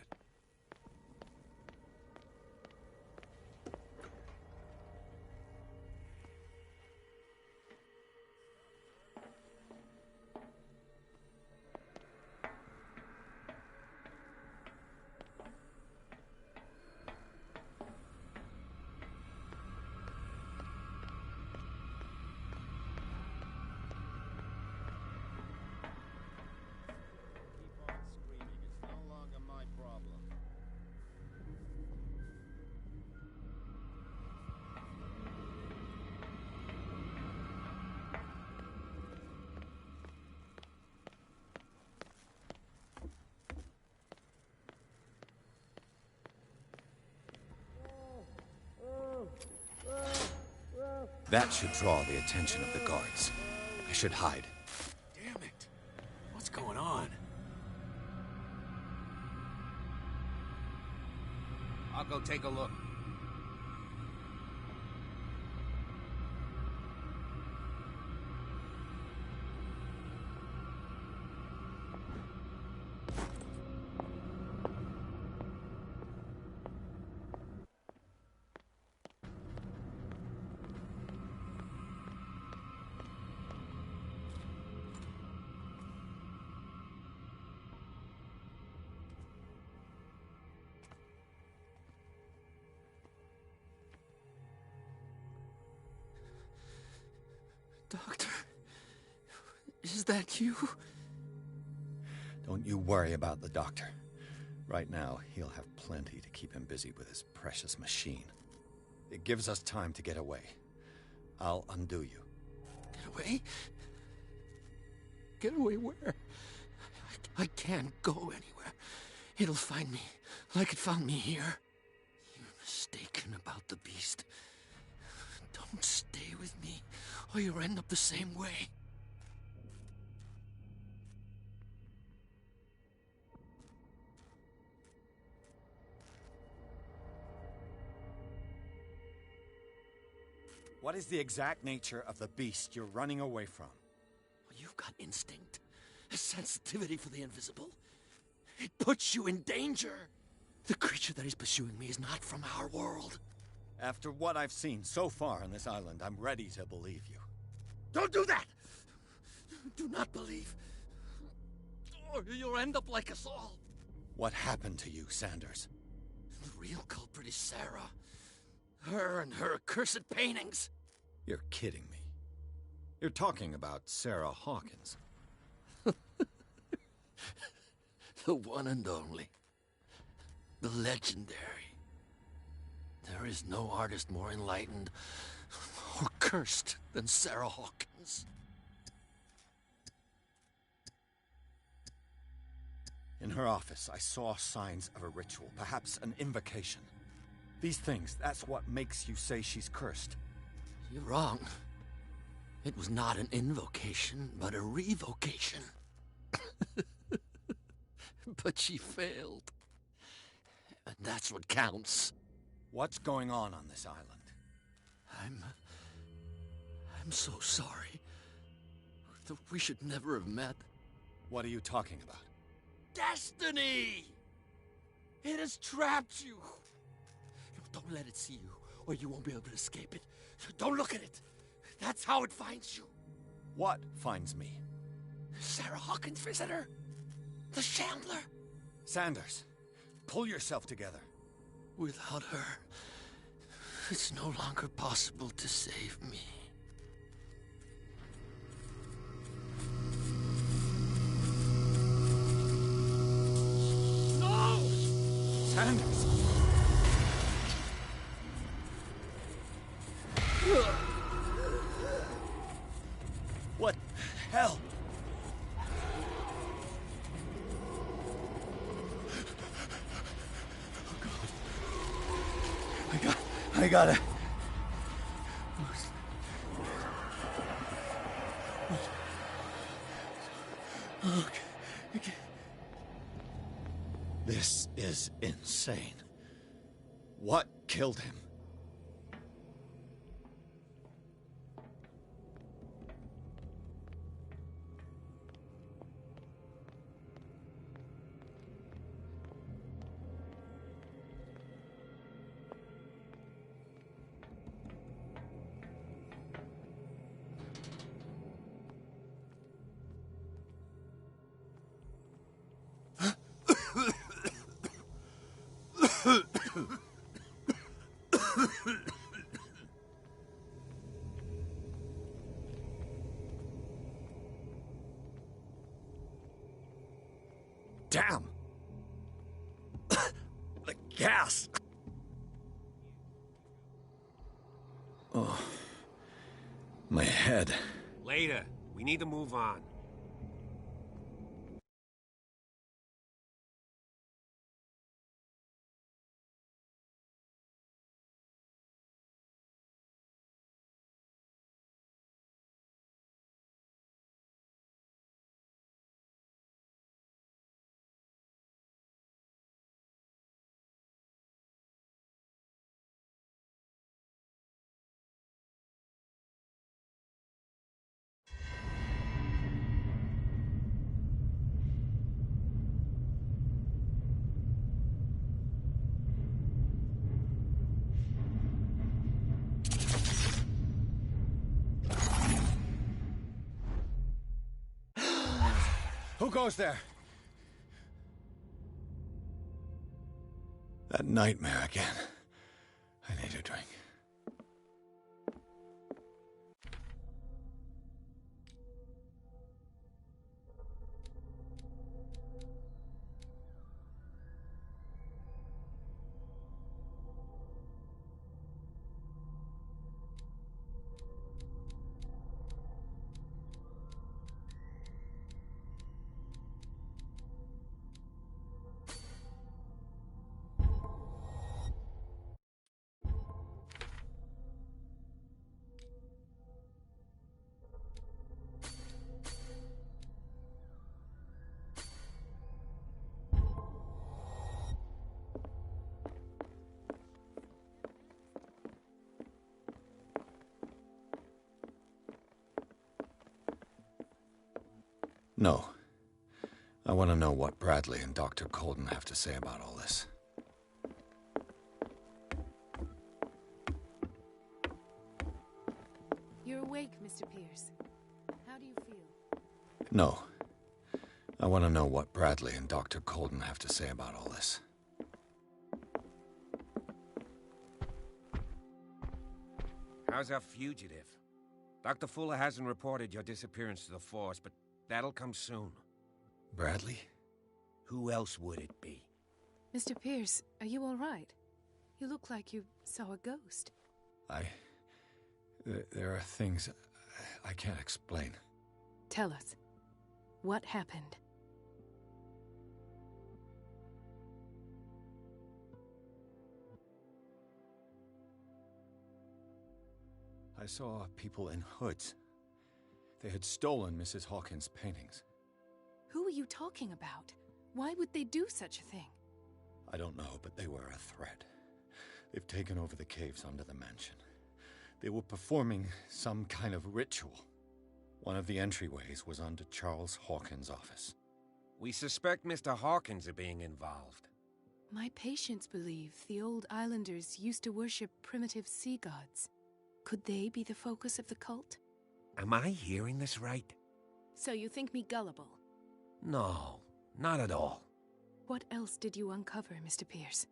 That should draw the attention of the guards. I should hide. Damn it. What's going on? I'll go take a look. Doctor, is that you? Don't you worry about the doctor. Right now, he'll have plenty to keep him busy with his precious machine. It gives us time to get away. I'll undo you. Get away? Get away where? I can't go anywhere. It'll find me, like it found me here. You're mistaken about the beast. Don't stay with me, or you'll end up the same way. What is the exact nature of the beast you're running away from? You've got instinct, a sensitivity for the invisible. It puts you in danger. The creature that is pursuing me is not from our world. After what I've seen so far on this island, I'm ready to believe you. Don't do that! Do not believe, or you'll end up like us all. What happened to you, Sanders? The real culprit is Sarah. Her and her accursed paintings. You're kidding me. You're talking about Sarah Hawkins. The one and only. The legendary. There is no artist more enlightened or cursed than Sarah Hawkins. In her office, I saw signs of a ritual, perhaps an invocation. These things, that's what makes you say she's cursed. You're wrong. It was not an invocation, but a revocation. But she failed. And that's what counts. What's going on this island? I'm so sorry. We should never have met. What are you talking about? Destiny! It has trapped you. Don't let it see you, or you won't be able to escape it. Don't look at it. That's how it finds you. What finds me? Sarah Hawkins' visitor. The Chandler. Sanders, pull yourself together. Without her, it's no longer possible to save me. No! Sanders! What the hell? I gotta... Okay. This is insane. What killed him? Damn! The gas! Oh. My head. Later. We need to move on. Who goes there? That nightmare again. I need a drink. No. I want to know what Bradley and Dr. Colden have to say about all this. You're awake, Mr. Pierce. How do you feel? No. I want to know what Bradley and Dr. Colden have to say about all this. How's our fugitive? Dr. Fuller hasn't reported your disappearance to the Force, but that'll come soon. Bradley? Who else would it be? Mr. Pierce, are you all right? You look like you saw a ghost. There are things I can't explain. Tell us. What happened? I saw people in hoods. They had stolen Mrs. Hawkins' paintings. Who are you talking about? Why would they do such a thing? I don't know, but they were a threat. They've taken over the caves under the mansion. They were performing some kind of ritual. One of the entryways was under Charles Hawkins' office. We suspect Mr. Hawkins of being involved. My patients believe the old islanders used to worship primitive sea gods. Could they be the focus of the cult? Am I hearing this right? So you think me gullible? No, not at all. What else did you uncover, Mr. Pierce?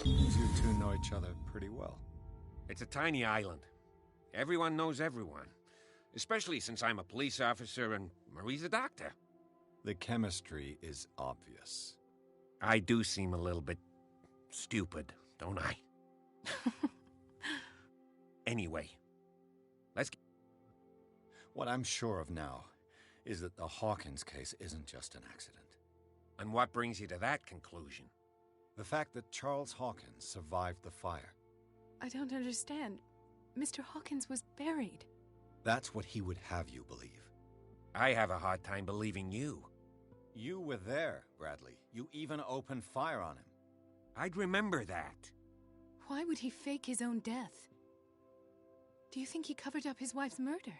You two know each other pretty well. It's a tiny island. Everyone knows everyone. Especially since I'm a police officer and Marie's a doctor. The chemistry is obvious. I do seem a little bit stupid, don't I? Anyway, let's get... What I'm sure of now is that the Hawkins case isn't just an accident. And what brings you to that conclusion? The fact that Charles Hawkins survived the fire. I don't understand. Mr. Hawkins was buried. That's what he would have you believe. I have a hard time believing you. You were there, Bradley. You even opened fire on him. I'd remember that. Why would he fake his own death? Do you think he covered up his wife's murder?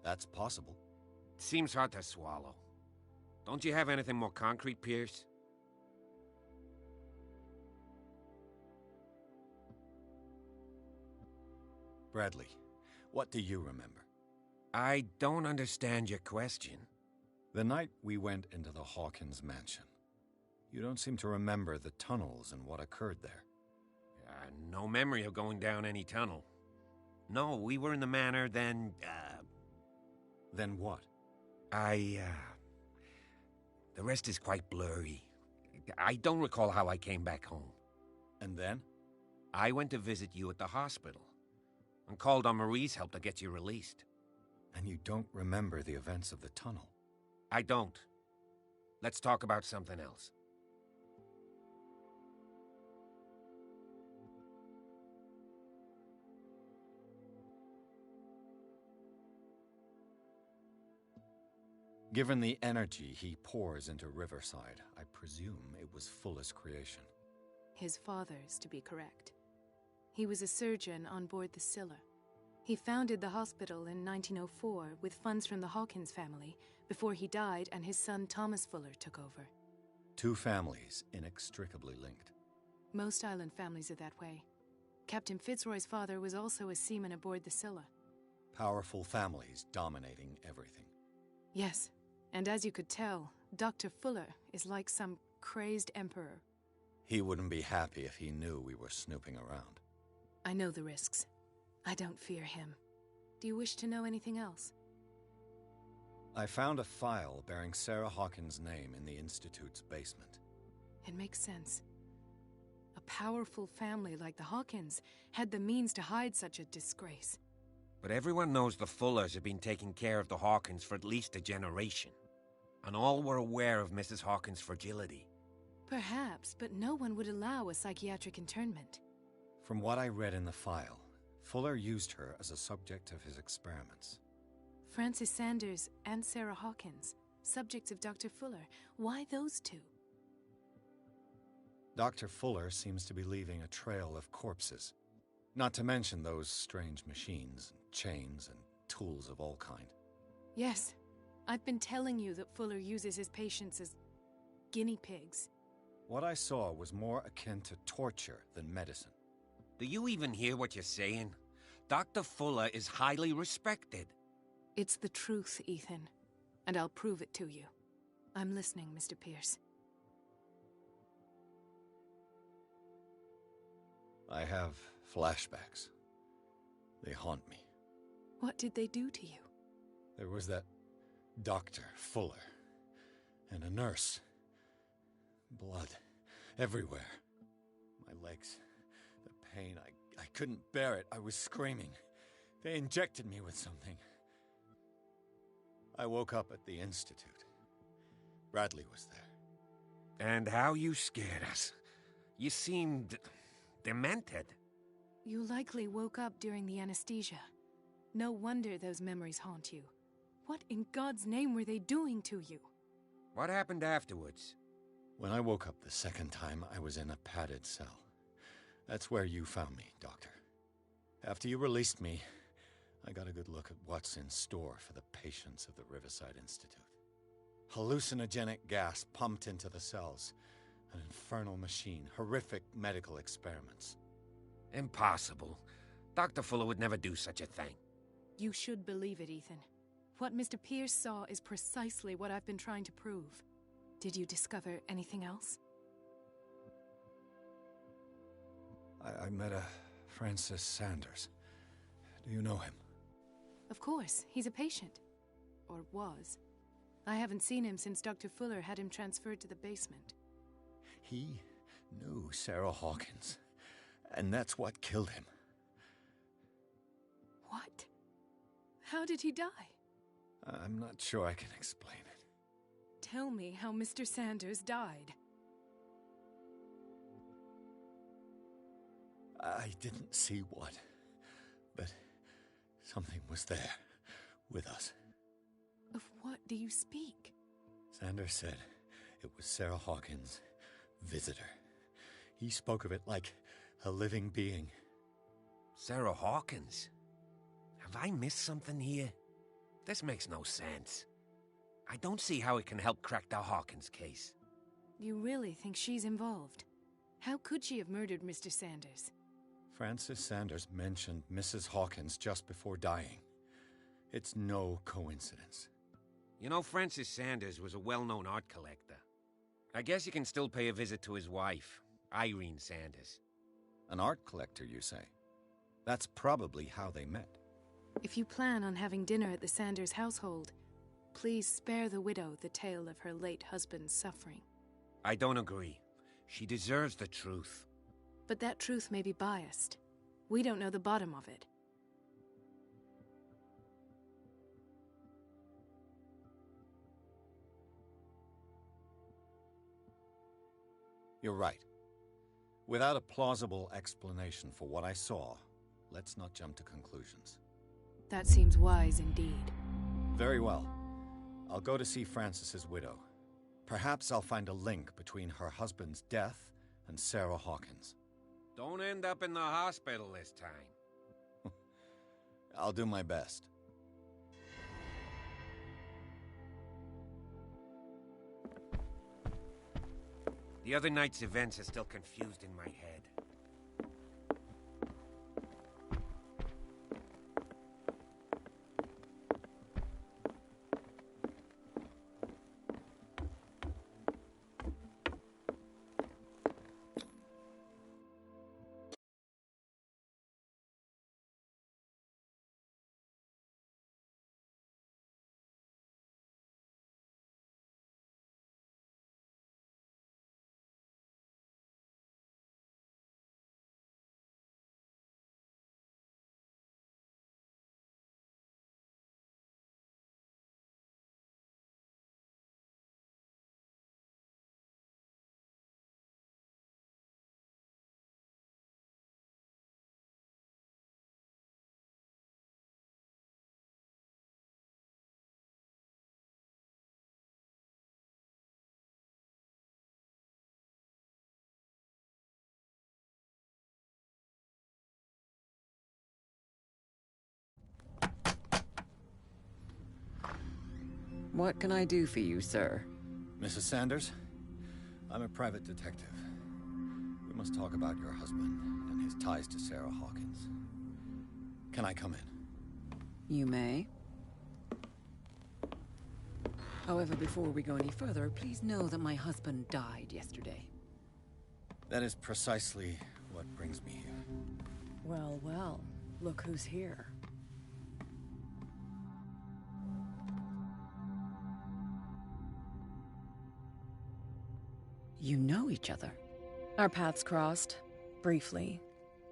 That's possible. Seems hard to swallow. Don't you have anything more concrete, Pierce? Bradley, what do you remember? I don't understand your question. The night we went into the Hawkins mansion. You don't seem to remember the tunnels and what occurred there. No memory of going down any tunnel. No, we were in the manor, then, Then what? The rest is quite blurry. I don't recall how I came back home. And then? I went to visit you at the hospital, and called on Marie's help to get you released. And you don't remember the events of the tunnel? I don't. Let's talk about something else. Given the energy he pours into Riverside, I presume it was Fuller's creation. His father's, to be correct. He was a surgeon on board the Scylla. He founded the hospital in 1904 with funds from the Hawkins family before he died and his son Thomas Fuller took over. Two families inextricably linked. Most island families are that way. Captain Fitzroy's father was also a seaman aboard the Scylla. Powerful families dominating everything. Yes, and as you could tell, Dr. Fuller is like some crazed emperor. He wouldn't be happy if he knew we were snooping around. I know the risks. I don't fear him. Do you wish to know anything else? I found a file bearing Sarah Hawkins' name in the Institute's basement. It makes sense. A powerful family like the Hawkins had the means to hide such a disgrace. But everyone knows the Fullers have been taking care of the Hawkins for at least a generation. And all were aware of Mrs. Hawkins' fragility. Perhaps, but no one would allow a psychiatric internment. From what I read in the file, Fuller used her as a subject of his experiments. Francis Sanders and Sarah Hawkins, subjects of Dr. Fuller. Why those two? Dr. Fuller seems to be leaving a trail of corpses. Not to mention those strange machines, and chains, and tools of all kind. Yes, I've been telling you that Fuller uses his patients as guinea pigs. What I saw was more akin to torture than medicine. Do you even hear what you're saying? Dr. Fuller is highly respected. It's the truth, Ethan. And I'll prove it to you. I'm listening, Mr. Pierce. I have flashbacks. They haunt me. What did they do to you? There was that Dr. Fuller, and a nurse. Blood everywhere. My legs, the pain, I couldn't bear it. I was screaming. They injected me with something. I woke up at the Institute. Bradley was there. And how you scared us. You seemed demented. You likely woke up during the anesthesia. No wonder those memories haunt you. What in God's name were they doing to you? What happened afterwards? When I woke up the second time, I was in a padded cell. That's where you found me, Doctor. After you released me, I got a good look at what's in store for the patients of the Riverside Institute. Hallucinogenic gas pumped into the cells. An infernal machine. Horrific medical experiments. Impossible. Dr. Fuller would never do such a thing. You should believe it, Ethan. What Mr. Pierce saw is precisely what I've been trying to prove. Did you discover anything else? I met a Francis Sanders. Do you know him? Of course. He's a patient. Or was. I haven't seen him since Dr. Fuller had him transferred to the basement. He knew Sarah Hawkins, and that's what killed him. What? How did he die? I'm not sure I can explain it. Tell me how Mr. Sanders died. I didn't see what, but something was there, with us. Of what do you speak? Sanders said it was Sarah Hawkins' visitor. He spoke of it like a living being. Sarah Hawkins? Have I missed something here? This makes no sense. I don't see how it can help crack the Hawkins case. You really think she's involved? How could she have murdered Mr. Sanders? Francis Sanders mentioned Mrs. Hawkins just before dying. It's no coincidence. You know, Francis Sanders was a well-known art collector. I guess you can still pay a visit to his wife, Irene Sanders. An art collector, you say? That's probably how they met. If you plan on having dinner at the Sanders household, please spare the widow the tale of her late husband's suffering. I don't agree. She deserves the truth. But that truth may be biased. We don't know the bottom of it. You're right. Without a plausible explanation for what I saw, let's not jump to conclusions. That seems wise indeed. Very well. I'll go to see Francis's widow. Perhaps I'll find a link between her husband's death and Sarah Hawkins. Don't end up in the hospital this time. I'll do my best. The other night's events are still confused in my head. What can I do for you, sir? Mrs. Sanders, I'm a private detective. We must talk about your husband and his ties to Sarah Hawkins. Can I come in? You may. However, before we go any further, please know that my husband died yesterday. That is precisely what brings me here. Well, well, look who's here. You know each other. Our paths crossed, briefly.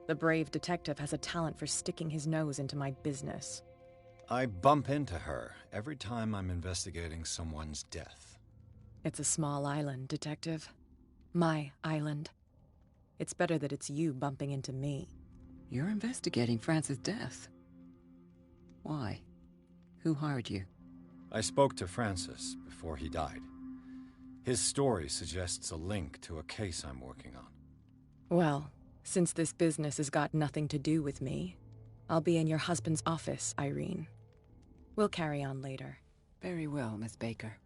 The brave detective has a talent for sticking his nose into my business. I bump into her every time I'm investigating someone's death. It's a small island, Detective. My island. It's better that it's you bumping into me. You're investigating Francis' death. Why? Who hired you? I spoke to Francis before he died. His story suggests a link to a case I'm working on. Well, since this business has got nothing to do with me, I'll be in your husband's office, Irene. We'll carry on later. Very well, Miss Baker.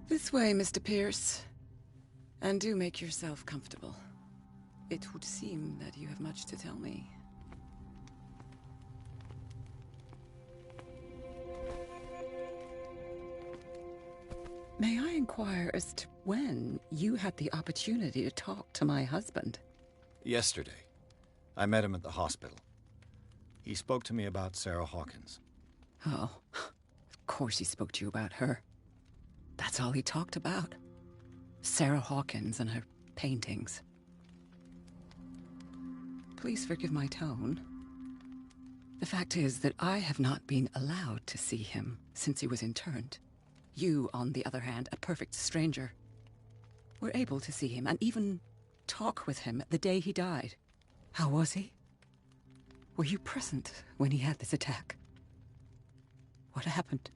This way, Mr. Pierce. And do make yourself comfortable. It would seem that you have much to tell me. May I inquire as to when you had the opportunity to talk to my husband? Yesterday. I met him at the hospital. He spoke to me about Sarah Hawkins. Oh, of course he spoke to you about her. That's all he talked about. Sarah Hawkins and her paintings. Please forgive my tone. The fact is that I have not been allowed to see him since he was interned. You, on the other hand, a perfect stranger, were able to see him and even talk with him the day he died. How was he? Were you present when he had this attack? What happened?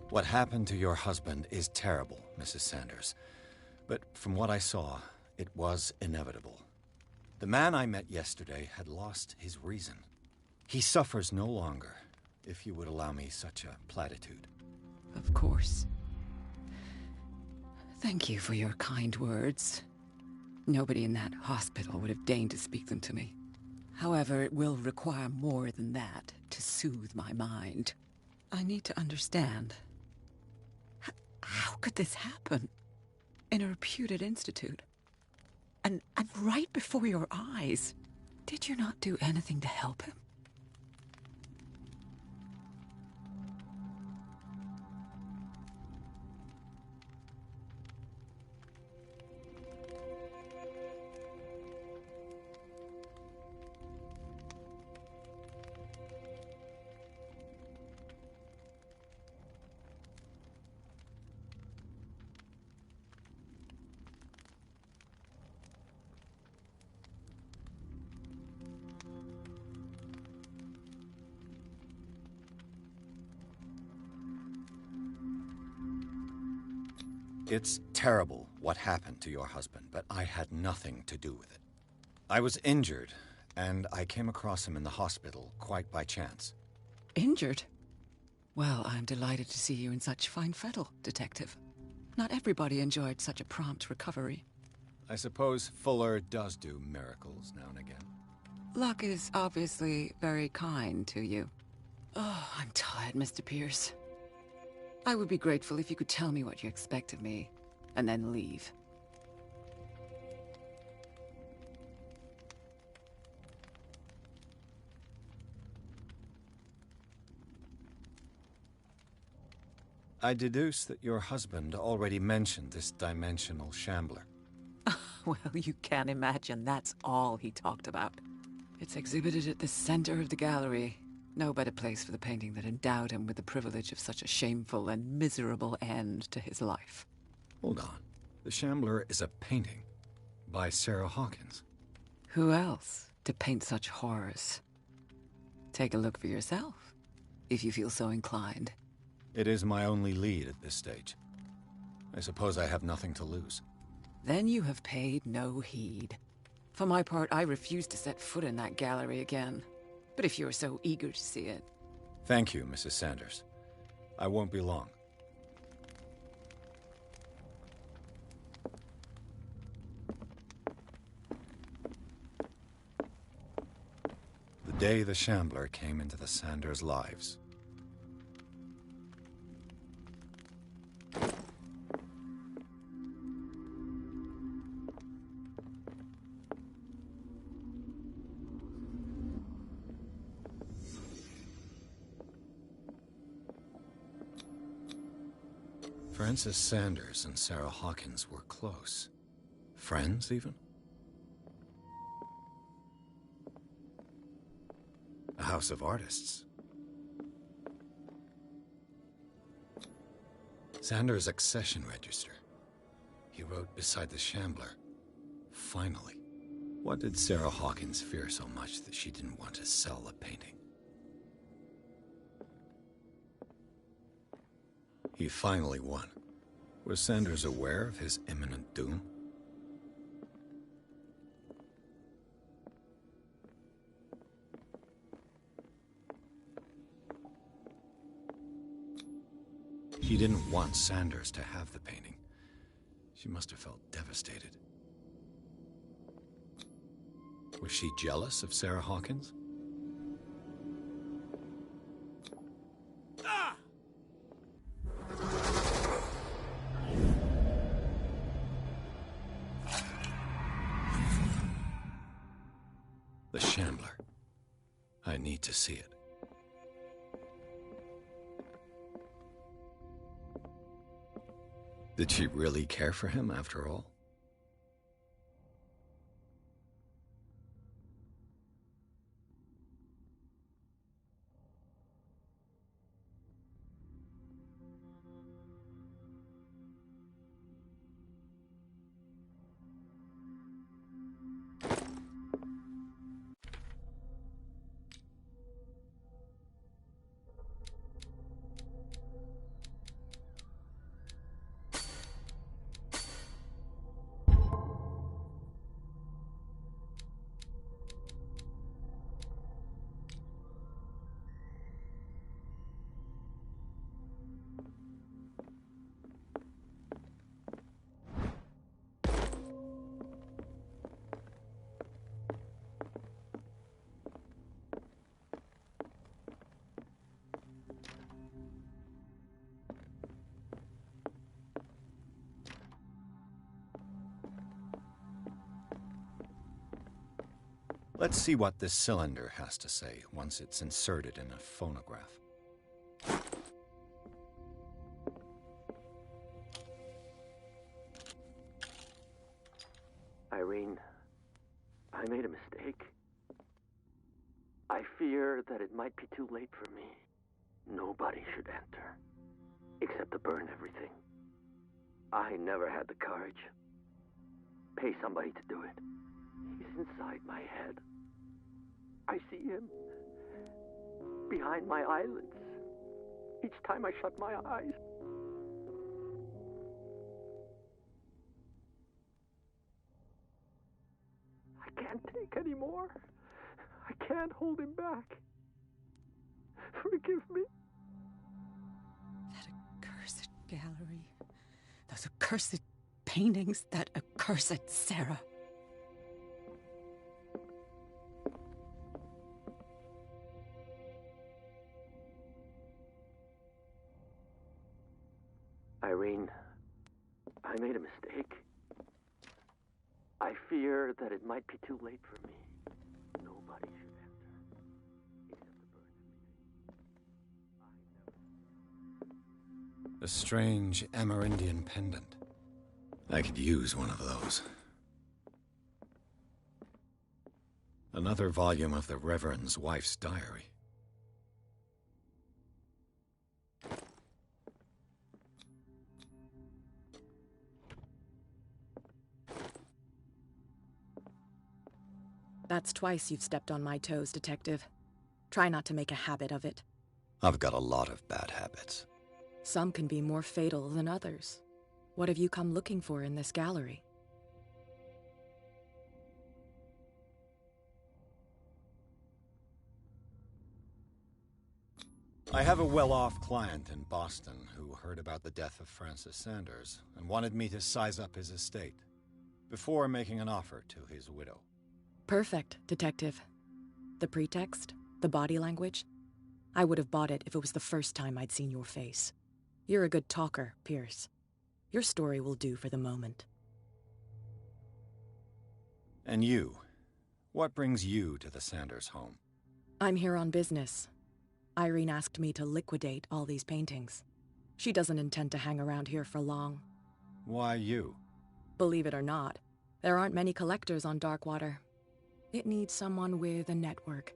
What happened to your husband is terrible, Mrs. Sanders. But from what I saw, it was inevitable. The man I met yesterday had lost his reason. He suffers no longer, if you would allow me such a platitude. Of course. Thank you for your kind words. Nobody in that hospital would have deigned to speak them to me. However, it will require more than that to soothe my mind. I need to understand. How could this happen? In a reputed institute. And right before your eyes. Did you not do anything to help him? It's terrible what happened to your husband, but I had nothing to do with it. I was injured, and I came across him in the hospital quite by chance. Injured? Well, I'm delighted to see you in such fine fettle, Detective. Not everybody enjoyed such a prompt recovery. I suppose Fuller does do miracles now and again. Luck is obviously very kind to you. Oh, I'm tired, Mr. Pierce. I would be grateful if you could tell me what you expect of me, and then leave. I deduce that your husband already mentioned this dimensional shambler. Well, you can imagine that's all he talked about. It's exhibited at the center of the gallery. No better place for the painting that endowed him with the privilege of such a shameful and miserable end to his life. Hold on. The shambler is a painting by Sarah Hawkins. Who else to paint such horrors? Take a look for yourself, if you feel so inclined. It is my only lead at this stage. I suppose I have nothing to lose. Then you have paid no heed. For my part, I refuse to set foot in that gallery again. But if you're so eager to see it... Thank you, Mrs. Sanders. I won't be long. day the Shambler came into the Sanders' lives. Francis Sanders and Sarah Hawkins were close. Friends, even? A house of artists. Sanders' accession register. He wrote beside the Shambler, "Finally." What did Sarah Hawkins fear so much that she didn't want to sell the painting? He finally won. Was Sanders aware of his imminent doom? She didn't want Sanders to have the painting. She must have felt devastated. Was she jealous of Sarah Hawkins? The Shambler. I need to see it. Did she really care for him after all? Let's see what this cylinder has to say once it's inserted in a phonograph. Irene, I made a mistake. I fear that it might be too late for me. Nobody should enter, except to burn everything. I never had the courage. Pay somebody to do it. He's inside my head. I see him behind my eyelids each time I shut my eyes. I can't take any more. I can't hold him back. Forgive me. That accursed gallery. Those accursed paintings. That accursed Sarah. Irene, I made a mistake. I fear that it might be too late for me. Nobody should enter, except to burn everything. A strange Amerindian pendant. I could use one of those. Another volume of the Reverend's wife's diary. That's twice you've stepped on my toes, Detective. Try not to make a habit of it. I've got a lot of bad habits. Some can be more fatal than others. What have you come looking for in this gallery? I have a well-off client in Boston who heard about the death of Francis Sanders and wanted me to size up his estate before making an offer to his widow. Perfect, Detective. The pretext? The body language? I would have bought it if it was the first time I'd seen your face. You're a good talker, Pierce. Your story will do for the moment. And you? What brings you to the Sanders home? I'm here on business. Irene asked me to liquidate all these paintings. She doesn't intend to hang around here for long. Why you? Believe it or not, there aren't many collectors on Darkwater. It needs someone with a network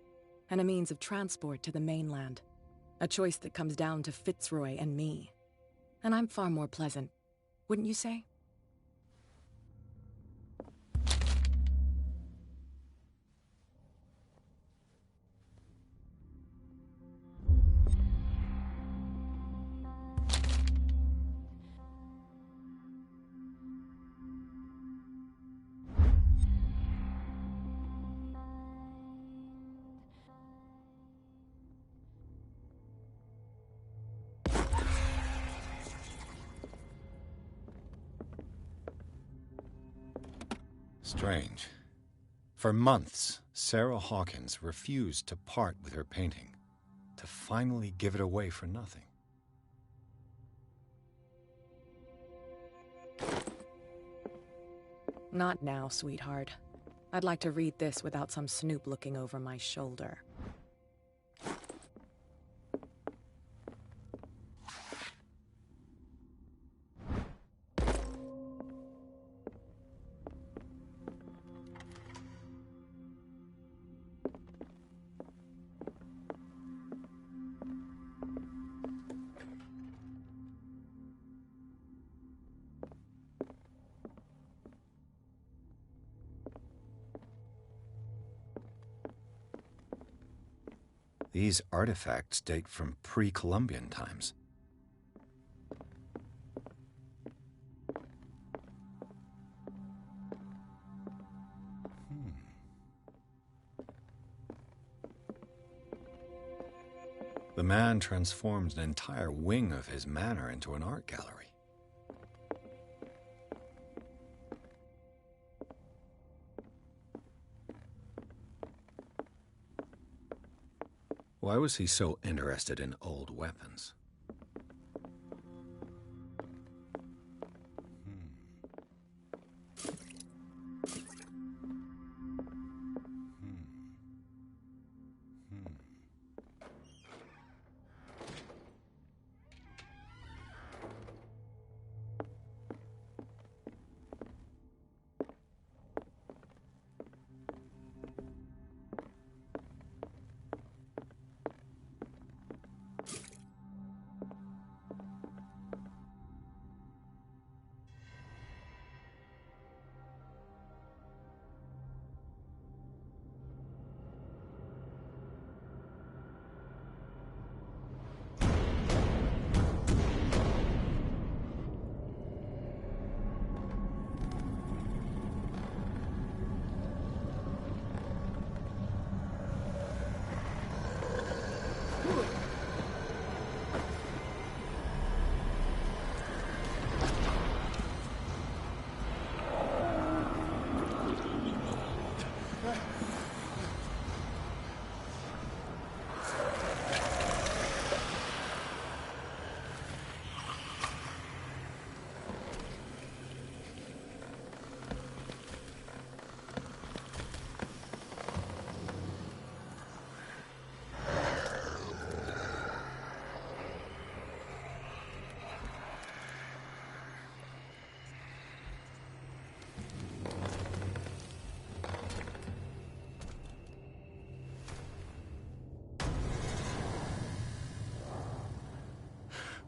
and a means of transport to the mainland. A choice that comes down to Fitzroy and me. And I'm far more pleasant, wouldn't you say? Strange. For months, Sarah Hawkins refused to part with her painting, to finally give it away for nothing. Not now, sweetheart. I'd like to read this without some snoop looking over my shoulder. These artifacts date from pre-Columbian times. The man transforms an entire wing of his manor into an art gallery. Why was he so interested in old weapons?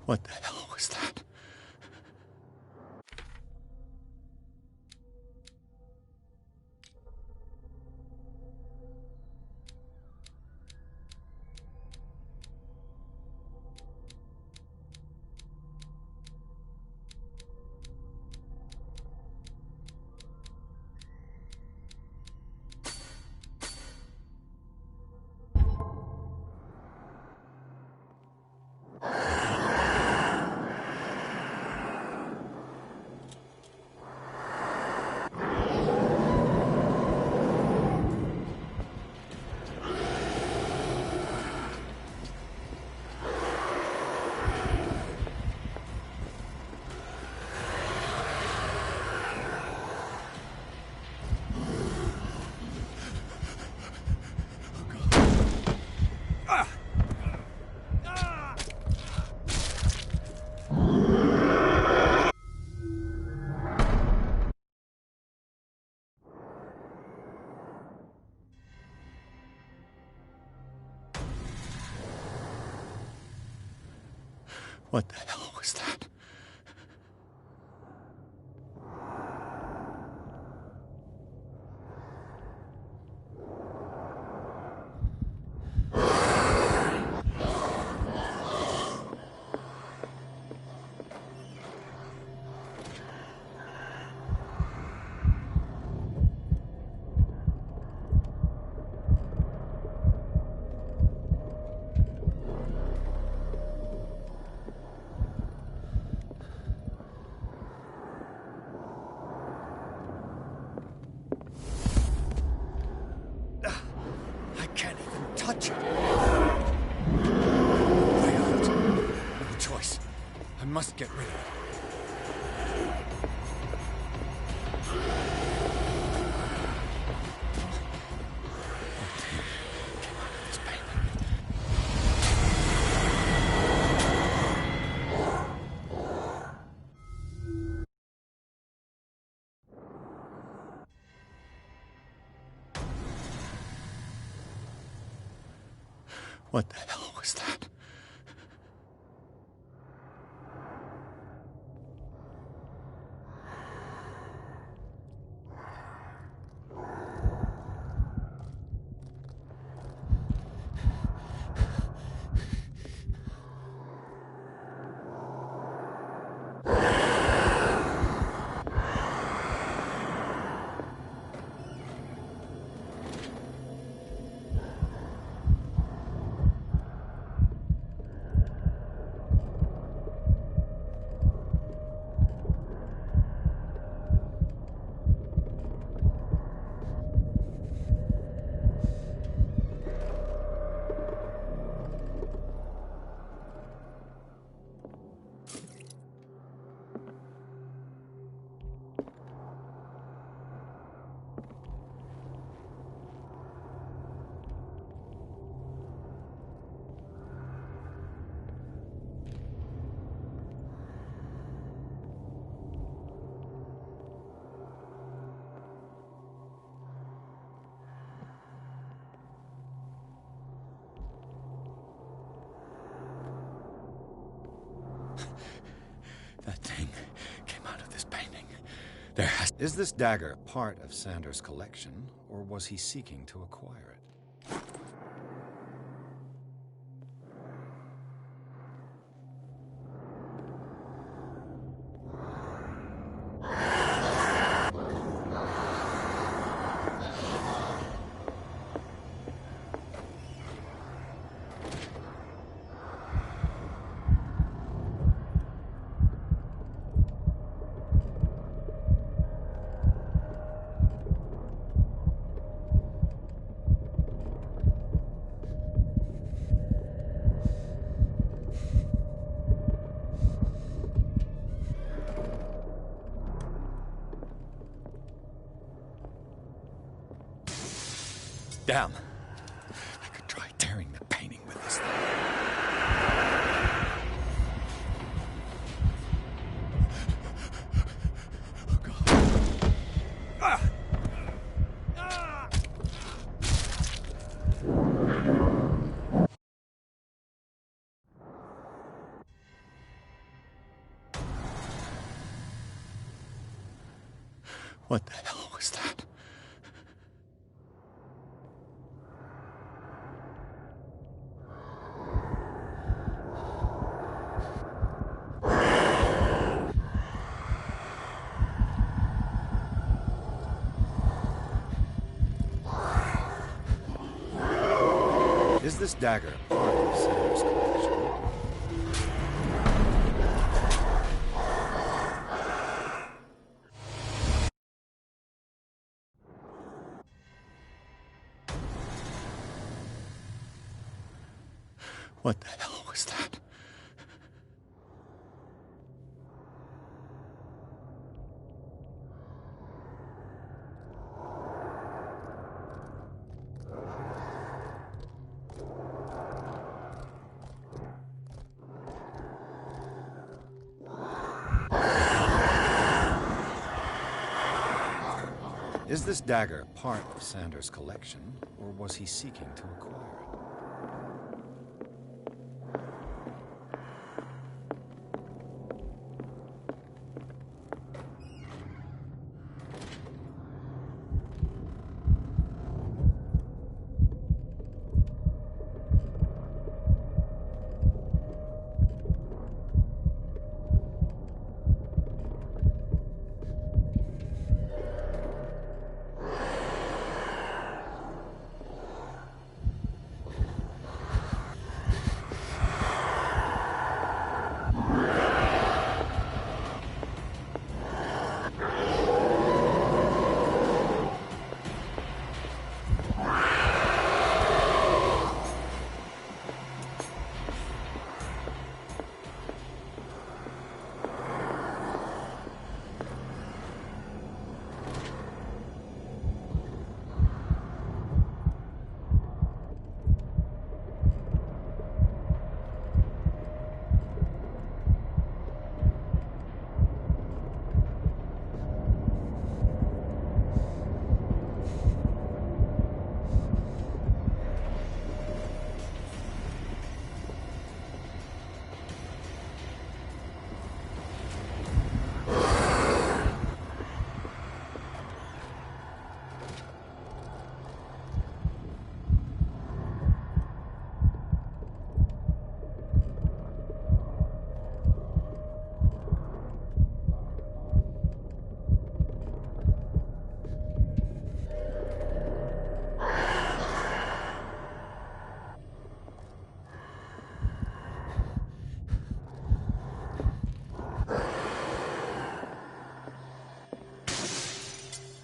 What the hell was that? What the hell was that? I can't even touch it. Way of it. No choice. I must get rid of it. What the hell was that? That thing came out of this painting. There has... Is this dagger part of Sanders' collection, or was he seeking to acquire it? Damn. I could try tearing the painting with this thing. Oh, God. Ah! What the hell was that? Is this dagger part of Sanders' collection? What the hell was that? Is this dagger part of Sanders' collection, or was he seeking to acquire it?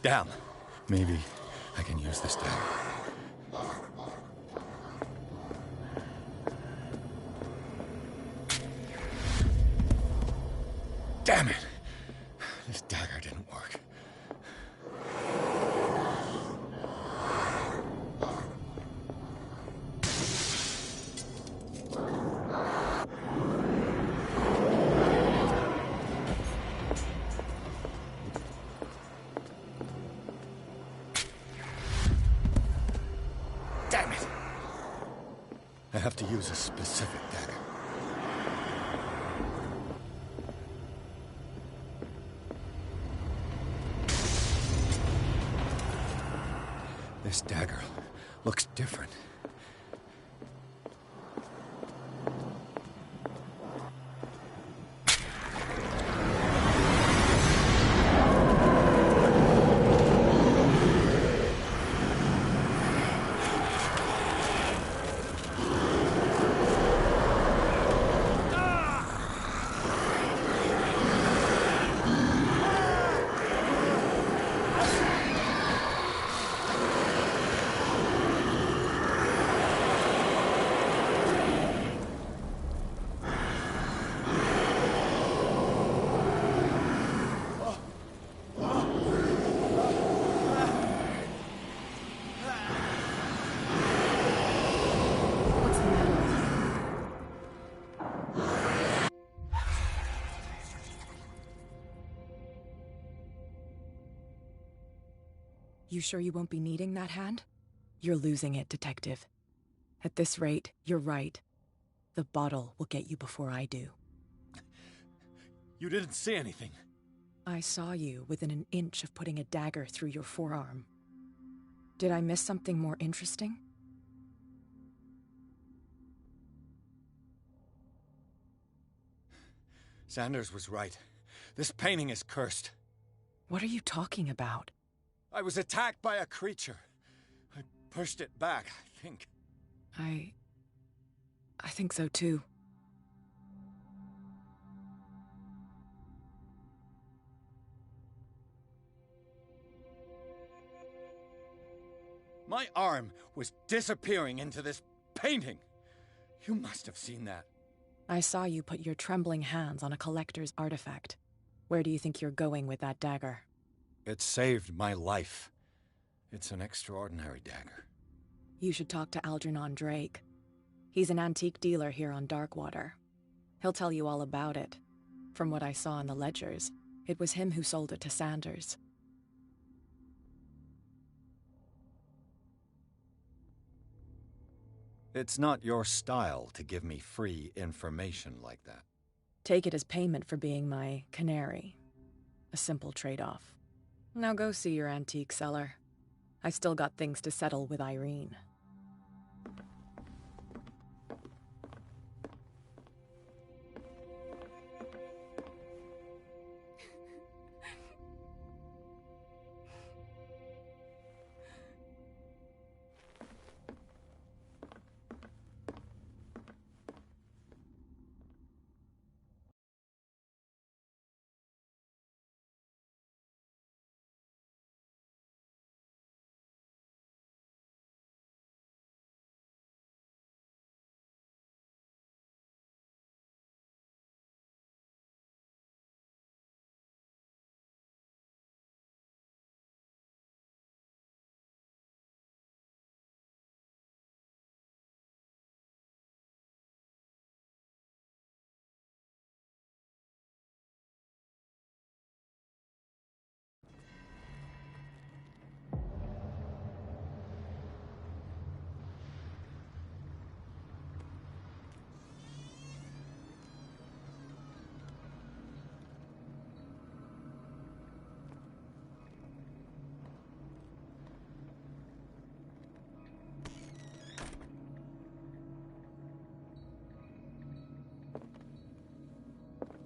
Down. Maybe I can use this dagger. Damn it! This dagger didn't work. Damn it! I have to use a specific dagger. This dagger looks different. You sure you won't be needing that hand? You're losing it, Detective. At this rate, you're right. The bottle will get you before I do. You didn't see anything. I saw you within an inch of putting a dagger through your forearm. Did I miss something more interesting? Sanders was right. This painting is cursed. What are you talking about? I was attacked by a creature. I pushed it back, I think. I think so too. My arm was disappearing into this painting. You must have seen that. I saw you put your trembling hands on a collector's artifact. Where do you think you're going with that dagger? It saved my life. It's an extraordinary dagger. You should talk to Algernon Drake. He's an antique dealer here on Darkwater. He'll tell you all about it. From what I saw in the ledgers, it was him who sold it to Sanders. It's not your style to give me free information like that. Take it as payment for being my canary. A simple trade-off. Now go see your antique seller. I still got things to settle with Irene.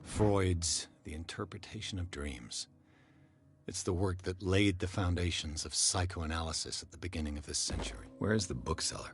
Freud's The Interpretation of Dreams. It's the work that laid the foundations of psychoanalysis at the beginning of this century. Where is the bookseller?